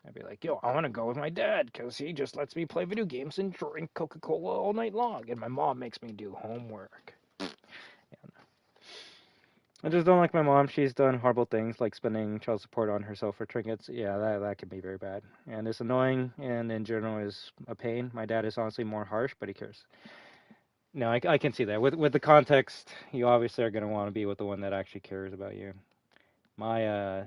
Speaker 1: I'd be like, yo, I want to go with my dad because he just lets me play video games and drink Coca-Cola all night long, and my mom makes me do homework. Yeah, I just don't like my mom. She's done horrible things like spending child support on herself for trinkets. Yeah, that can be very bad. And it's annoying and in general is a pain. My dad is honestly more harsh, but he cares. No, I can see that. With the context, you obviously are going to want to be with the one that actually cares about you. My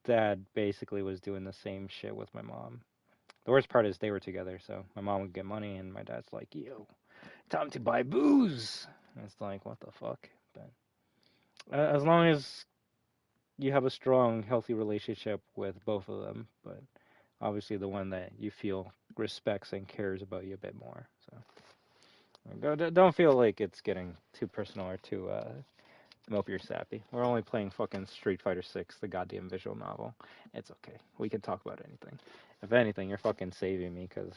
Speaker 1: dad basically was doing the same shit with my mom. The worst part is they were together, so my mom would get money and my dad's like, yo, time to buy booze. And it's like, what the fuck? But as long as you have a strong, healthy relationship with both of them, but obviously the one that you feel respects and cares about you a bit more. So don't feel like it's getting too personal or too mope your sappy. We're only playing fucking Street Fighter 6, the goddamn visual novel. It's okay. We can talk about anything. If anything, you're fucking saving me because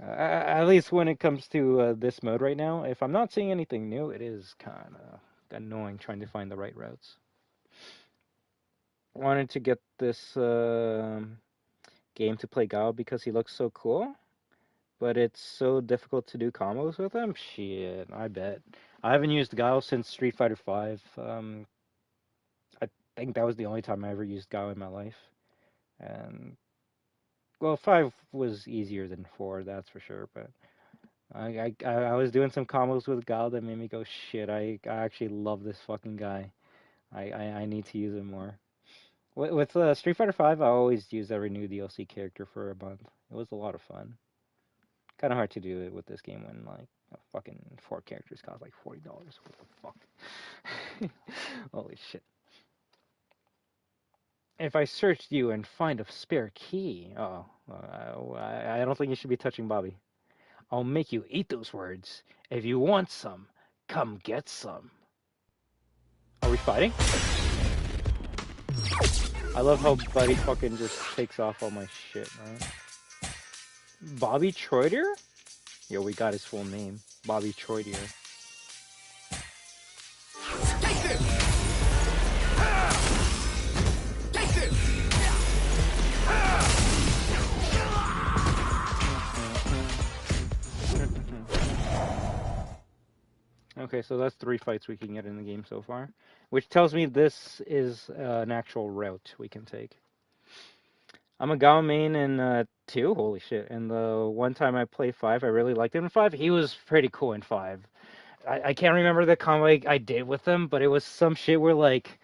Speaker 1: at least when it comes to this mode right now, if I'm not seeing anything new, it is kind of annoying trying to find the right routes. Wanted to get this game to play Gao because he looks so cool, but it's so difficult to do combos with him. Shit, I bet. I haven't used Gao since Street Fighter 5. I think that was the only time I ever used Gao in my life. And well, 5 was easier than 4, that's for sure. But I was doing some combos with Gao that made me go, shit, I actually love this fucking guy. I need to use him more. With Street Fighter 5, I always use every new DLC character for a month. It was a lot of fun. Kind of hard to do it with this game when like fucking 4 characters cost like $40. What the fuck? Holy shit. If I searched you and find a spare key, I don't think you should be touching Bobby. I'll make you eat those words. If you want some, come get some. Are we fighting? I love how Buddy fucking just takes off all my shit, right? Bobby Troider? Yo, we got his full name. Bobby Troider. Take this! Take this! Okay, so that's 3 fights we can get in the game so far, which tells me this is an actual route we can take. I'm a Gao main in 2, holy shit, and the one time I played 5, I really liked him in 5. He was pretty cool in 5. I can't remember the combo I did with him, but it was some shit where like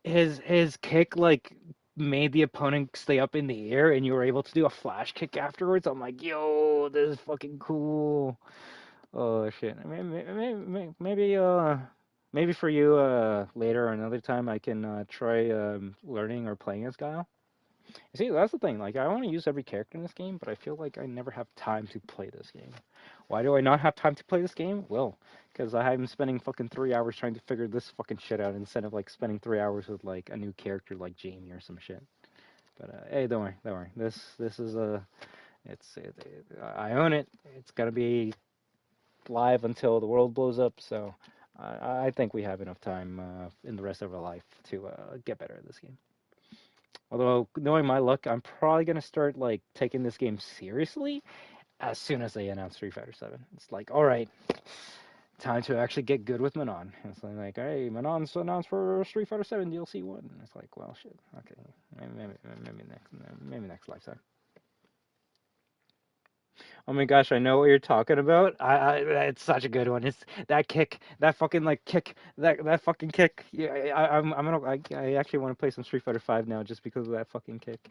Speaker 1: his kick like made the opponent stay up in the air, and you were able to do a flash kick afterwards. I'm like, yo, this is fucking cool. Oh shit. Maybe for you later or another time I can try learning or playing as Guile. See, that's the thing. Like, I want to use every character in this game, but I feel like I never have time to play this game. Why do I not have time to play this game? Well, because I'm spending fucking 3 hours trying to figure this fucking shit out instead of like spending 3 hours with like a new character like Jamie or some shit. But hey, don't worry. This is I own it. It's gonna be live until the world blows up. So I think we have enough time in the rest of our life to get better at this game. Although, knowing my luck, I'm probably gonna start like taking this game seriously as soon as they announce Street Fighter 7. It's like, all right, time to actually get good with Manon. It's like, hey, Manon's announced for Street Fighter 7 DLC 1. It's like, well, shit. Okay, maybe next lifetime. Oh my gosh, I know what you're talking about. It's such a good one. It's that kick, that fucking like kick, that fucking kick. Yeah, I actually want to play some Street Fighter 5 now just because of that fucking kick.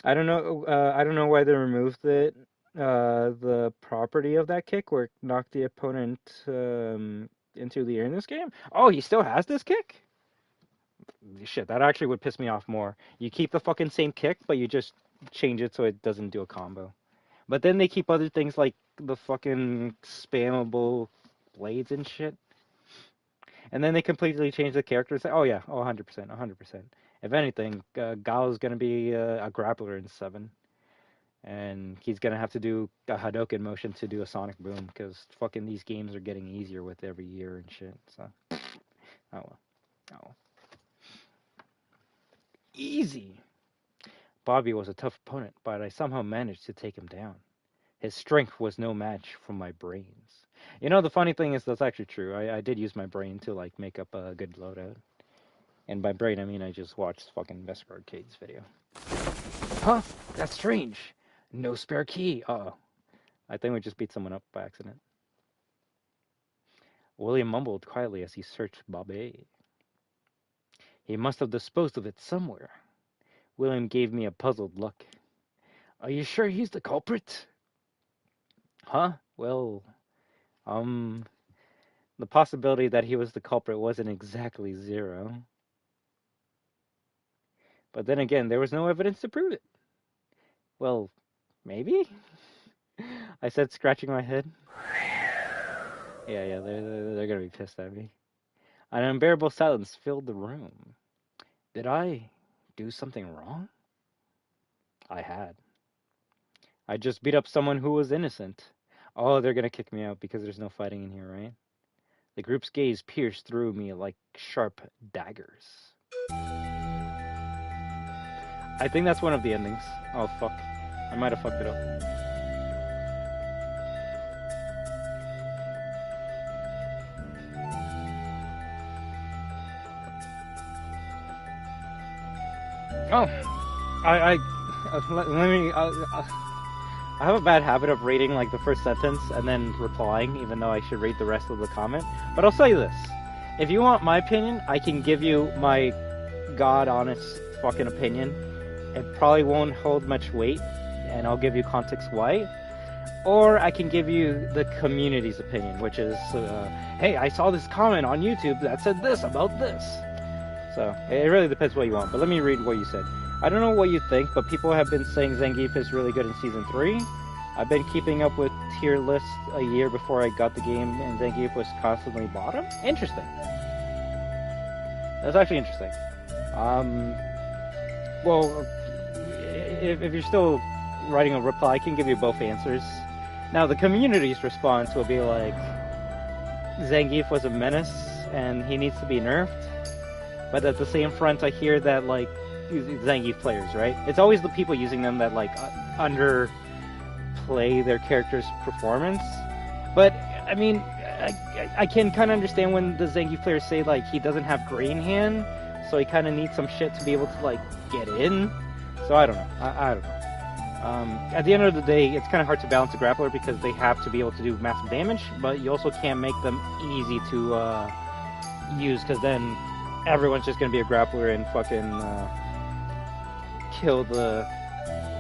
Speaker 1: I don't know why they removed it. The property of that kick where it knocked the opponent into the air in this game. Oh, he still has this kick? Shit, that actually would piss me off more. You keep the fucking same kick, but you just change it so it doesn't do a combo. But then they keep other things like the fucking spammable blades and shit. And then they completely change the character and say, oh yeah, oh 100%, 100%. If anything, Gao's gonna be a grappler in 7. And he's gonna have to do a Hadouken motion to do a Sonic Boom, because fucking these games are getting easier with every year and shit, so. Oh well. Oh well. Easy! Bobby was a tough opponent, but I somehow managed to take him down. His strength was no match for my brains. You know, the funny thing is that's actually true. I did use my brain to, like, make up a good loadout. And by brain, I mean I just watched fucking Vesper Arcade's video. Huh? That's strange. No spare key. Uh-oh. I think we just beat someone up by accident. William mumbled quietly as he searched Bobby. He must have disposed of it somewhere. William gave me a puzzled look. Are you sure he's the culprit? Huh? Well, the possibility that he was the culprit wasn't exactly 0. But then again, there was no evidence to prove it. Well, maybe? I said, scratching my head. Yeah, they're gonna be pissed at me. An unbearable silence filled the room. Did I do something wrong? I had. I just beat up someone who was innocent. Oh, they're gonna kick me out because there's no fighting in here, right? The group's gaze pierced through me like sharp daggers. I think that's one of the endings. Oh, fuck. I might have fucked it up. Oh, let me. I have a bad habit of reading like the first sentence and then replying, even though I should read the rest of the comment. But I'll say this: if you want my opinion, I can give you my god honest fucking opinion. It probably won't hold much weight, and I'll give you context why. Or I can give you the community's opinion, which is, hey, I saw this comment on YouTube that said this about this. So, it really depends what you want, but let me read what you said. I don't know what you think, but people have been saying Zangief is really good in Season 3. I've been keeping up with tier lists a year before I got the game, and Zangief was constantly bottom? Interesting. That's actually interesting. Well, if you're still writing a reply, I can give you both answers. Now, the community's response will be like, Zangief was a menace, and he needs to be nerfed. But at the same front, I hear that, like, Zangief players, right? It's always the people using them that, like, underplay their character's performance. But, I mean, I can kind of understand when the Zangief players say, like, he doesn't have green hand, so he kind of needs some shit to be able to, like, get in. So I don't know. I don't know. At the end of the day, it's kind of hard to balance a grappler because they have to be able to do massive damage, but you also can't make them easy to use, because then everyone's just going to be a grappler and fucking kill the,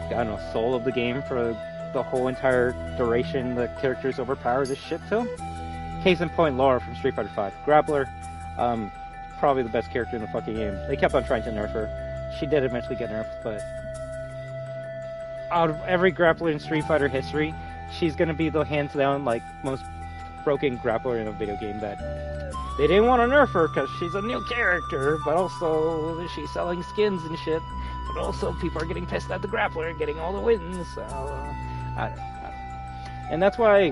Speaker 1: I don't know, soul of the game for the whole entire duration the character's overpowered as shit till. Case in point, Laura from Street Fighter V. Grappler, probably the best character in the fucking game. They kept on trying to nerf her. She did eventually get nerfed, but out of every grappler in Street Fighter history, she's gonna be the hands down, like, most broken grappler in a video game that they didn't want to nerf her because she's a new character, but also she's selling skins and shit. But also people are getting pissed at the grappler and getting all the wins, so I don't know. And that's why,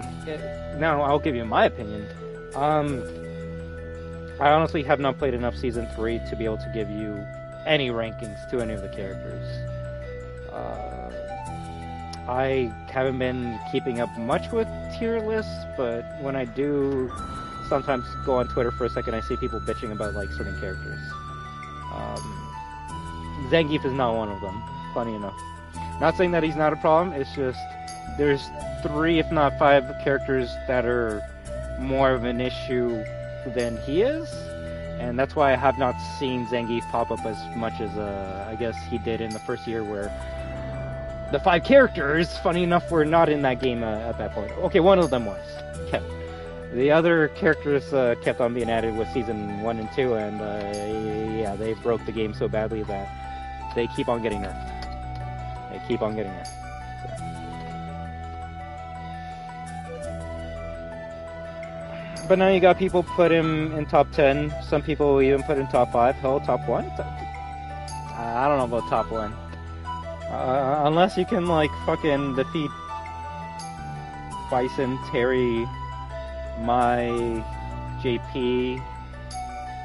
Speaker 1: now I'll give you my opinion. I honestly have not played enough Season 3 to be able to give you any rankings to any of the characters. I haven't been keeping up much with tier lists, but when I do sometimes go on Twitter for a second, I see people bitching about, like, certain characters. Zangief is not one of them, funny enough. Not saying that he's not a problem, it's just there's 3, if not 5 characters that are more of an issue than he is, and that's why I have not seen Zangief pop up as much as I guess he did in the first year, where The 5 characters, funny enough, were not in that game at that point. Okay, one of them was. Kept. The other characters kept on being added with Season 1 and 2, and yeah, they broke the game so badly that they keep on getting nerfed. They keep on getting nerfed. So. But now you got people put him in top 10, some people even put him top 5, hell, top 1? I don't know about top 1. Unless you can, like, fucking defeat Bison, Terry, my JP,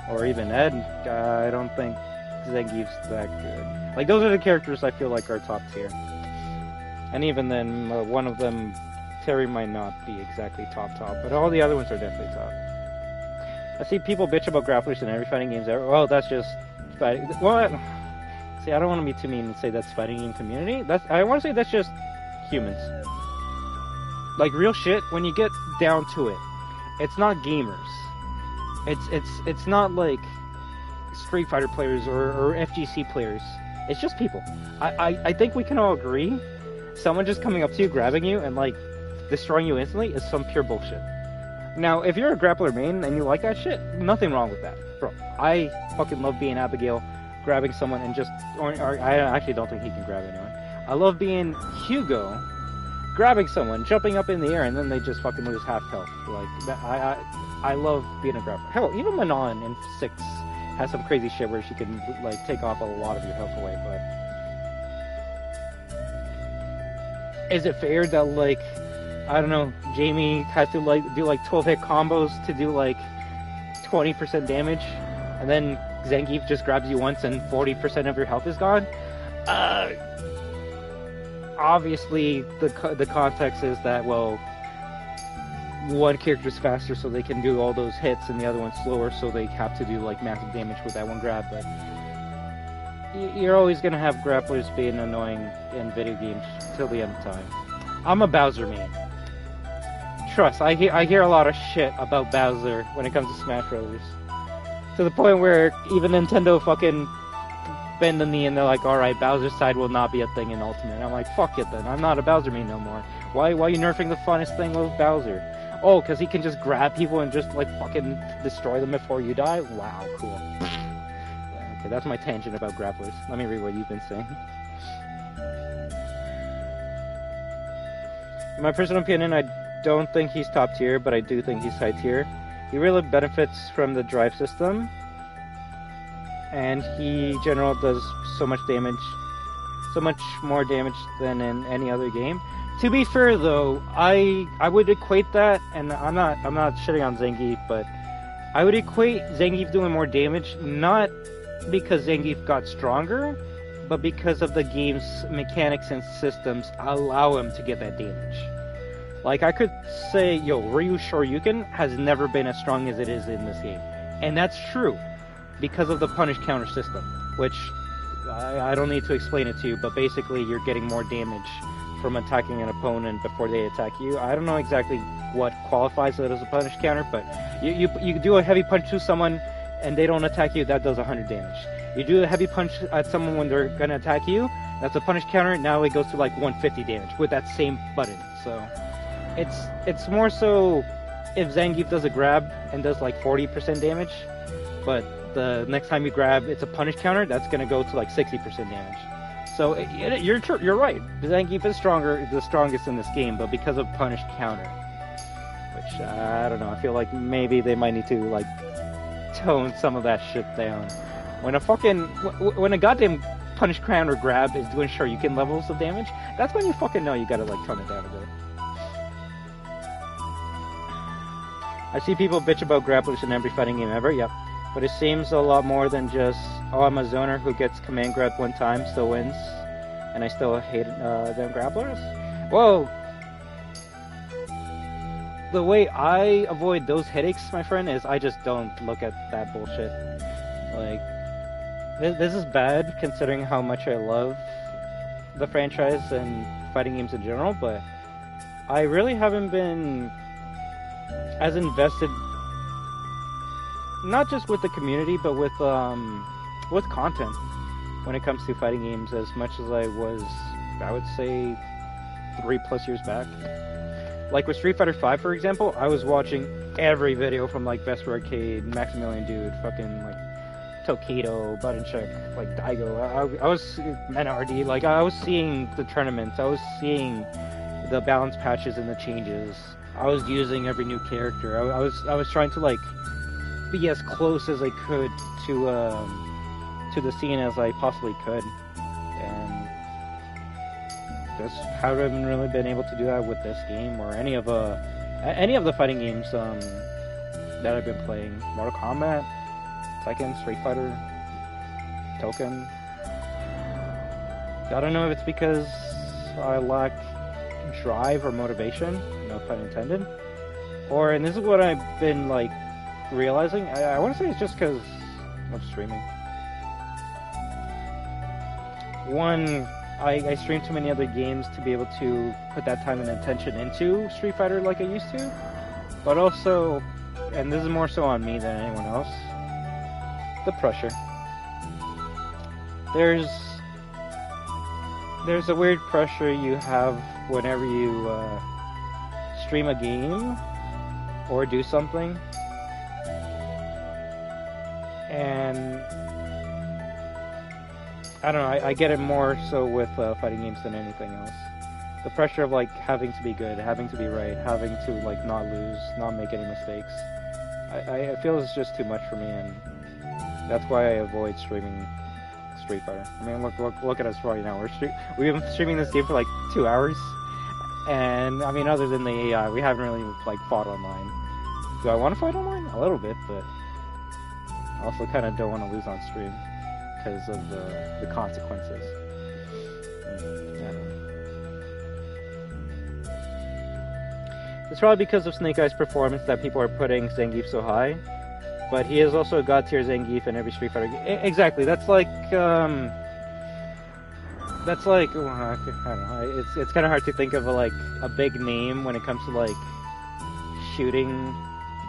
Speaker 1: or even Ed, I don't think Zangief's that good. Like, those are the characters I feel like are top tier. And even then, one of them, Terry, might not be exactly top, but all the other ones are definitely top. I see people bitch about grapplers in every fighting games ever. Well, that's just fighting. What? See, I don't want to be too mean and say that's fighting game community. I want to say that's just humans. Like, real shit, when you get down to it, it's not gamers. It's not like Street Fighter players or FGC players. It's just people. I think we can all agree, someone just coming up to you, grabbing you, and like destroying you instantly is some pure bullshit. Now, if you're a grappler main and you like that shit, nothing wrong with that. Bro, I fucking love being Abigail, grabbing someone and just... Or I actually don't think he can grab anyone. I love being Hugo, grabbing someone, jumping up in the air, and then they just fucking lose half health. Like, that, I love being a grappler. Hell, even Manon in 6 has some crazy shit where she can, like, take off a lot of your health away, but... Is it fair that, like, I don't know, Jamie has to, like, do, like, 12-hit combos to do, like, 20% damage, and then Zangief just grabs you once and 40% of your health is gone? Obviously, the context is that, well, one character's faster so they can do all those hits, and the other one's slower so they have to do, like, massive damage with that one grab, but... You're always gonna have grapplers being annoying in video games till the end of time. I'm a Bowser main. Trust, I hear a lot of shit about Bowser when it comes to Smash Bros. To the point where even Nintendo fucking bend the knee and they're like, alright, Bowser's side will not be a thing in Ultimate. And I'm like, fuck it then, I'm not a Bowser main no more. Why are you nerfing the funnest thing with Bowser? Oh, because he can just grab people and just, like, fucking destroy them before you die? Wow, cool. Okay, that's my tangent about grapplers. Let me read what you've been saying. In my personal opinion, I don't think he's top tier, but I do think he's high tier. He really benefits from the drive system, and he in general does so much damage, so much more damage than in any other game. To be fair though, I would equate that, and I'm not shitting on Zangief, but I would equate Zangief doing more damage not because Zangief got stronger, but because of the game's mechanics and systems allow him to get that damage. Like, I could say, yo, Ryu Shoryuken has never been as strong as it is in this game. And that's true, because of the punish counter system, which I don't need to explain it to you, but basically you're getting more damage from attacking an opponent before they attack you. I don't know exactly what qualifies it as a punish counter, but you do a heavy punch to someone and they don't attack you, that does 100 damage. You do a heavy punch at someone when they're gonna attack you, that's a punish counter, now it goes to like 150 damage with that same button. So it's more so if Zangief does a grab and does like 40% damage, but the next time you grab it's a punish counter, that's gonna go to like 60% damage. So you're right, Zangief is the strongest in this game, but because of punish counter. Which, I don't know, I feel like maybe they might need to like tone some of that shit down. When a goddamn punish counter grab is doing Shoryuken levels of damage, that's when you fucking know you gotta like tone it down a bit. I see people bitch about grapplers in every fighting game ever, yep. But it seems a lot more than just, oh, I'm a zoner who gets command grabbed one time, still wins, and I still hate them grapplers? Whoa! The way I avoid those headaches, my friend, is I just don't look at that bullshit. Like, this is bad considering how much I love the franchise and fighting games in general, but I really haven't been as invested, not just with the community, but with content when it comes to fighting games as much as I was I would say 3+ years back. Like with Street Fighter 5, for example, I was watching every video from like Vesper Arcade, Maximilian Dude, fucking like Tokido, Button Check, like Daigo. I was Menardi, like I was seeing the tournaments, I was seeing the balance patches and the changes. I was using every new character. I was trying to like be as close as I could to the scene as I possibly could, and just haven't really been able to do that with this game or any of the fighting games that I've been playing. Mortal Kombat, Tekken, Street Fighter, Token. I don't know if it's because I lack drive or motivation, no pun intended, or, and this is what I've been like realizing, I want to say it's just because of streaming. One, I stream too many other games to be able to put that time and attention into Street Fighter like I used to, but also, and this is more so on me than anyone else, the pressure. There's a weird pressure you have whenever you stream a game or do something, and I don't know, I get it more so with fighting games than anything else. The pressure of like having to be good, having to be right, having to like not lose, not make any mistakes. I feel it's just too much for me, and that's why I avoid streaming Street Fighter. I mean, look at us right now. We've been streaming this game for like 2 hours, and I mean, other than the AI, we haven't really like fought online. Do I want to fight online? A little bit, but I also kind of don't want to lose on stream because of the consequences. I don't know. It's probably because of Snake Eye's performance that people are putting Zangief so high. But he is also a god tier Zangief in every Street Fighter game. Exactly. That's like well, I don't know. It's kind of hard to think of a big name when it comes to like shooting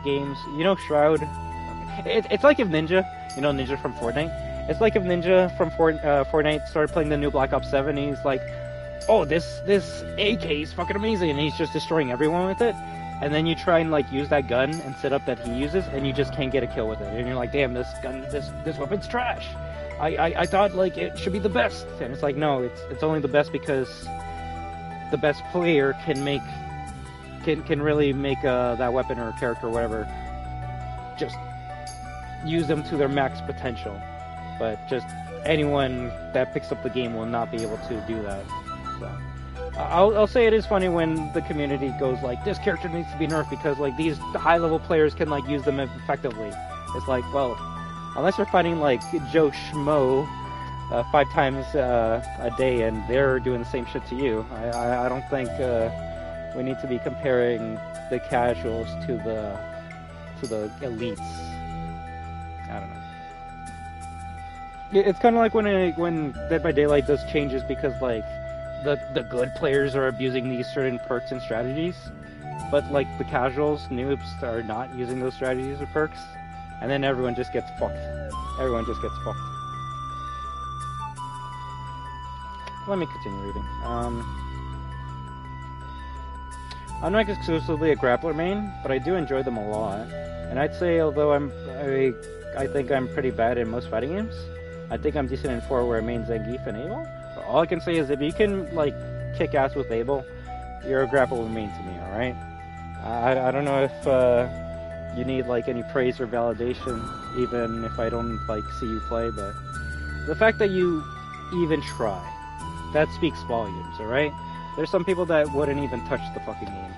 Speaker 1: games. You know, Shroud. It's like if Ninja, you know, Ninja from Fortnite. It's like if Ninja from Fortnite started playing the new Black Ops 7. And he's like, oh, this AK is fucking amazing, and he's just destroying everyone with it. And then you try and like use that gun and setup that he uses, and you just can't get a kill with it. And you're like, damn, this gun, this weapon's trash. I thought like it should be the best. And it's like, no, it's only the best because the best player can really make that weapon or character or whatever, just use them to their max potential. But just anyone that picks up the game will not be able to do that. So I'll say it is funny when the community goes like, this character needs to be nerfed because like these high-level players can like use them effectively. It's like, well, unless you're fighting like Joe Schmo 5 times a day and they're doing the same shit to you, I don't think we need to be comparing the casuals to the elites. I don't know. It's kind of like when Dead by Daylight does changes because like the good players are abusing these certain perks and strategies, but like the casuals, noobs, are not using those strategies or perks, and then everyone just gets fucked. Everyone just gets fucked. Let me continue reading. I'm not exclusively a grappler main, but I do enjoy them a lot, and I'd say although I think I'm pretty bad in most fighting games, I think I'm decent in 4 where I main Zangief and Abel. All I can say is if you can like kick ass with Abel, you're a grappler main to me, alright? I don't know if you need like any praise or validation, even if I don't like see you play, but the fact that you even try, that speaks volumes, alright? There's some people that wouldn't even touch the fucking game,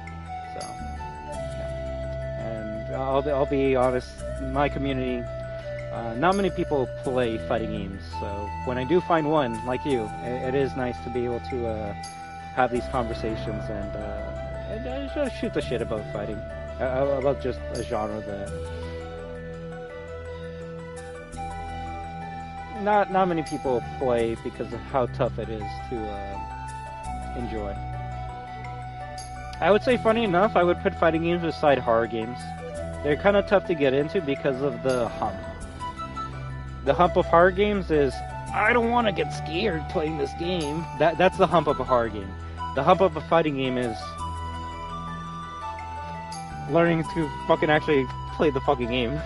Speaker 1: so yeah. And I'll be honest, in my community, not many people play fighting games, so when I do find one, like you, it is nice to be able to have these conversations and just shoot the shit about fighting, about just a genre that not many people play because of how tough it is to enjoy. I would say, funny enough, I would put fighting games beside horror games. They're kind of tough to get into because of the hump. The hump of horror games is I don't want to get scared playing this game. That's the hump of a horror game. The hump of a fighting game is learning to fucking actually play the fucking game.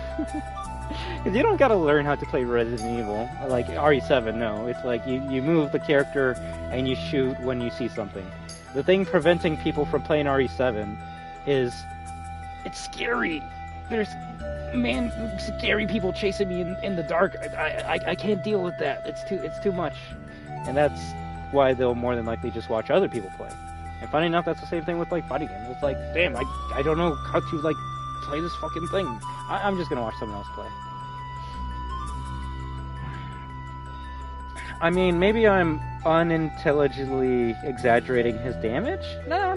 Speaker 1: Because you don't gotta learn how to play Resident Evil, like RE7, no. It's like you move the character and you shoot when you see something. The thing preventing people from playing RE7 is it's scary. There's scary people chasing me in the dark. I can't deal with that. It's too much. And that's why they'll more than likely just watch other people play. And funny enough, that's the same thing with like fighting games. It's like, damn, I don't know how to like play this fucking thing. I'm just gonna watch someone else play. I mean, maybe I'm unintelligently exaggerating his damage? No.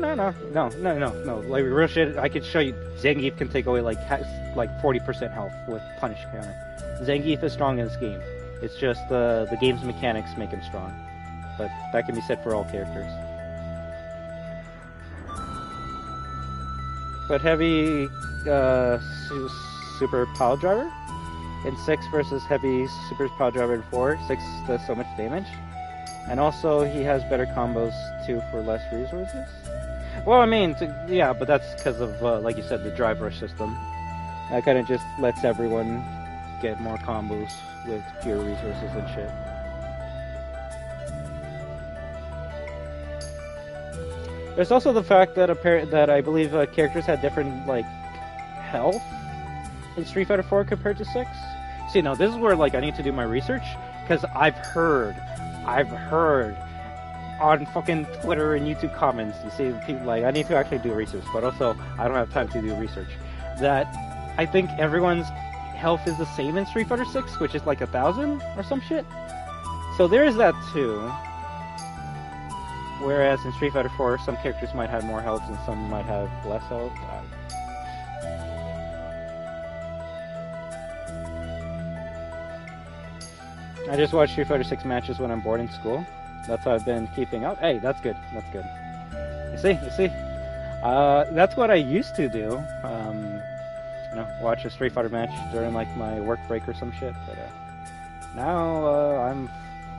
Speaker 1: Like, real shit, I could show you, Zangief can take away, like 40% health with Punish Counter. Zangief is strong in this game. It's just the game's mechanics make him strong. But that can be said for all characters. But Heavy, Super Pile Driver? In 6 versus Heavy Super Power Driver in 4, 6 does so much damage. And also, he has better combos, too, for less resources. Well, I mean, yeah, but that's because of, like you said, the drive rush system. That kind of just lets everyone get more combos with fewer resources and shit. There's also the fact that I believe characters had different, like, health in Street Fighter 4 compared to 6. See, now this is where like I need to do my research, because I've heard on fucking Twitter and YouTube comments, you see people like, I need to actually do research, but also I don't have time to do research, that I think everyone's health is the same in Street Fighter 6, which is like 1,000 or some shit. So there is that too. Whereas in Street Fighter 4, some characters might have more health and some might have less health. I just watch Street Fighter 6 matches when I'm bored in school. That's how I've been keeping up. Hey, that's good. That's good. You see? That's what I used to do. You know, watch a Street Fighter match during like my work break or some shit. But now I'm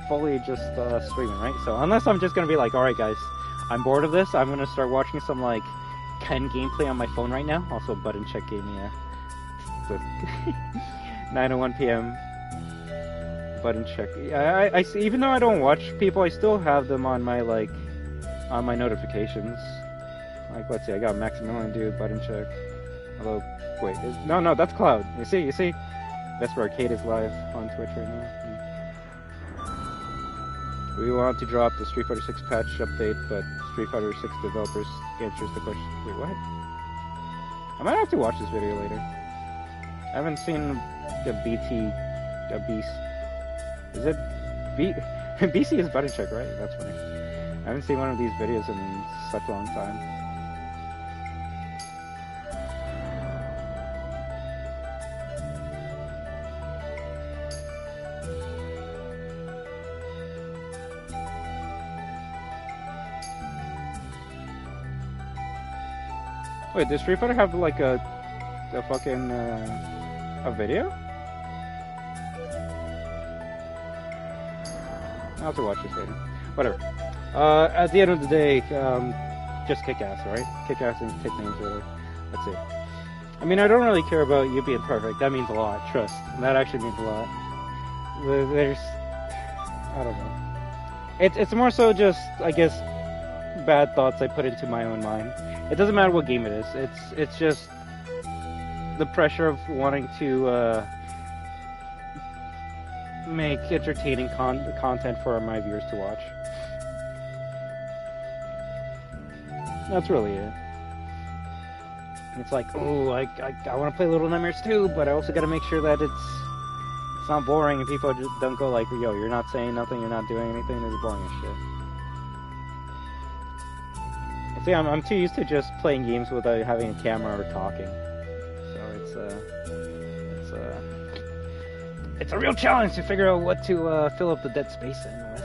Speaker 1: fully just streaming, right? So unless I'm just gonna be like, all right, guys, I'm bored of this. I'm gonna start watching some like Ken gameplay on my phone right now. Also, Button Check gave me a 9:01 p.m. Button Check. I see, even though I don't watch people, I still have them on my like on my notifications. Like, let's see, I got Maximilian Dude, Button Check. Hello, wait, no, that's Cloud. You see, Vesper Arcade is live on Twitch right now. We want to drop the Street Fighter 6 patch update, but Street Fighter 6 developers answers the question. Wait, what? I might have to watch this video later. I haven't seen the a Beast. Is it BC is Button Check, right? That's funny. I haven't seen one of these videos in such a long time. Wait, does Street Fighter have like a fucking a video? I'll have to watch this later. Whatever. At the end of the day, just kick ass, right? Kick ass and kick names, whatever. Let's see. I mean, I don't really care about you being perfect. That means a lot. Trust. That actually means a lot. There's, I don't know. It's more so just, I guess, bad thoughts I put into my own mind. It doesn't matter what game it is. It's just the pressure of wanting to make entertaining content for my viewers to watch. That's really it. It's like, oh, I want to play Little Nightmares 2, but I also got to make sure that it's not boring and people just don't go like, yo, you're not saying nothing, you're not doing anything, this is boring as shit. See, I'm too used to just playing games without having a camera or talking. So it's a real challenge to figure out what to fill up the dead space in with.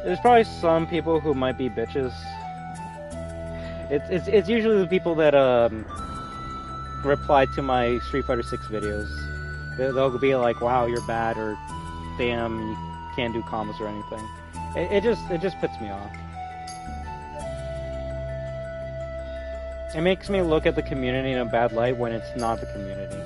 Speaker 1: There's probably some people who might be bitches. It's usually the people that reply to my Street Fighter 6 videos. They'll be like, wow, you're bad, or damn, you can't do combos or anything. It just puts me off. It makes me look at the community in a bad light when it's not the community.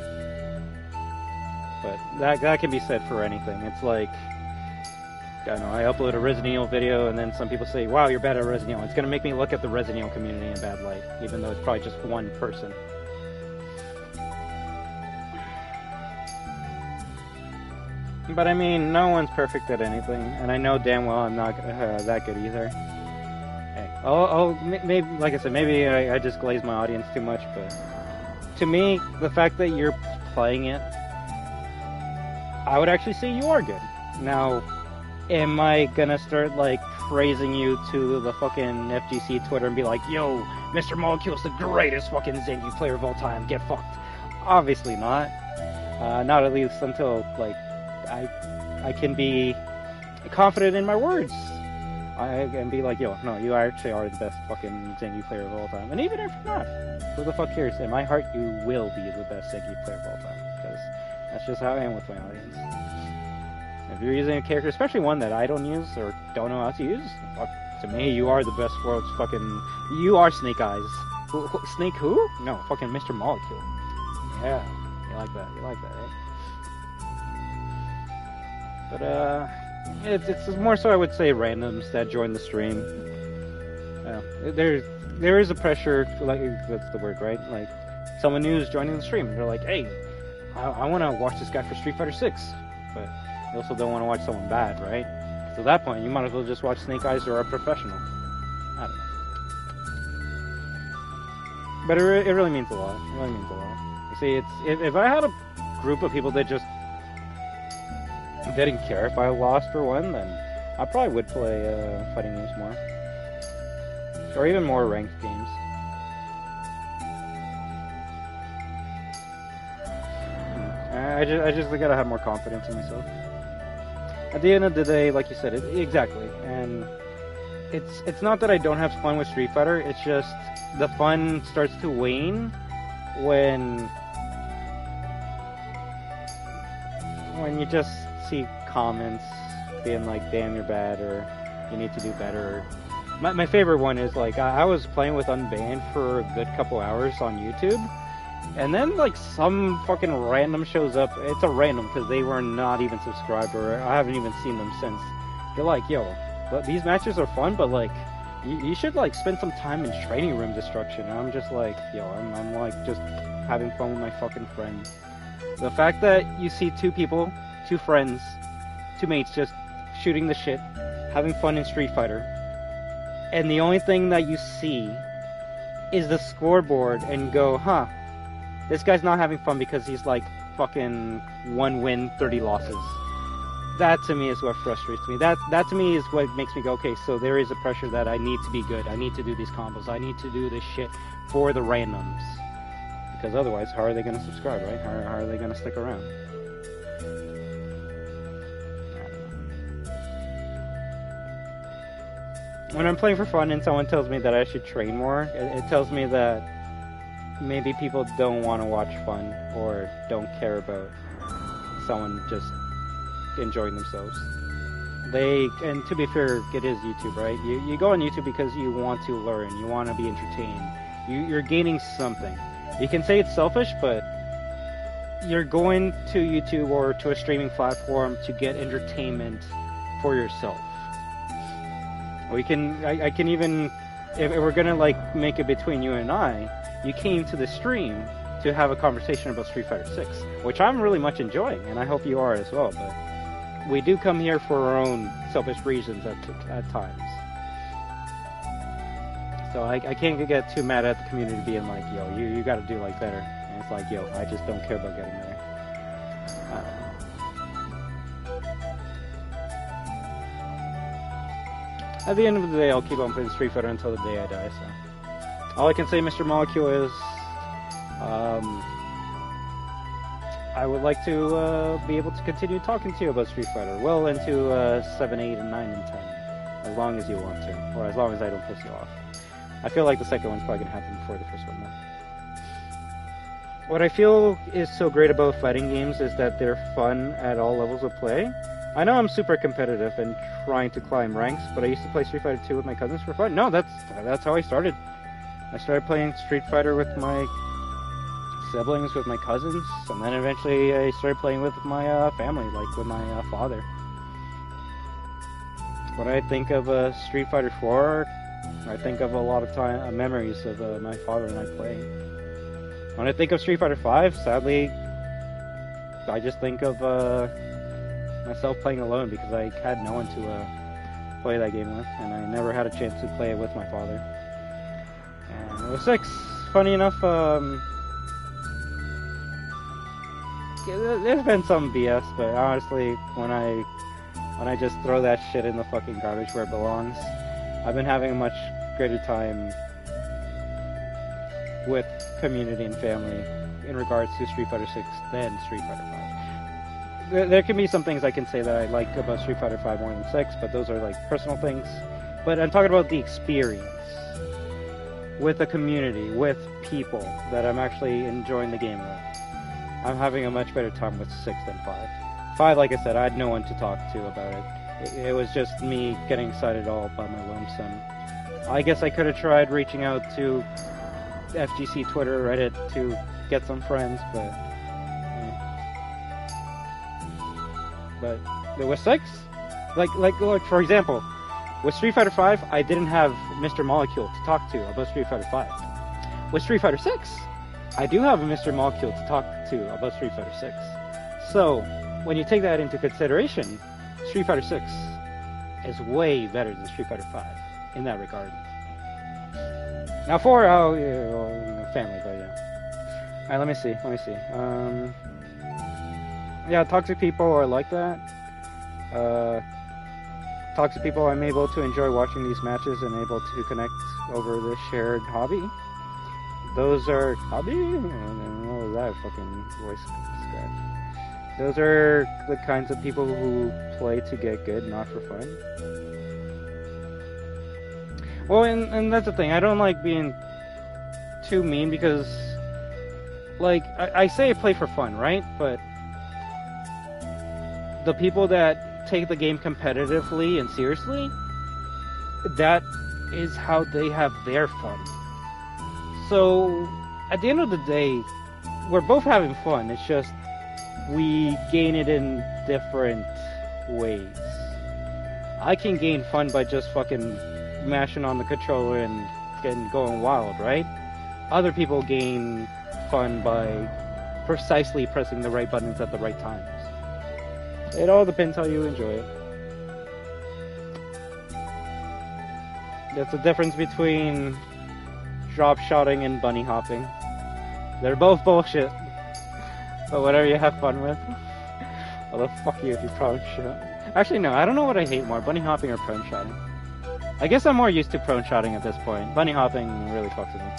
Speaker 1: But that can be said for anything. It's like, I don't know, I upload a Resident Evil video and then some people say, wow, you're bad at Resident Evil. It's gonna make me look at the Resident Evil community in a bad light, even though it's probably just one person. But I mean, no one's perfect at anything, and I know damn well I'm not that good either. Hey, maybe, like I said, maybe I just glaze my audience too much, but to me, the fact that you're playing it, I would actually say you are good. Now, am I gonna start like praising you to the fucking FGC Twitter and be like, yo, Mr. Molecule's the greatest fucking Zangief player of all time, get fucked? Obviously not. Not at least until like I can be confident in my words. I can be like, yo, no, you actually are the best fucking Zangief player of all time. And even if you're not, who the fuck cares? In my heart, you will be the best Zangief player of all time. Because that's just how I am with my audience. If you're using a character, especially one that I don't use or don't know how to use, fuck, to me, you are the best world's fucking... You are Snake Eyes. Snake who? No, fucking Mr. Molecule. Yeah, you like that. You like that, eh? But, it's more so I would say randoms that join the stream. There is a pressure, like, that's the word, right? Like, someone new is joining the stream. They're like, hey, I want to watch this guy for Street Fighter 6. But you also don't want to watch someone bad, right? So at that point, you might as well just watch Snake Eyes or a professional. I don't know. But it really means a lot. It really means a lot. You see, if I had a group of people that just didn't care if I lost or won, then I probably would play fighting games more. Or even more ranked games. I just gotta have more confidence in myself. At the end of the day, like you said, exactly. And it's not that I don't have fun with Street Fighter, it's just the fun starts to wane when you just see comments being like, damn, you're bad, or you need to do better. My favorite one is like, I was playing with Unbanned for a good couple hours on YouTube, and then like some fucking random shows up. It's a random because they were not even subscribed, or I haven't even seen them since. They're like, yo, these matches are fun, but like you should like spend some time in training room destruction. And I'm just like, yo, I'm like just having fun with my fucking friend. The fact that you see two people, two friends, two mates just shooting the shit, having fun in Street Fighter, and the only thing that you see is the scoreboard and go, huh, this guy's not having fun because he's like fucking 1 win, 30 losses. That to me is what frustrates me. That to me is what makes me go, okay, so there is a pressure that I need to be good. I need to do these combos. I need to do this shit for the randoms. Because otherwise, how are they going to subscribe, right? How are they going to stick around? When I'm playing for fun and someone tells me that I should train more, it tells me that maybe people don't want to watch fun or don't care about someone just enjoying themselves. And to be fair, it is YouTube, right? You go on YouTube because you want to learn, you want to be entertained, you're gaining something. You can say it's selfish, but you're going to YouTube or to a streaming platform to get entertainment for yourself. I can even, if we're gonna like make it between you and I, you came to the stream to have a conversation about Street Fighter 6, which I'm really much enjoying, and I hope you are as well, but we do come here for our own selfish reasons at times. So I can't get too mad at the community being like, yo, you gotta do like better. And it's like, yo, I just don't care about getting better. I don't know. At the end of the day, I'll keep on playing Street Fighter until the day I die, so. All I can say, Mr. Molecule, is I would like to be able to continue talking to you about Street Fighter well into 7, 8, and 9, and 10. As long as you want to. Or as long as I don't piss you off. I feel like the second one's probably going to happen before the first one, though. what I feel is so great about fighting games is that they're fun at all levels of play. I know I'm super competitive and trying to climb ranks, but I used to play Street Fighter 2 with my cousins for fun. No, that's how I started. I started playing Street Fighter with my siblings, with my cousins, and then eventually I started playing with my family, like with my father. When I think of Street Fighter 4, I think of a lot of memories of my father and I playing. When I think of Street Fighter 5, sadly, I just think of myself playing alone because I had no one to play that game with, and I never had a chance to play it with my father. And it was 6. Funny enough, there's been some BS, but honestly, when I just throw that shit in the fucking garbage where it belongs, I've been having a much greater time with community and family in regards to Street Fighter 6 than Street Fighter 5. There can be some things I can say that I like about Street Fighter 5 more than 6, but those are like personal things. But I'm talking about the experience with the community, with people that I'm actually enjoying the game with. I'm having a much better time with 6 than 5. 5, like I said, I had no one to talk to about it. It was just me getting excited all by my lonesome. I guess I could have tried reaching out to FGC, Twitter, Reddit to get some friends, but there was 6. Like for example, with Street Fighter 5, I didn't have Mr. Molecule to talk to about Street Fighter 5. With Street Fighter 6, I do have a Mr. Molecule to talk to about Street Fighter 6. So, when you take that into consideration, Street Fighter 6 is way better than Street Fighter 5 in that regard. Now 4, family, but yeah. Alright, let me see. Yeah, toxic people are like that. Toxic people, I'm able to enjoy watching these matches and able to connect over this shared hobby. Those are... hobby? I don't know that fucking voice scratch. Those are the kinds of people who play to get good, not for fun. Well, and that's the thing. I don't like being too mean because, like, I say I play for fun, right? But the people that take the game competitively and seriously, that is how they have their fun. So, at the end of the day, we're both having fun. It's just we gain it in different ways. I can gain fun by just fucking mashing on the controller and going wild, right? Other people gain fun by precisely pressing the right buttons at the right times. It all depends how you enjoy it. That's the difference between drop shotting and bunny hopping. They're both bullshit. But whatever you have fun with. Well, the fuck you if you prone shot. Actually, no, I don't know what I hate more, bunny hopping or prone shotting. I guess I'm more used to prone shotting at this point. Bunny hopping really fucks with me.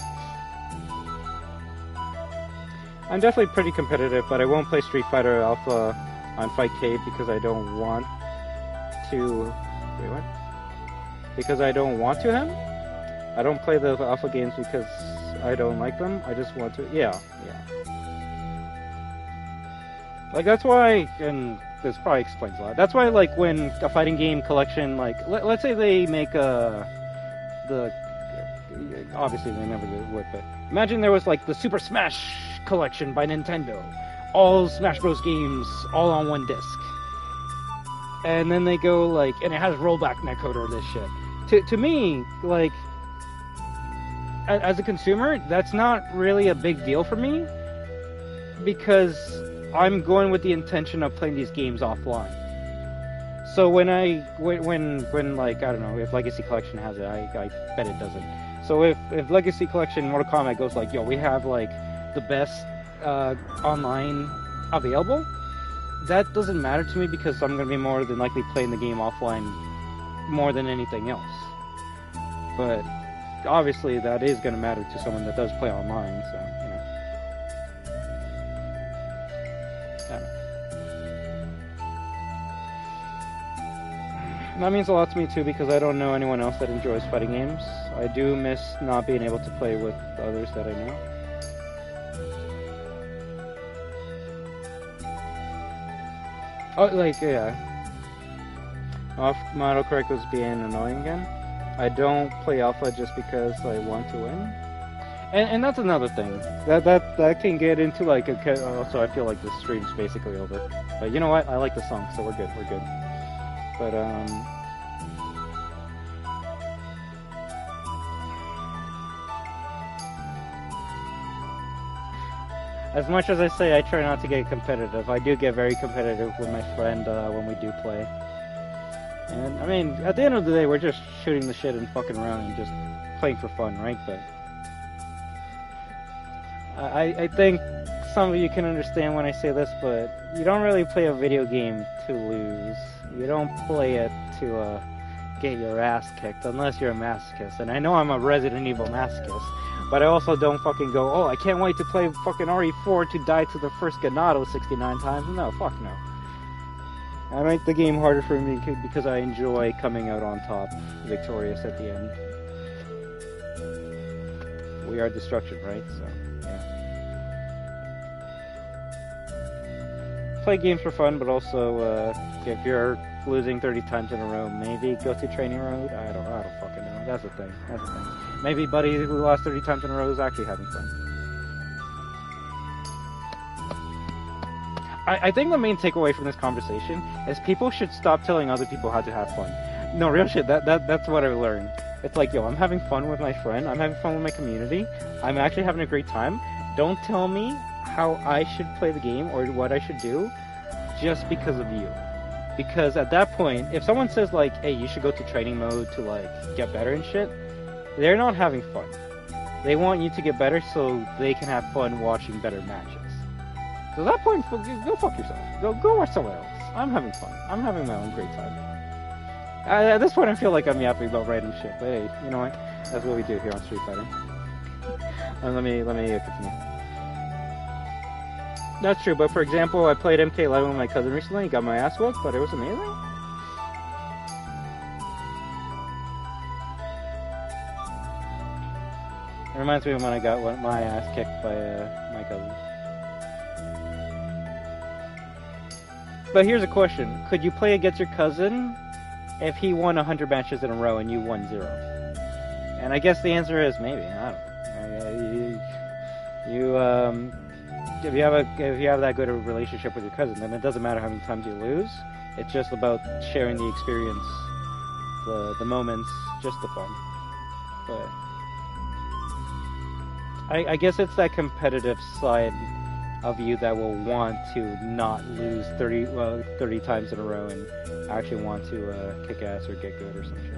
Speaker 1: I'm definitely pretty competitive, but I won't play Street Fighter Alpha on Fightcade because I don't want to... Wait, what? Because I don't want to him? I don't play the Alpha games because I don't like them. I just want to... Yeah. Like, that's why, and this probably explains a lot. That's why, like, when a fighting game collection, like, let's say they make obviously they never would, but imagine there was, like, the Super Smash collection by Nintendo. All Smash Bros. Games, all on one disc. And then they go, like, and it has rollback netcode or this shit. To me, like, as a consumer, that's not really a big deal for me, because I'm going with the intention of playing these games offline. So when like, I don't know, if Legacy Collection has it, I bet it doesn't. So if Legacy Collection Mortal Kombat goes like, yo, we have like the best online available, that doesn't matter to me because I'm going to be more than likely playing the game offline more than anything else. But obviously that is going to matter to someone that does play online, so, you know. That means a lot to me too because I don't know anyone else that enjoys fighting games. I do miss not being able to play with others that I know. Oh, like, yeah. Off my autocorrect was being annoying again. I don't play alpha just because I want to win. And that's another thing. That can get into like a... Also, I feel like the stream's basically over. But you know what? I like the song, so we're good. We're good. But, as much as I say I try not to get competitive, I do get very competitive with my friend when we do play. And, I mean, at the end of the day, we're just shooting the shit and fucking around and just playing for fun, right? But I think some of you can understand when I say this, but you don't really play a video game to lose. You don't play it to get your ass kicked, unless you're a masochist. And I know I'm a Resident Evil masochist, but I also don't fucking go, oh, I can't wait to play fucking RE4 to die to the first Ganado 69 times. No, fuck no. I make the game harder for me because I enjoy coming out on top, victorious at the end. We are destruction, right? So, yeah. Play games for fun, but also, if you're losing 30 times in a row, maybe go to training mode. I don't fucking know. That's the thing. That's the thing. Maybe buddy who lost 30 times in a row is actually having fun. I think the main takeaway from this conversation is people should stop telling other people how to have fun. No, real shit. That's what I learned. It's like, yo, I'm having fun with my friend. I'm having fun with my community. I'm actually having a great time. Don't tell me how I should play the game or what I should do just because of you. Because at that point, if someone says like, hey, you should go to training mode to like get better and shit, they're not having fun. They want you to get better so they can have fun watching better matches. So at that point, go fuck yourself. Go watch someone else. I'm having fun. I'm having my own great time. At this point, I feel like I'm yapping about random shit, but hey, you know what? That's what we do here on Street Fighter. Let me continue. That's true, but for example, I played MK11 with my cousin recently, got my ass whooped, but it was amazing. It reminds me of when I got my ass kicked by my cousin. But here's a question. Could you play against your cousin if he won 100 matches in a row and you won 0? And I guess the answer is maybe. I don't know. If you have that good a relationship with your cousin, then it doesn't matter how many times you lose. It's just about sharing the experience, the moments, just the fun. But I guess it's that competitive side of you that will want to not lose 30 times in a row and actually want to kick ass or get good or some shit.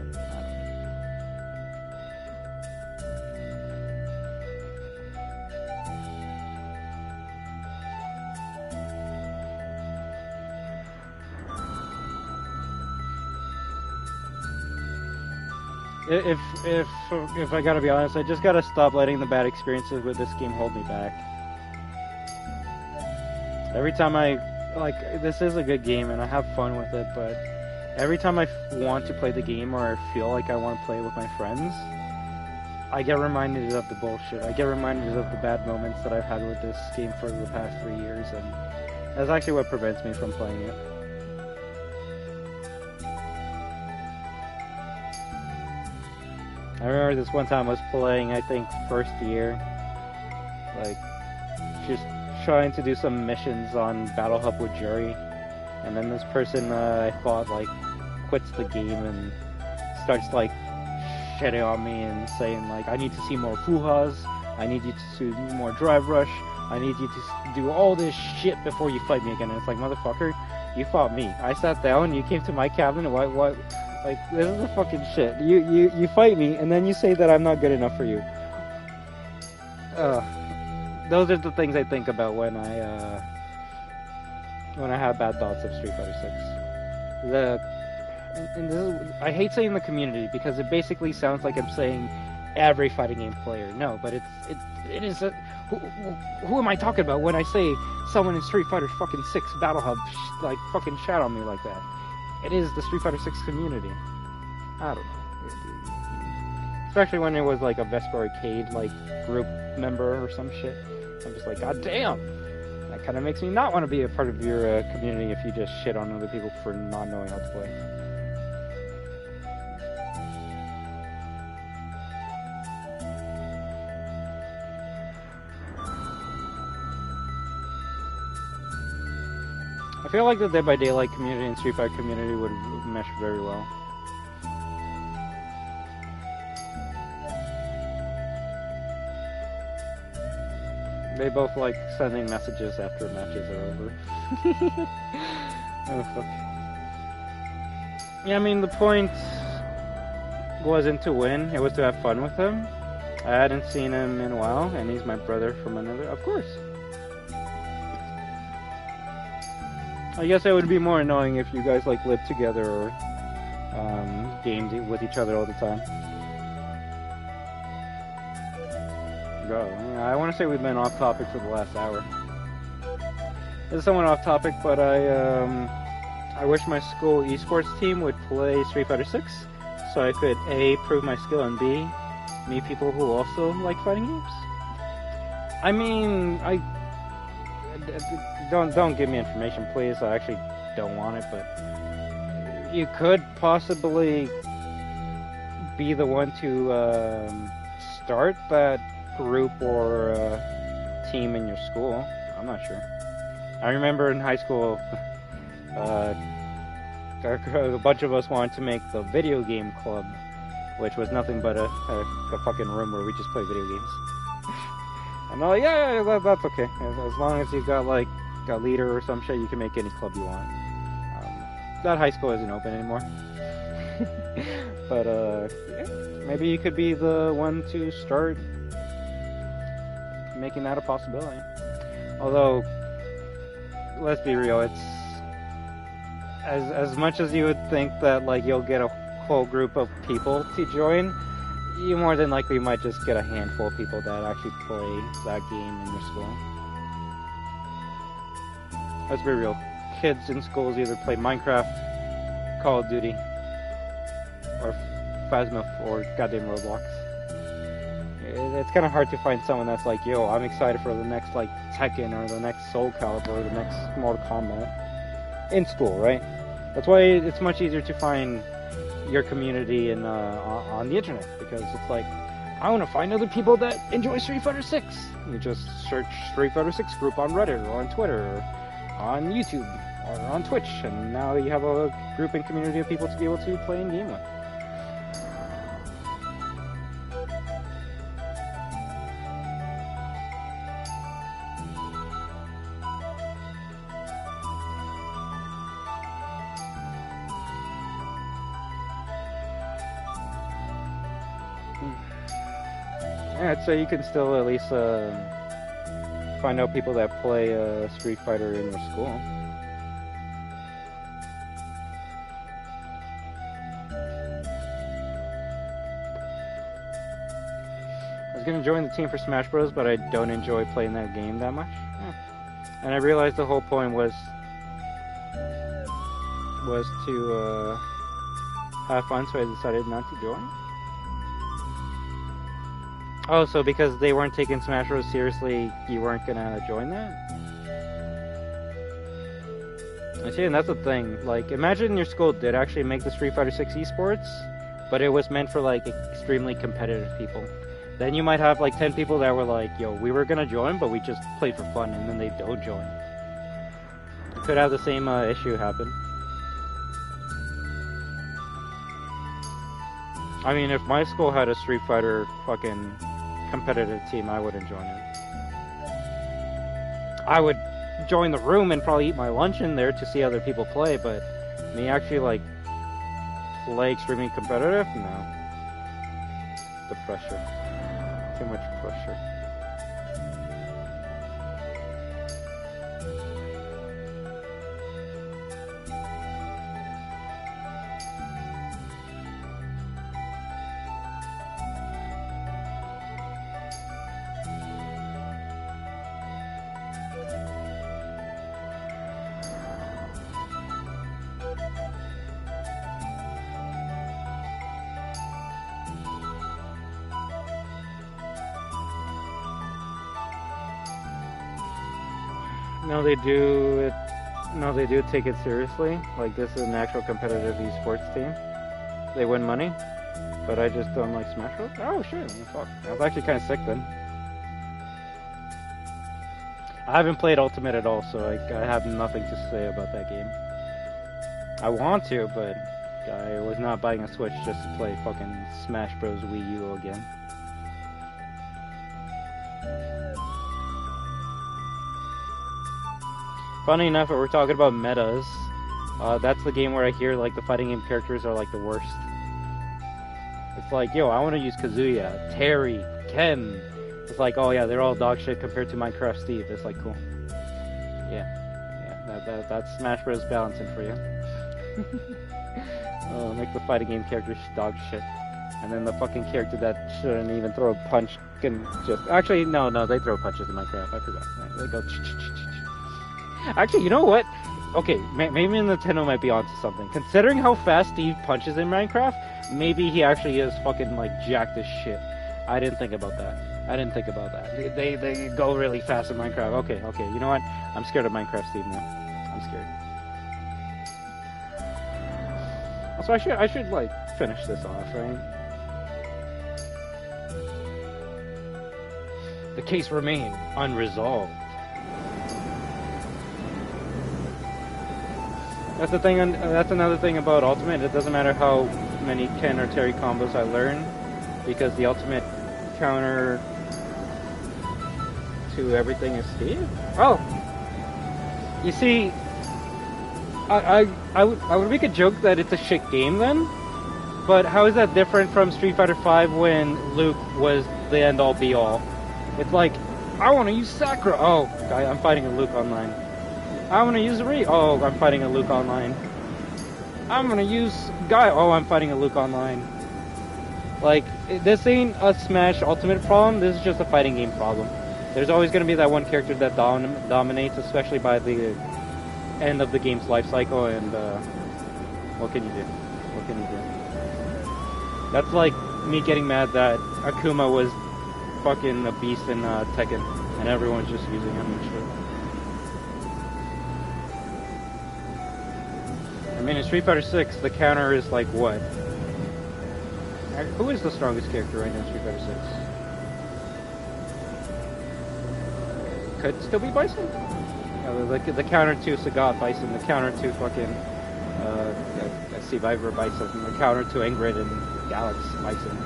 Speaker 1: If I gotta be honest, I just gotta stop letting the bad experiences with this game hold me back. Every time this is a good game and I have fun with it, but every time I want to play the game or I feel like I want to play with my friends, I get reminded of the bullshit. I get reminded of the bad moments that I've had with this game for the past 3 years, and that's actually what prevents me from playing it. I remember this one time I was playing, I think, first year, like, just trying to do some missions on Battle Hub with Jury, and then this person I fought, like, quits the game and starts, like, shitting on me and saying, like, I need to see more Fuhas, I need you to see more Drive Rush, I need you to do all this shit before you fight me again. And it's like, motherfucker, you fought me. I sat down, you came to my cabin, and what? Like, this is the fucking shit. You fight me, and then you say that I'm not good enough for you. Those are the things I think about when I have bad thoughts of Street Fighter 6. I hate saying the community because it basically sounds like I'm saying every fighting game player. No, but it is who am I talking about when I say someone in Street Fighter fucking 6 Battle Hub like fucking shout on me like that? It is the Street Fighter 6 community. I don't know. Especially when it was like a Vesper Arcade like group member or some shit. I'm just like, god damn! That kind of makes me not want to be a part of your community if you just shit on other people for not knowing how to play. I feel like the Dead by Daylight community and Street Fighter community would mesh very well. They both like sending messages after matches are over. Oh fuck. Yeah, I mean the point wasn't to win, it was to have fun with him. I hadn't seen him in a while, and he's my brother from another, of course. I guess it would be more annoying if you guys like lived together or gamed with each other all the time. Bro, I want to say we've been off topic for the last hour. This is somewhat off topic, but I wish my school esports team would play Street Fighter 6, so I could A, prove my skill, and B, meet people who also like fighting games. I mean, don't give me information, please. I actually don't want it, but you could possibly be the one to start that group or team in your school. I'm not sure. I remember in high school, a bunch of us wanted to make the video game club, which was nothing but a fucking room where we just play video games. And I'm like, yeah, that's okay. As long as you got like a leader or some shit, you can make any club you want. That high school isn't open anymore. But yeah, maybe you could be the one to start making that a possibility. Although, let's be real, it's as much as you would think that like you'll get a whole group of people to join, you more than likely might just get a handful of people that actually play that game in your school. Let's be real, kids in schools either play Minecraft, Call of Duty, or Phasma, or goddamn Roblox. It's kind of hard to find someone that's like, yo, I'm excited for the next like Tekken or the next Soul Calibur or the next Mortal Kombat in school, right? That's why it's much easier to find your community in on the internet, because it's like, I want to find other people that enjoy Street Fighter 6. You just search Street Fighter 6 group on Reddit or on Twitter or on YouTube or on Twitch, and now you have a group and community of people to be able to play in game with. Yeah, I'd say you can still at least find out people that play Street Fighter in your school. I was gonna join the team for Smash Bros, but I don't enjoy playing that game that much. Yeah. And I realized the whole point was to have fun, so I decided not to join. Oh, so because they weren't taking Smash Bros seriously, you weren't gonna join that? I see, and that's the thing. Like, imagine your school did actually make the Street Fighter 6 esports, but it was meant for, like, extremely competitive people. Then you might have, like, 10 people that were like, yo, we were gonna join, but we just played for fun, and then they don't join. You could have the same issue happen. I mean, if my school had a Street Fighter fucking competitive team, I wouldn't join it. I would join the room and probably eat my lunch in there to see other people play, but me actually like play extremely competitive? No. The pressure. Too much pressure. No, they do it. No, they do take it seriously. Like, this is an actual competitive esports team. They win money, but I just don't like Smash Bros. Oh shit! Fuck. I was actually kind of sick then. I haven't played Ultimate at all, so I have nothing to say about that game. I want to, but I was not buying a Switch just to play fucking Smash Bros. Wii U again. Funny enough, if we're talking about metas, that's the game where I hear like the fighting game characters are like the worst. It's like, yo, I want to use Kazuya, Terry, Ken. It's like, oh yeah, they're all dog shit compared to Minecraft Steve. It's like, cool. Yeah, that's Smash Bros. Balancing for you. Oh, make the fighting game characters dog shit. And then the fucking character that shouldn't even throw a punch can just... Actually, no, they throw punches in Minecraft. I forgot. They go... Actually, you know what? Okay, maybe Nintendo might be onto something. Considering how fast Steve punches in Minecraft, maybe he actually is fucking, like, jacked as shit. I didn't think about that. They go really fast in Minecraft. Okay, you know what? I'm scared of Minecraft Steve now. I'm scared. Also, I should like, finish this off, right? The case remained unresolved. That's the thing. That's another thing about Ultimate. It doesn't matter how many Ken or Terry combos I learn, because the Ultimate counter to everything is Steve. Oh, you see, I would make a joke that it's a shit game then, but how is that different from Street Fighter V when Luke was the end all be all? It's like, I want to use Sakura. Oh, I'm fighting a Luke online. I want to use Rei. Oh, I'm fighting a Luke online. I'm gonna use Guy. Oh, I'm fighting a Luke online. Like, this ain't a Smash Ultimate problem. This is just a fighting game problem. There's always gonna be that one character that dominates, especially by the end of the game's life cycle. And what can you do? What can you do? That's like me getting mad that Akuma was fucking a beast in Tekken, and everyone's just using him and shit. I mean, in Street Fighter 6, the counter is like what? Who is the strongest character right now in Street Fighter 6? Could still be Bison? The counter to Sagat Bison, the counter to fucking Survivor Bison, the counter to Ingrid and Galax Bison.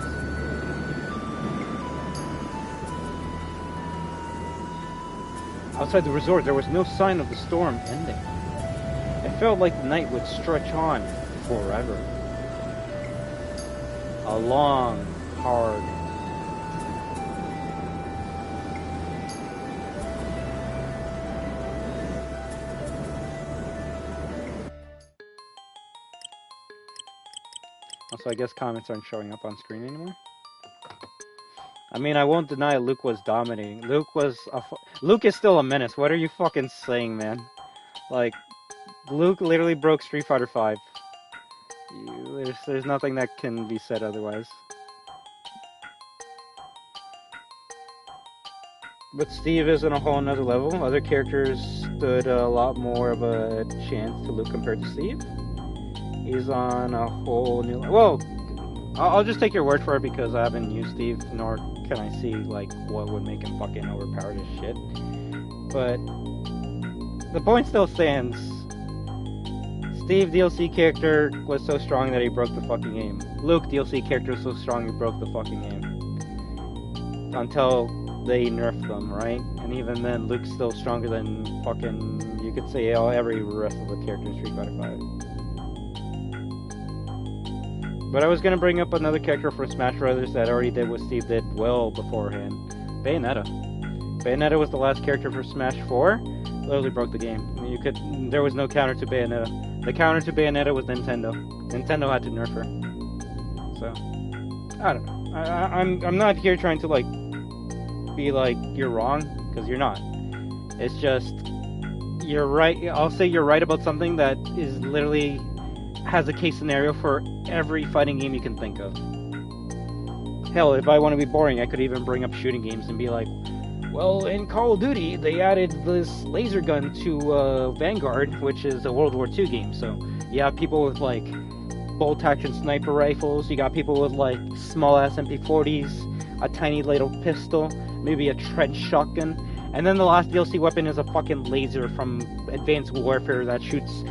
Speaker 1: Outside the resort, there was no sign of the storm ending. It felt like the night would stretch on forever. A long, hard... Also, I guess comments aren't showing up on screen anymore. I mean, I won't deny Luke was dominating. Luke is still a menace. What are you fucking saying, man? Like, Luke literally broke Street Fighter V. There's nothing that can be said otherwise. But Steve is on a whole nother level. Other characters stood a lot more of a chance to Luke compared to Steve. He's on a whole new level. Well, I'll just take your word for it because I haven't used Steve, nor can I see like what would make him fucking overpowered as shit. But the point still stands. Steve DLC character was so strong that he broke the fucking game. Luke DLC character was so strong he broke the fucking game. Until they nerfed them, right? And even then, Luke's still stronger than fucking, you could say, every rest of the characters in Street Fighter V. But I was gonna bring up another character for Smash Brothers that already did what Steve did well beforehand. Bayonetta. Bayonetta was the last character for Smash 4. Literally broke the game. I mean, there was no counter to Bayonetta. The counter to Bayonetta was Nintendo. Nintendo had to nerf her. So, I don't know. I'm not here trying to like be like you're wrong, because you're not. It's just you're right. I'll say you're right about something that is literally has a case scenario for every fighting game you can think of. Hell, if I want to be boring, I could even bring up shooting games and be like, Well, in Call of Duty, they added this laser gun to Vanguard, which is a World War II game. So you have people with like bolt-action sniper rifles. You got people with like small-ass MP40s, a tiny little pistol, maybe a trench shotgun, and then the last DLC weapon is a fucking laser from Advanced Warfare that shoots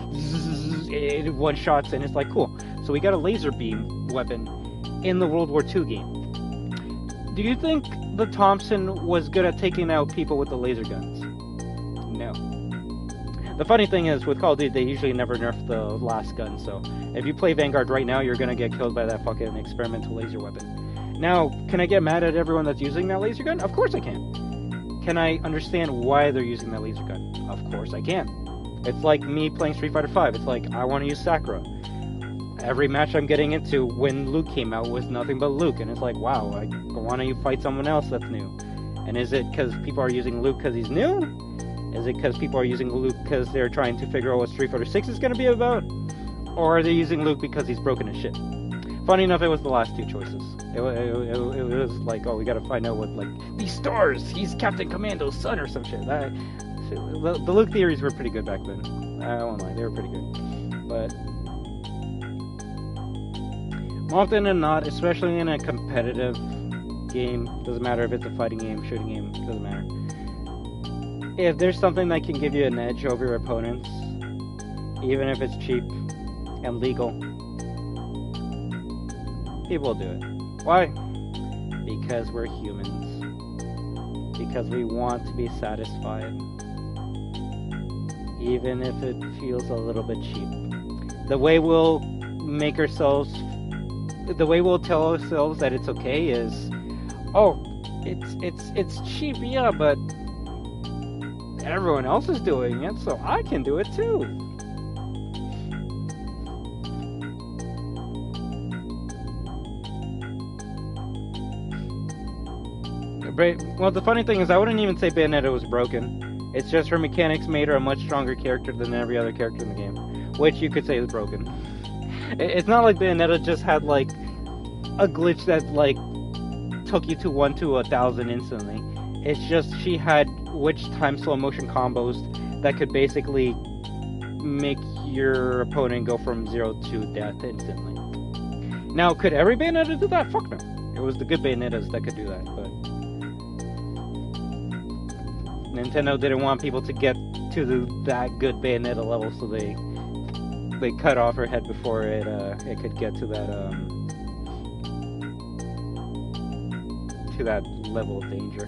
Speaker 1: one shots, and it's like cool. So we got a laser beam weapon in the World War II game. Do you think the Thompson was good at taking out people with the laser guns? No. The funny thing is, with Call of Duty, they usually never nerf the last gun, so if you play Vanguard right now, you're gonna get killed by that fucking experimental laser weapon. Now, can I get mad at everyone that's using that laser gun? Of course I can. Can I understand why they're using that laser gun? Of course I can. It's like me playing Street Fighter V. It's like, I want to use Sakura. Every match I'm getting into when Luke came out was nothing but Luke, and it's like, wow, I want to fight someone else that's new. And is it because people are using Luke because he's new? Is it because people are using Luke because they're trying to figure out what Street Fighter 6 is going to be about? Or are they using Luke because he's broken as shit? Funny enough, it was the last two choices. It was like, oh, we gotta find out what, like, these stars, he's Captain Commando's son or some shit. The Luke theories were pretty good back then. I won't lie, they were pretty good. But more often than not, especially in a competitive game, doesn't matter if it's a fighting game, shooting game, doesn't matter. If there's something that can give you an edge over your opponents, even if it's cheap and legal, people will do it. Why? Because we're humans. Because we want to be satisfied. Even if it feels a little bit cheap. The way we'll make ourselves... The way we'll tell ourselves that it's okay is, oh, it's cheap, yeah, but everyone else is doing it, so I can do it too. Well, the funny thing is, I wouldn't even say Bayonetta was broken. It's just her mechanics made her a much stronger character than every other character in the game, which you could say is broken. It's not like Bayonetta just had, like, a glitch that, like, took you to 1 to 1,000 instantly. It's just she had witch time slow motion combos that could basically make your opponent go from 0 to death instantly. Now, could every Bayonetta do that? Fuck no. It was the good Bayonettas that could do that, but Nintendo didn't want people to get to that good Bayonetta level, so they cut off her head before it could get to that level of danger.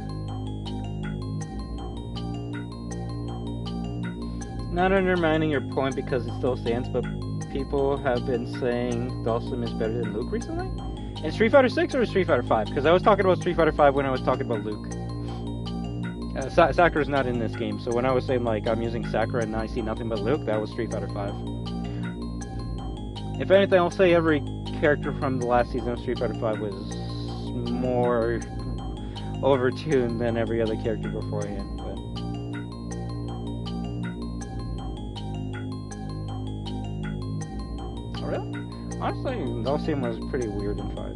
Speaker 1: Not undermining your point because it still stands, but people have been saying Dhalsim is better than Luke recently? In Street Fighter 6 or Street Fighter 5? Because I was talking about Street Fighter 5 when I was talking about Luke. Sakura's not in this game, so when I was saying, like, I'm using Sakura and I see nothing but Luke, that was Street Fighter 5. If anything, I'll say every character from the last season of Street Fighter 5 was more overtuned than every other character beforehand, but... Oh, really? Honestly, Dhalsim was pretty weird in 5.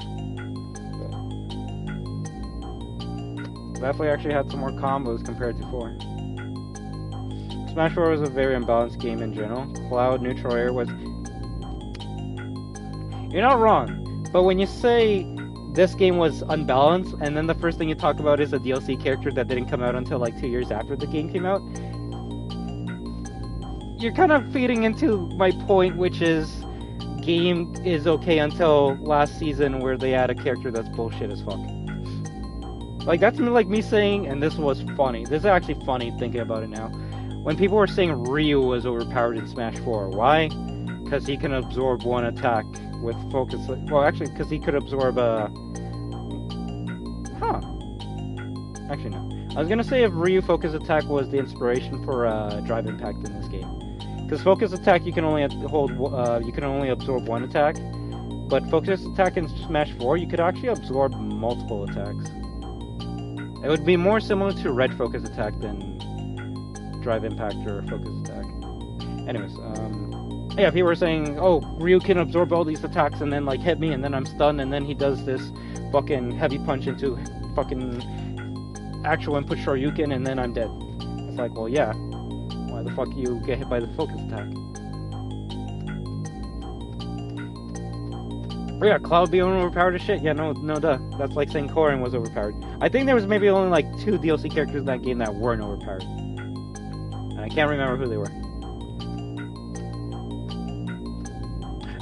Speaker 1: Definitely actually had some more combos compared to 4. Smash 4 was a very imbalanced game in general. Cloud, Neutral Air was... You're not wrong, but when you say this game was unbalanced, and then the first thing you talk about is a DLC character that didn't come out until like 2 years after the game came out, you're kind of feeding into my point, which is game is okay until last season where they add a character that's bullshit as fuck. Like, that's like me saying, and this was funny, this is actually funny thinking about it now, when people were saying Ryu was overpowered in Smash 4. Why? Because he can absorb one attack with focus. Well, actually, because he could absorb a... Actually, no. I was gonna say if Ryu focus attack was the inspiration for drive impact in this game. Because focus attack, you can only absorb one attack, but focus attack in Smash 4, you could actually absorb multiple attacks. It would be more similar to red focus attack than drive impact or focus attack. Anyways, yeah, people were saying, oh, Ryu can absorb all these attacks and then, like, hit me and then I'm stunned and then he does this fucking heavy punch into fucking actual input Shoryuken and then I'm dead. It's like, well, yeah. Why the fuck you get hit by the focus attack? But yeah, Cloud being overpowered as shit? Yeah, no duh. That's like saying Korin was overpowered. I think there was maybe only like 2 DLC characters in that game that weren't overpowered. And I can't remember who they were.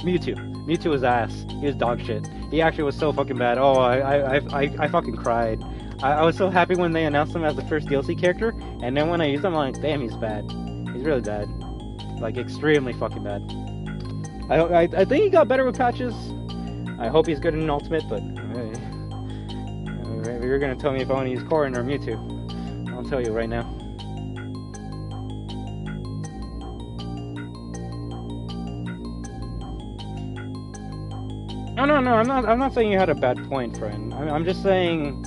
Speaker 1: Mewtwo. Mewtwo was ass. He was dog shit. He actually was so fucking bad. Oh, I fucking cried. I was so happy when they announced him as the first DLC character, and then when I used him, I'm like, damn, he's bad. He's really bad. Like, extremely fucking bad. I think he got better with patches. I hope he's good in Ultimate, but if you're gonna tell me if I want to use Korin or Mewtwo, I'll tell you right now. No, I'm not saying you had a bad point, friend. I'm just saying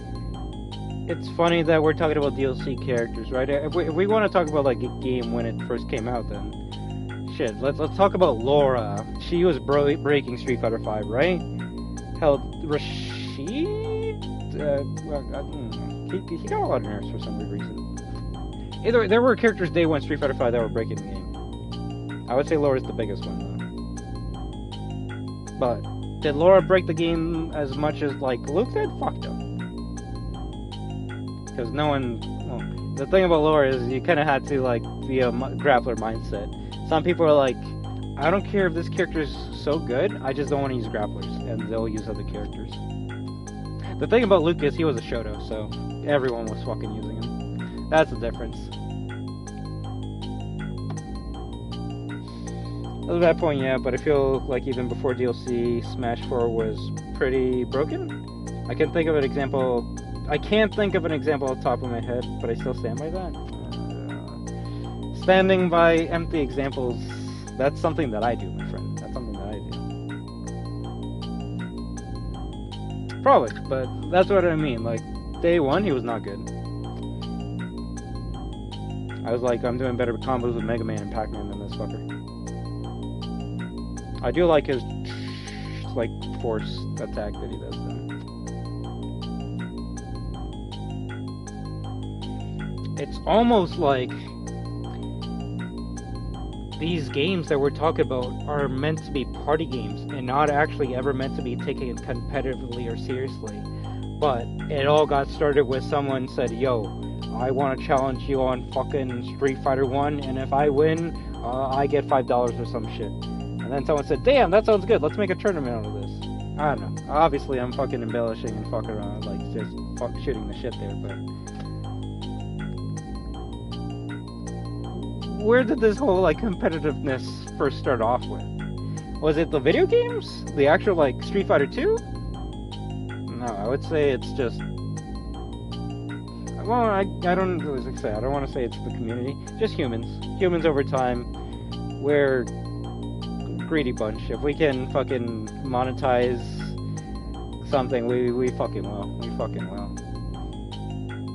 Speaker 1: it's funny that we're talking about DLC characters, right? If we want to talk about like a game when it first came out, then shit. Let's talk about Laura. She was breaking Street Fighter V, right? Hell, Rashid? He got a lot of nerfs for some weird reason. Either there were characters day one Street Fighter V that were breaking the game. I would say Laura's the biggest one, though. But did Laura break the game as much as like Luke did? Fuck no. Because no one. Well, the thing about Laura is you kind of had to like be a grappler mindset. Some people are like, I don't care if this character is so good, I just don't want to use grapplers, and they'll use other characters. The thing about Luke is he was a Shoto, so everyone was fucking using him. That's the difference. At that point, yeah, but I feel like even before DLC, Smash 4 was pretty broken. I can't think of an example off the top of my head, but I still stand by that. Standing by empty examples, that's something that I do, my friend. That's something that I do. Probably, but that's what I mean. Like, day one, he was not good. I was like, I'm doing better with combos with Mega Man and Pac-Man than this fucker. I do like his, like, force attack that he does, though. It's almost like these games that we're talking about are meant to be party games and not actually ever meant to be taken competitively or seriously. But it all got started with someone said, yo, I want to challenge you on fucking Street Fighter 1, and if I win, I get $5 or some shit. And then someone said, damn, that sounds good, let's make a tournament out of this. I don't know. Obviously, I'm fucking embellishing and fucking around, like, just shooting the shit there, but where did this whole, like, competitiveness first start off with? Was it the video games? The actual, like, Street Fighter 2? No, I would say it's just... Well, I don't want to say it's the community. Just humans. Humans over time. We're a greedy bunch. If we can fucking monetize something, we fucking will. We fucking will.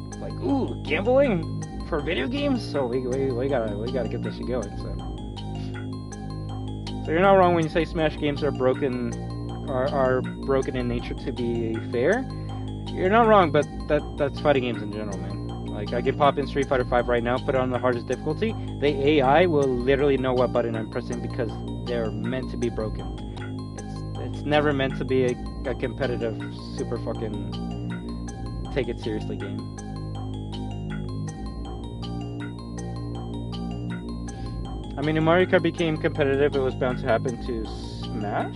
Speaker 1: It's like, ooh, gambling? For video games, so we gotta get this shit going. So you're not wrong when you say Smash games are broken in nature to be fair. You're not wrong, but that's fighting games in general, man. Like I can pop in Street Fighter V right now, put it on the hardest difficulty. The AI will literally know what button I'm pressing because they're meant to be broken. It's never meant to be a competitive, super fucking take it seriously game. I mean, if Mario Kart became competitive, it was bound to happen to Smash?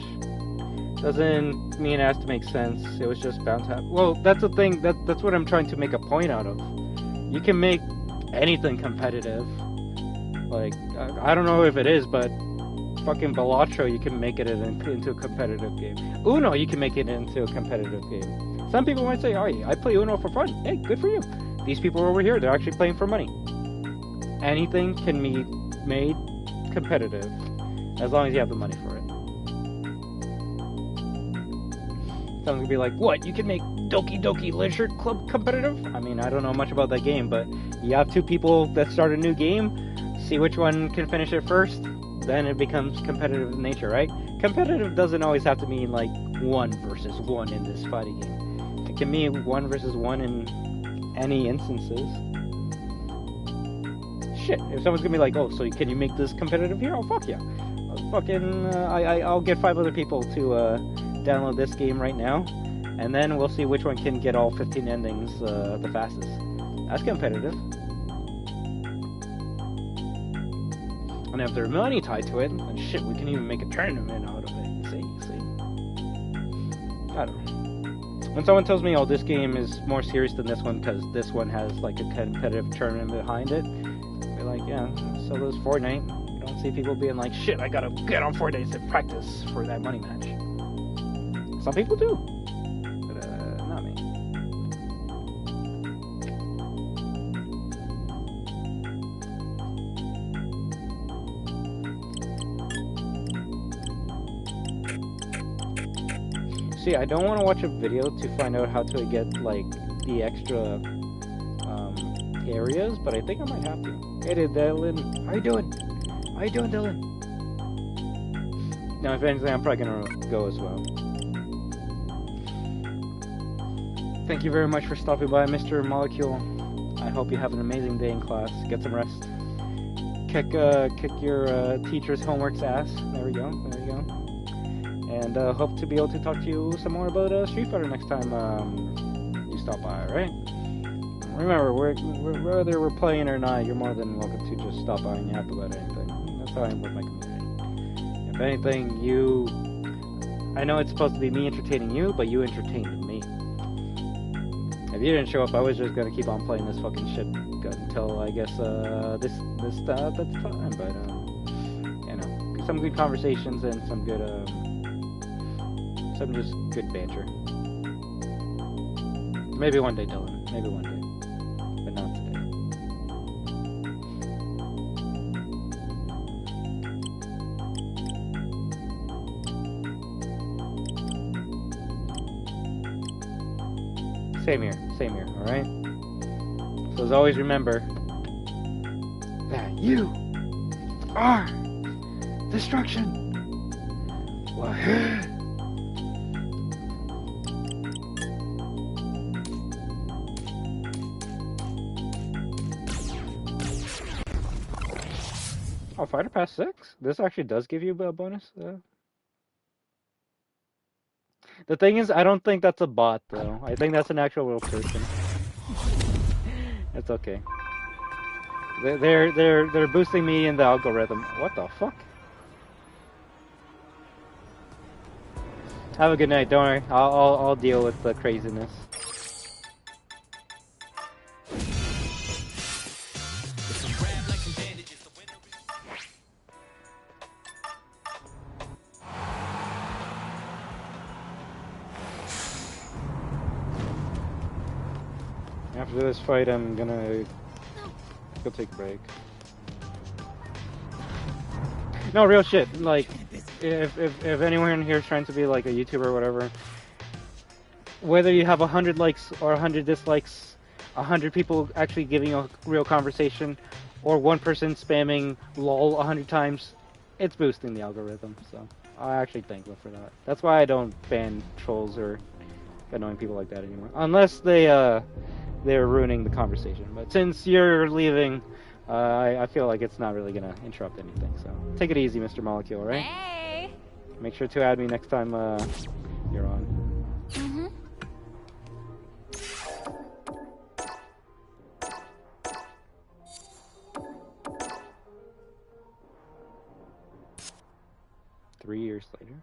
Speaker 1: Doesn't mean it has to make sense. It was just bound to happen. Well, that's the thing. That's what I'm trying to make a point out of. You can make anything competitive. Like, I don't know if it is, but fucking Balatro, you can make it into a competitive game. Uno, you can make it into a competitive game. Some people might say, oh, I play Uno for fun. Hey, good for you. These people over here, they're actually playing for money. Anything can be made competitive as long as you have the money for it. Someone could be like, what, you can make Doki Doki Literature Club competitive? I mean, I don't know much about that game, but you have two people that start a new game, see which one can finish it first, then it becomes competitive in nature, right? Competitive doesn't always have to mean like 1 versus 1 in this fighting game. It can mean 1 versus 1 in any instances. Shit, if someone's gonna be like, oh, so can you make this competitive here? Oh, fuck yeah. I'll get 5 other people to download this game right now, and then we'll see which one can get all 15 endings the fastest. That's competitive. And if there's money tied to it, then shit, we can even make a tournament out of it. See? I don't know. When someone tells me, oh, this game is more serious than this one because this one has like a competitive tournament behind it, be like, yeah, so does Fortnite. You don't see people being like, shit, I gotta get on Fortnite to practice for that money match. Some people do, but not me. See, I don't want to watch a video to find out how to get like the extra areas, but I think I might have to. Hey, Dylan, how you doing? How you doing, Dylan? Now, if anything, I'm probably gonna go as well. Thank you very much for stopping by, Mr. Molecule. I hope you have an amazing day in class. Get some rest. Kick your teacher's homework's ass. There we go. There we go. And hope to be able to talk to you some more about Street Fighter next time you stop by, alright? Remember, whether we're playing or not, you're more than welcome to just stop by and yap about anything. That's how I am with my community. If anything, I know it's supposed to be me entertaining you, but you entertained me. If you didn't show up, I was just gonna keep on playing this fucking shit until I guess that's fine. But you know, some good conversations and some just good banter. Maybe one day, Dylan. Maybe one day. But not today. Same here, alright? So as always, remember that you are destruction. WAHOO! Oh, Fighter Pass 6? This actually does give you a bonus? The thing is, I don't think that's a bot, though. I think that's an actual real person. It's okay. They're boosting me in the algorithm. What the fuck? Have a good night. Don't worry. I'll deal with the craziness. After this fight, I'm gonna go take a break. No, real shit. Like, if anyone here is trying to be like a YouTuber or whatever, whether you have 100 likes or 100 dislikes, 100 people actually giving a real conversation, or one person spamming lol 100 times, it's boosting the algorithm. So I actually thank them for that. That's why I don't ban trolls or annoying people like that anymore, unless they're ruining the conversation. But since you're leaving, I feel like it's not really gonna interrupt anything. So take it easy, Mr. Molecule, right?
Speaker 2: Hey.
Speaker 1: Make sure to add me next time you're on.
Speaker 2: Mm-hmm.
Speaker 1: Three years later.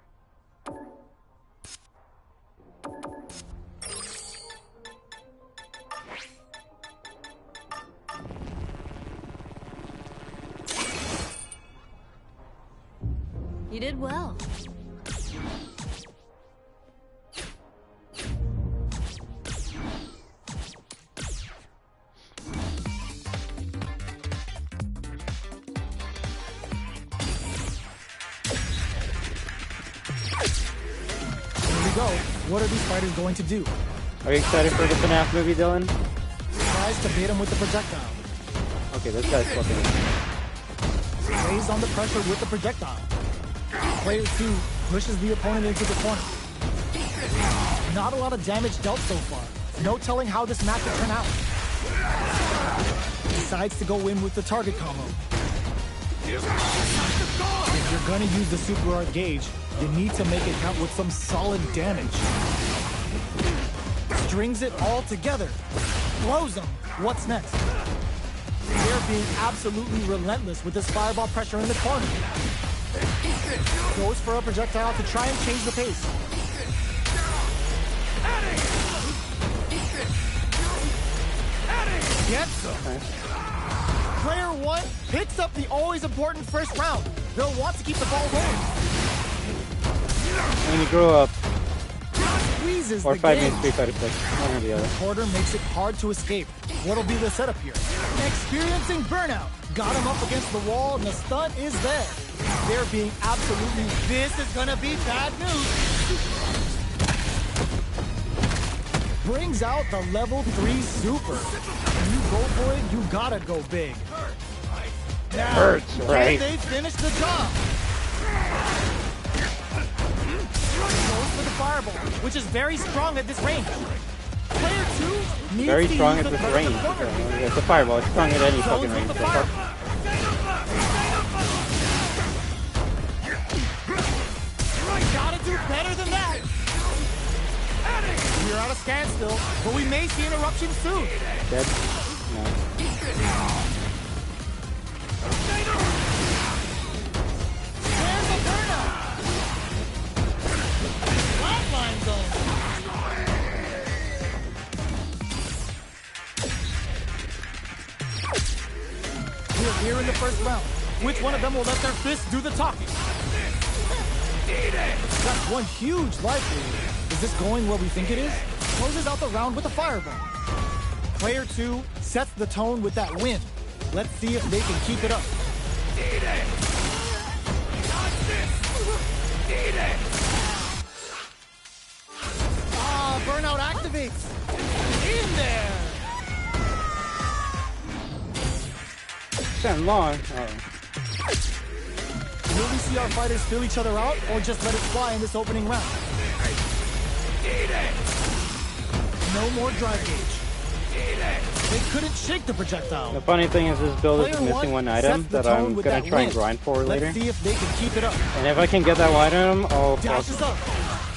Speaker 2: You did well.
Speaker 3: Go. What are these fighters going to do?
Speaker 1: Are you excited for the FNAF movie, Dylan?
Speaker 3: Tries to bait him with the projectile.
Speaker 1: Okay, this guy's fucking...
Speaker 3: Lays on the pressure with the projectile. Player 2 pushes the opponent into the corner. Not a lot of damage dealt so far. No telling how this match will turn out. Decides to go in with the target combo. If you're gonna use the super art gauge, you need to make it count with some solid damage. Strings it all together. Blows them. What's next? They're being absolutely relentless with this fireball pressure in the corner. Goes for a projectile to try and change the pace. Gets him. Player 1 picks up the always important first round. They'll want to keep the ball rolling.
Speaker 1: When you grow up,
Speaker 3: Squeezes
Speaker 1: or
Speaker 3: the
Speaker 1: 5
Speaker 3: game.
Speaker 1: minutes, 3 fighter play, one or the other.
Speaker 3: Quarter makes it hard to escape. What'll be the setup here? Experiencing burnout. Got him up against the wall, and the stun is there. They're being absolutely, this is gonna be bad news. Brings out the level 3 super. When you go for it, you gotta go big. Now,
Speaker 1: Hurts, right?
Speaker 3: can they finish the job? Goes for the fireball, which is very strong at this range. Player 2 needs
Speaker 1: Very
Speaker 3: to
Speaker 1: strong
Speaker 3: use
Speaker 1: at
Speaker 3: the
Speaker 1: this
Speaker 3: pressure
Speaker 1: range.
Speaker 3: corner.
Speaker 1: It's a fireball. It's strong at any
Speaker 3: Goes
Speaker 1: fucking
Speaker 3: with
Speaker 1: range.
Speaker 3: the
Speaker 1: So
Speaker 3: fireball. Gotta do better than that. We're at a standstill, but we may see an eruption soon.
Speaker 1: dead. No.
Speaker 3: There's a burnout. Flatline zone. We're here in the first round. Which one of them will let their fists do the talking? That's one huge life lead. Is this going where we think it is? Closes out the round with a fireball. Player 2 sets the tone with that win. Let's see if they can keep it up. Ah, burnout activates. In there.
Speaker 1: Stand long. Oh.
Speaker 3: Will we see our fighters fill each other out or just let it fly in this opening round? No more drive gauge. They couldn't shake the projectile.
Speaker 1: The funny thing is this build is
Speaker 3: Player
Speaker 1: missing one
Speaker 3: sets
Speaker 1: item
Speaker 3: the
Speaker 1: that
Speaker 3: tone
Speaker 1: I'm
Speaker 3: with
Speaker 1: gonna
Speaker 3: that
Speaker 1: try and
Speaker 3: win.
Speaker 1: grind for later.
Speaker 3: Let's see if they can keep it up.
Speaker 1: And if I can get that item, I'll
Speaker 3: Dashes up.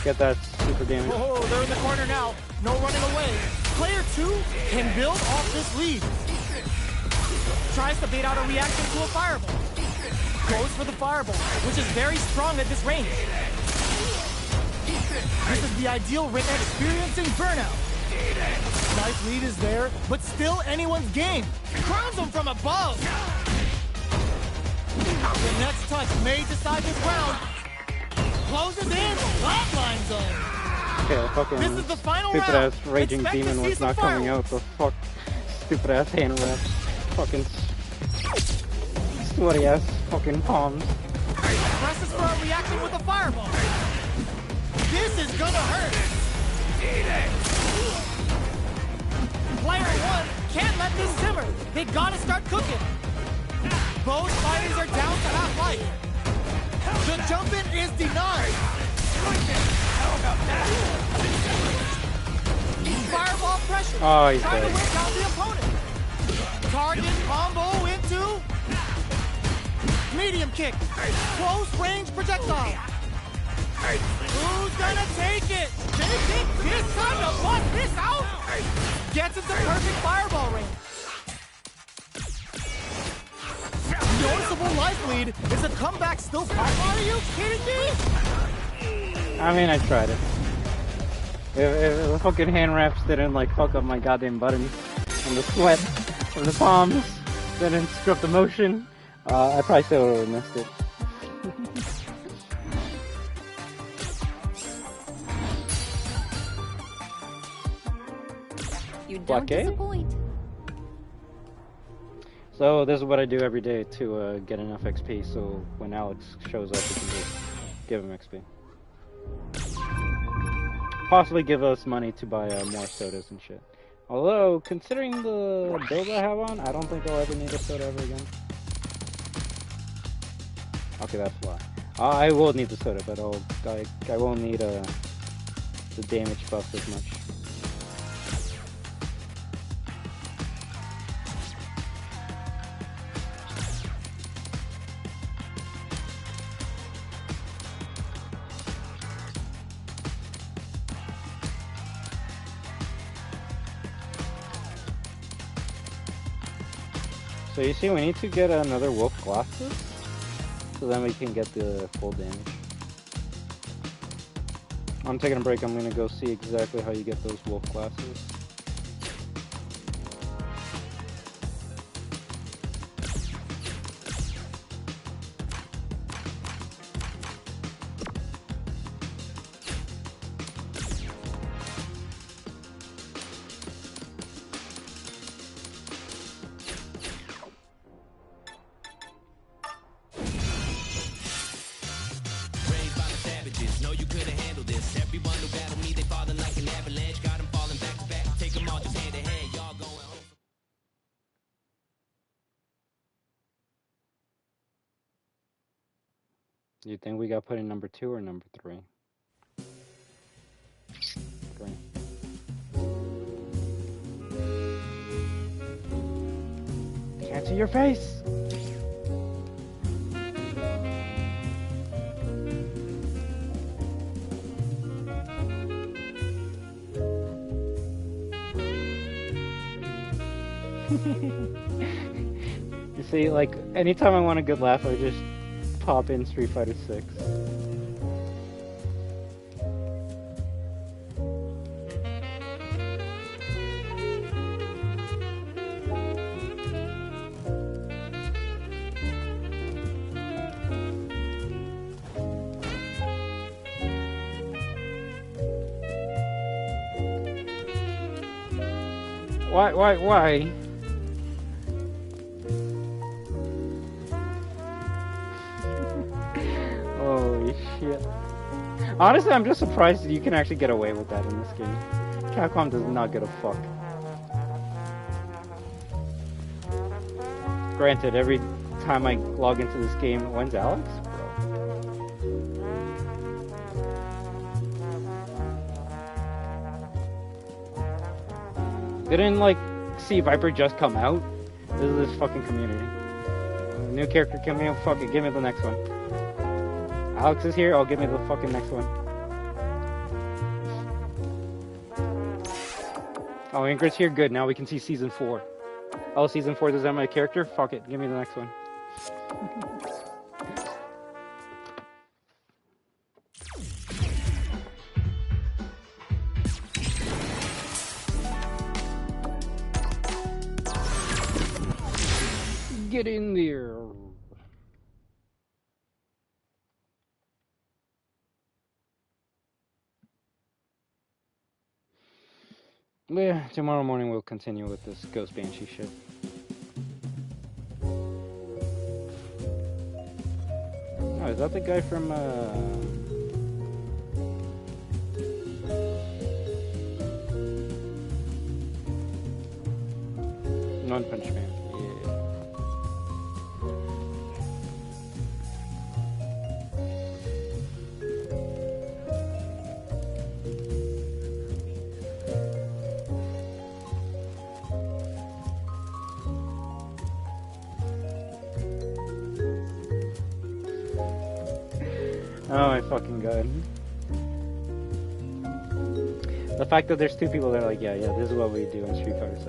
Speaker 1: get that super damage.
Speaker 3: Oh, they're in the corner now. No running away. Player 2 can build off this lead. Tries to bait out a reaction to a fireball. Goes for the fireball, which is very strong at this range. This is the ideal ring experiencing burnout. Nice lead is there, but still anyone's game. Crowns him from above. The next touch may decide this round. Closes in, flatline zone.
Speaker 1: Okay, fucking
Speaker 3: This is the final
Speaker 1: stupid
Speaker 3: round.
Speaker 1: ass raging
Speaker 3: Expect to
Speaker 1: demon
Speaker 3: see
Speaker 1: was
Speaker 3: some
Speaker 1: not coming
Speaker 3: fireworks.
Speaker 1: out. The fuck, stupid ass hand wrap, fucking sweaty ass fucking palms.
Speaker 3: Presses for a reaction with a fireball. This is gonna hurt. Player 1 can't let this simmer. They gotta start cooking. Both fighters are down to half life. The jump in is denied. Fireball pressure.
Speaker 1: Oh, he's
Speaker 3: Trying to
Speaker 1: dead.
Speaker 3: wear down the opponent. Target combo into medium kick. Close range projectile. Who's gonna take it? They think this time to bust this out? Gets into perfect fireball range. Noticeable life lead. Is a comeback still possible? Are you kidding me?
Speaker 1: I mean, I tried it. If the fucking hand wraps didn't like fuck up my goddamn buttons and the sweat of the palms didn't screw up the motion, I probably still would have missed it.
Speaker 2: You don't
Speaker 1: Black A?
Speaker 2: disappoint.
Speaker 1: So this is what I do every day to get enough XP, so when Alex shows up, we can just give him XP. Possibly give us money to buy more sodas and shit. Although, considering the build I have on, I don't think I'll ever need a soda ever again. Okay, that's a lie. I will need the soda, but I won't need the damage buff as much. So you see, we need to get another wolf glasses, so then we can get the full damage. I'm taking a break. I'm gonna go see exactly how you get those wolf glasses. Do you think we got put in number 2 or number 3? 3. Can't see your face! You see, like, anytime I want a good laugh, I just pop in Street Fighter 6. Why? Holy shit. Honestly, I'm just surprised you can actually get away with that in this game. Capcom does not give a fuck. Granted, every time I log into this game, when's Alex? Didn't, like, see Viper just come out? This is this fucking community. New character coming out, fuck it, give me the next one. Alex is here, give me the fucking next one. Oh, Ingrid's here, good, now we can see Season 4. Oh, Season 4 does that my character? Fuck it, give me the next one. Get in there. Yeah, tomorrow morning we'll continue with this Ghost Banshee shit. Oh, is that the guy from, One Punch Man? Oh my fucking god. The fact that there's 2 people that are like, yeah, this is what we do in Street Fighter 6.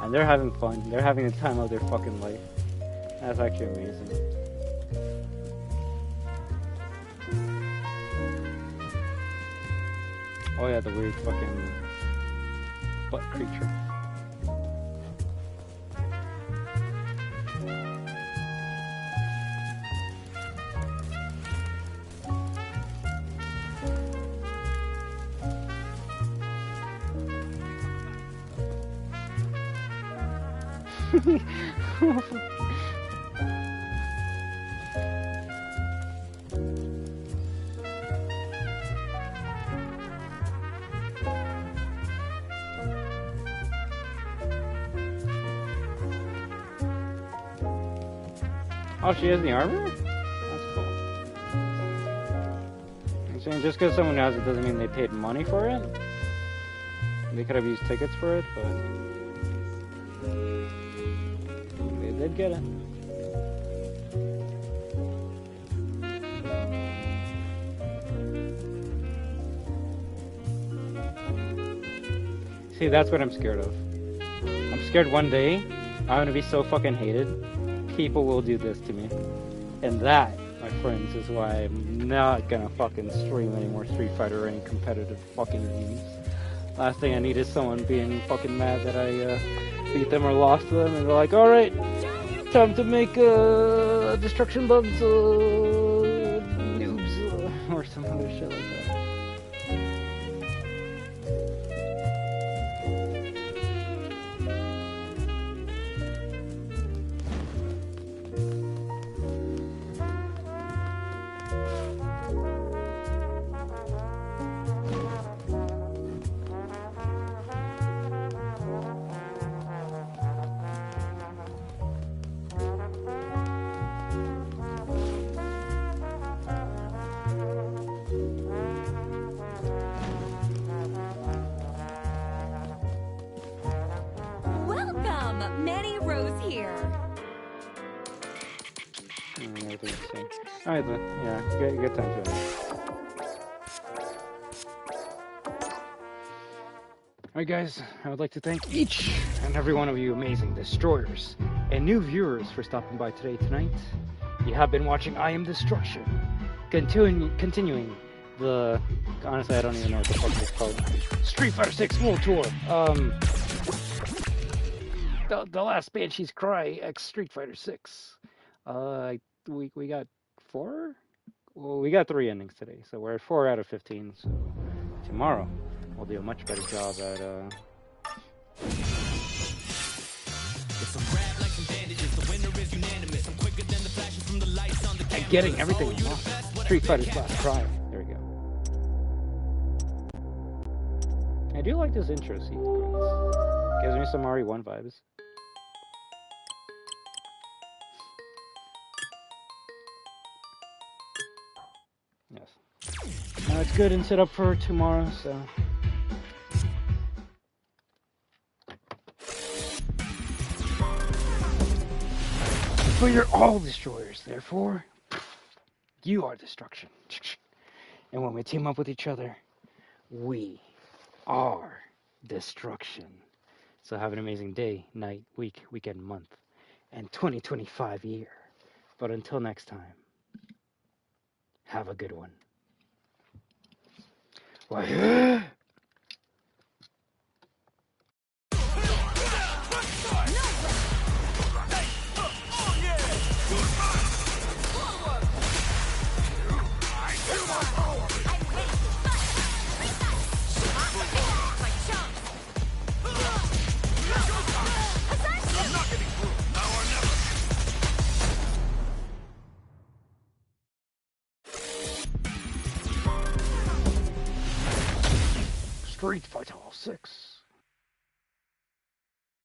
Speaker 1: And they're having fun. They're having the time of their fucking life. That's actually amazing. Oh yeah, the weird fucking butt creature. Oh, she has the armor? That's cool. I'm saying just because someone has it doesn't mean they paid money for it. They could have used tickets for it, but they did get it. See, that's what I'm scared of. I'm scared one day I'm gonna be so fucking hated. People will do this to me. And that, my friends, is why I'm not gonna fucking stream any more Street Fighter or any competitive fucking games. Last thing I need is someone being fucking mad that I beat them or lost to them, and they're like, alright, time to make Destruction Bugs noobs or some other shit like that.
Speaker 2: Welcome, Manny Rose here.
Speaker 1: Alright then, yeah, good time to it. Alright guys, I would like to thank each and every one of you amazing destroyers and new viewers for stopping by tonight. You have been watching I Am Destruction. Continuing the, honestly I don't even know what the fuck it's called, Street Fighter 6 World Tour. The last Banshee's Cry X Street Fighter 6. We got 4? Well, we got 3 endings today, so we're at 4 out of 15. So tomorrow we'll do a much better job at getting everything unlocked. Street Fighter's last cry. There we go. I do like this intro sequence. Gives me some RE1 vibes. Yes. It's good and set up for tomorrow, so. But you're all destroyers, therefore, you are destruction. And when we team up with each other, we are destruction. So have an amazing day, night, week, weekend, month, and 2025 year. But until next time, have a good one. WAHOO! Street Fighter 6.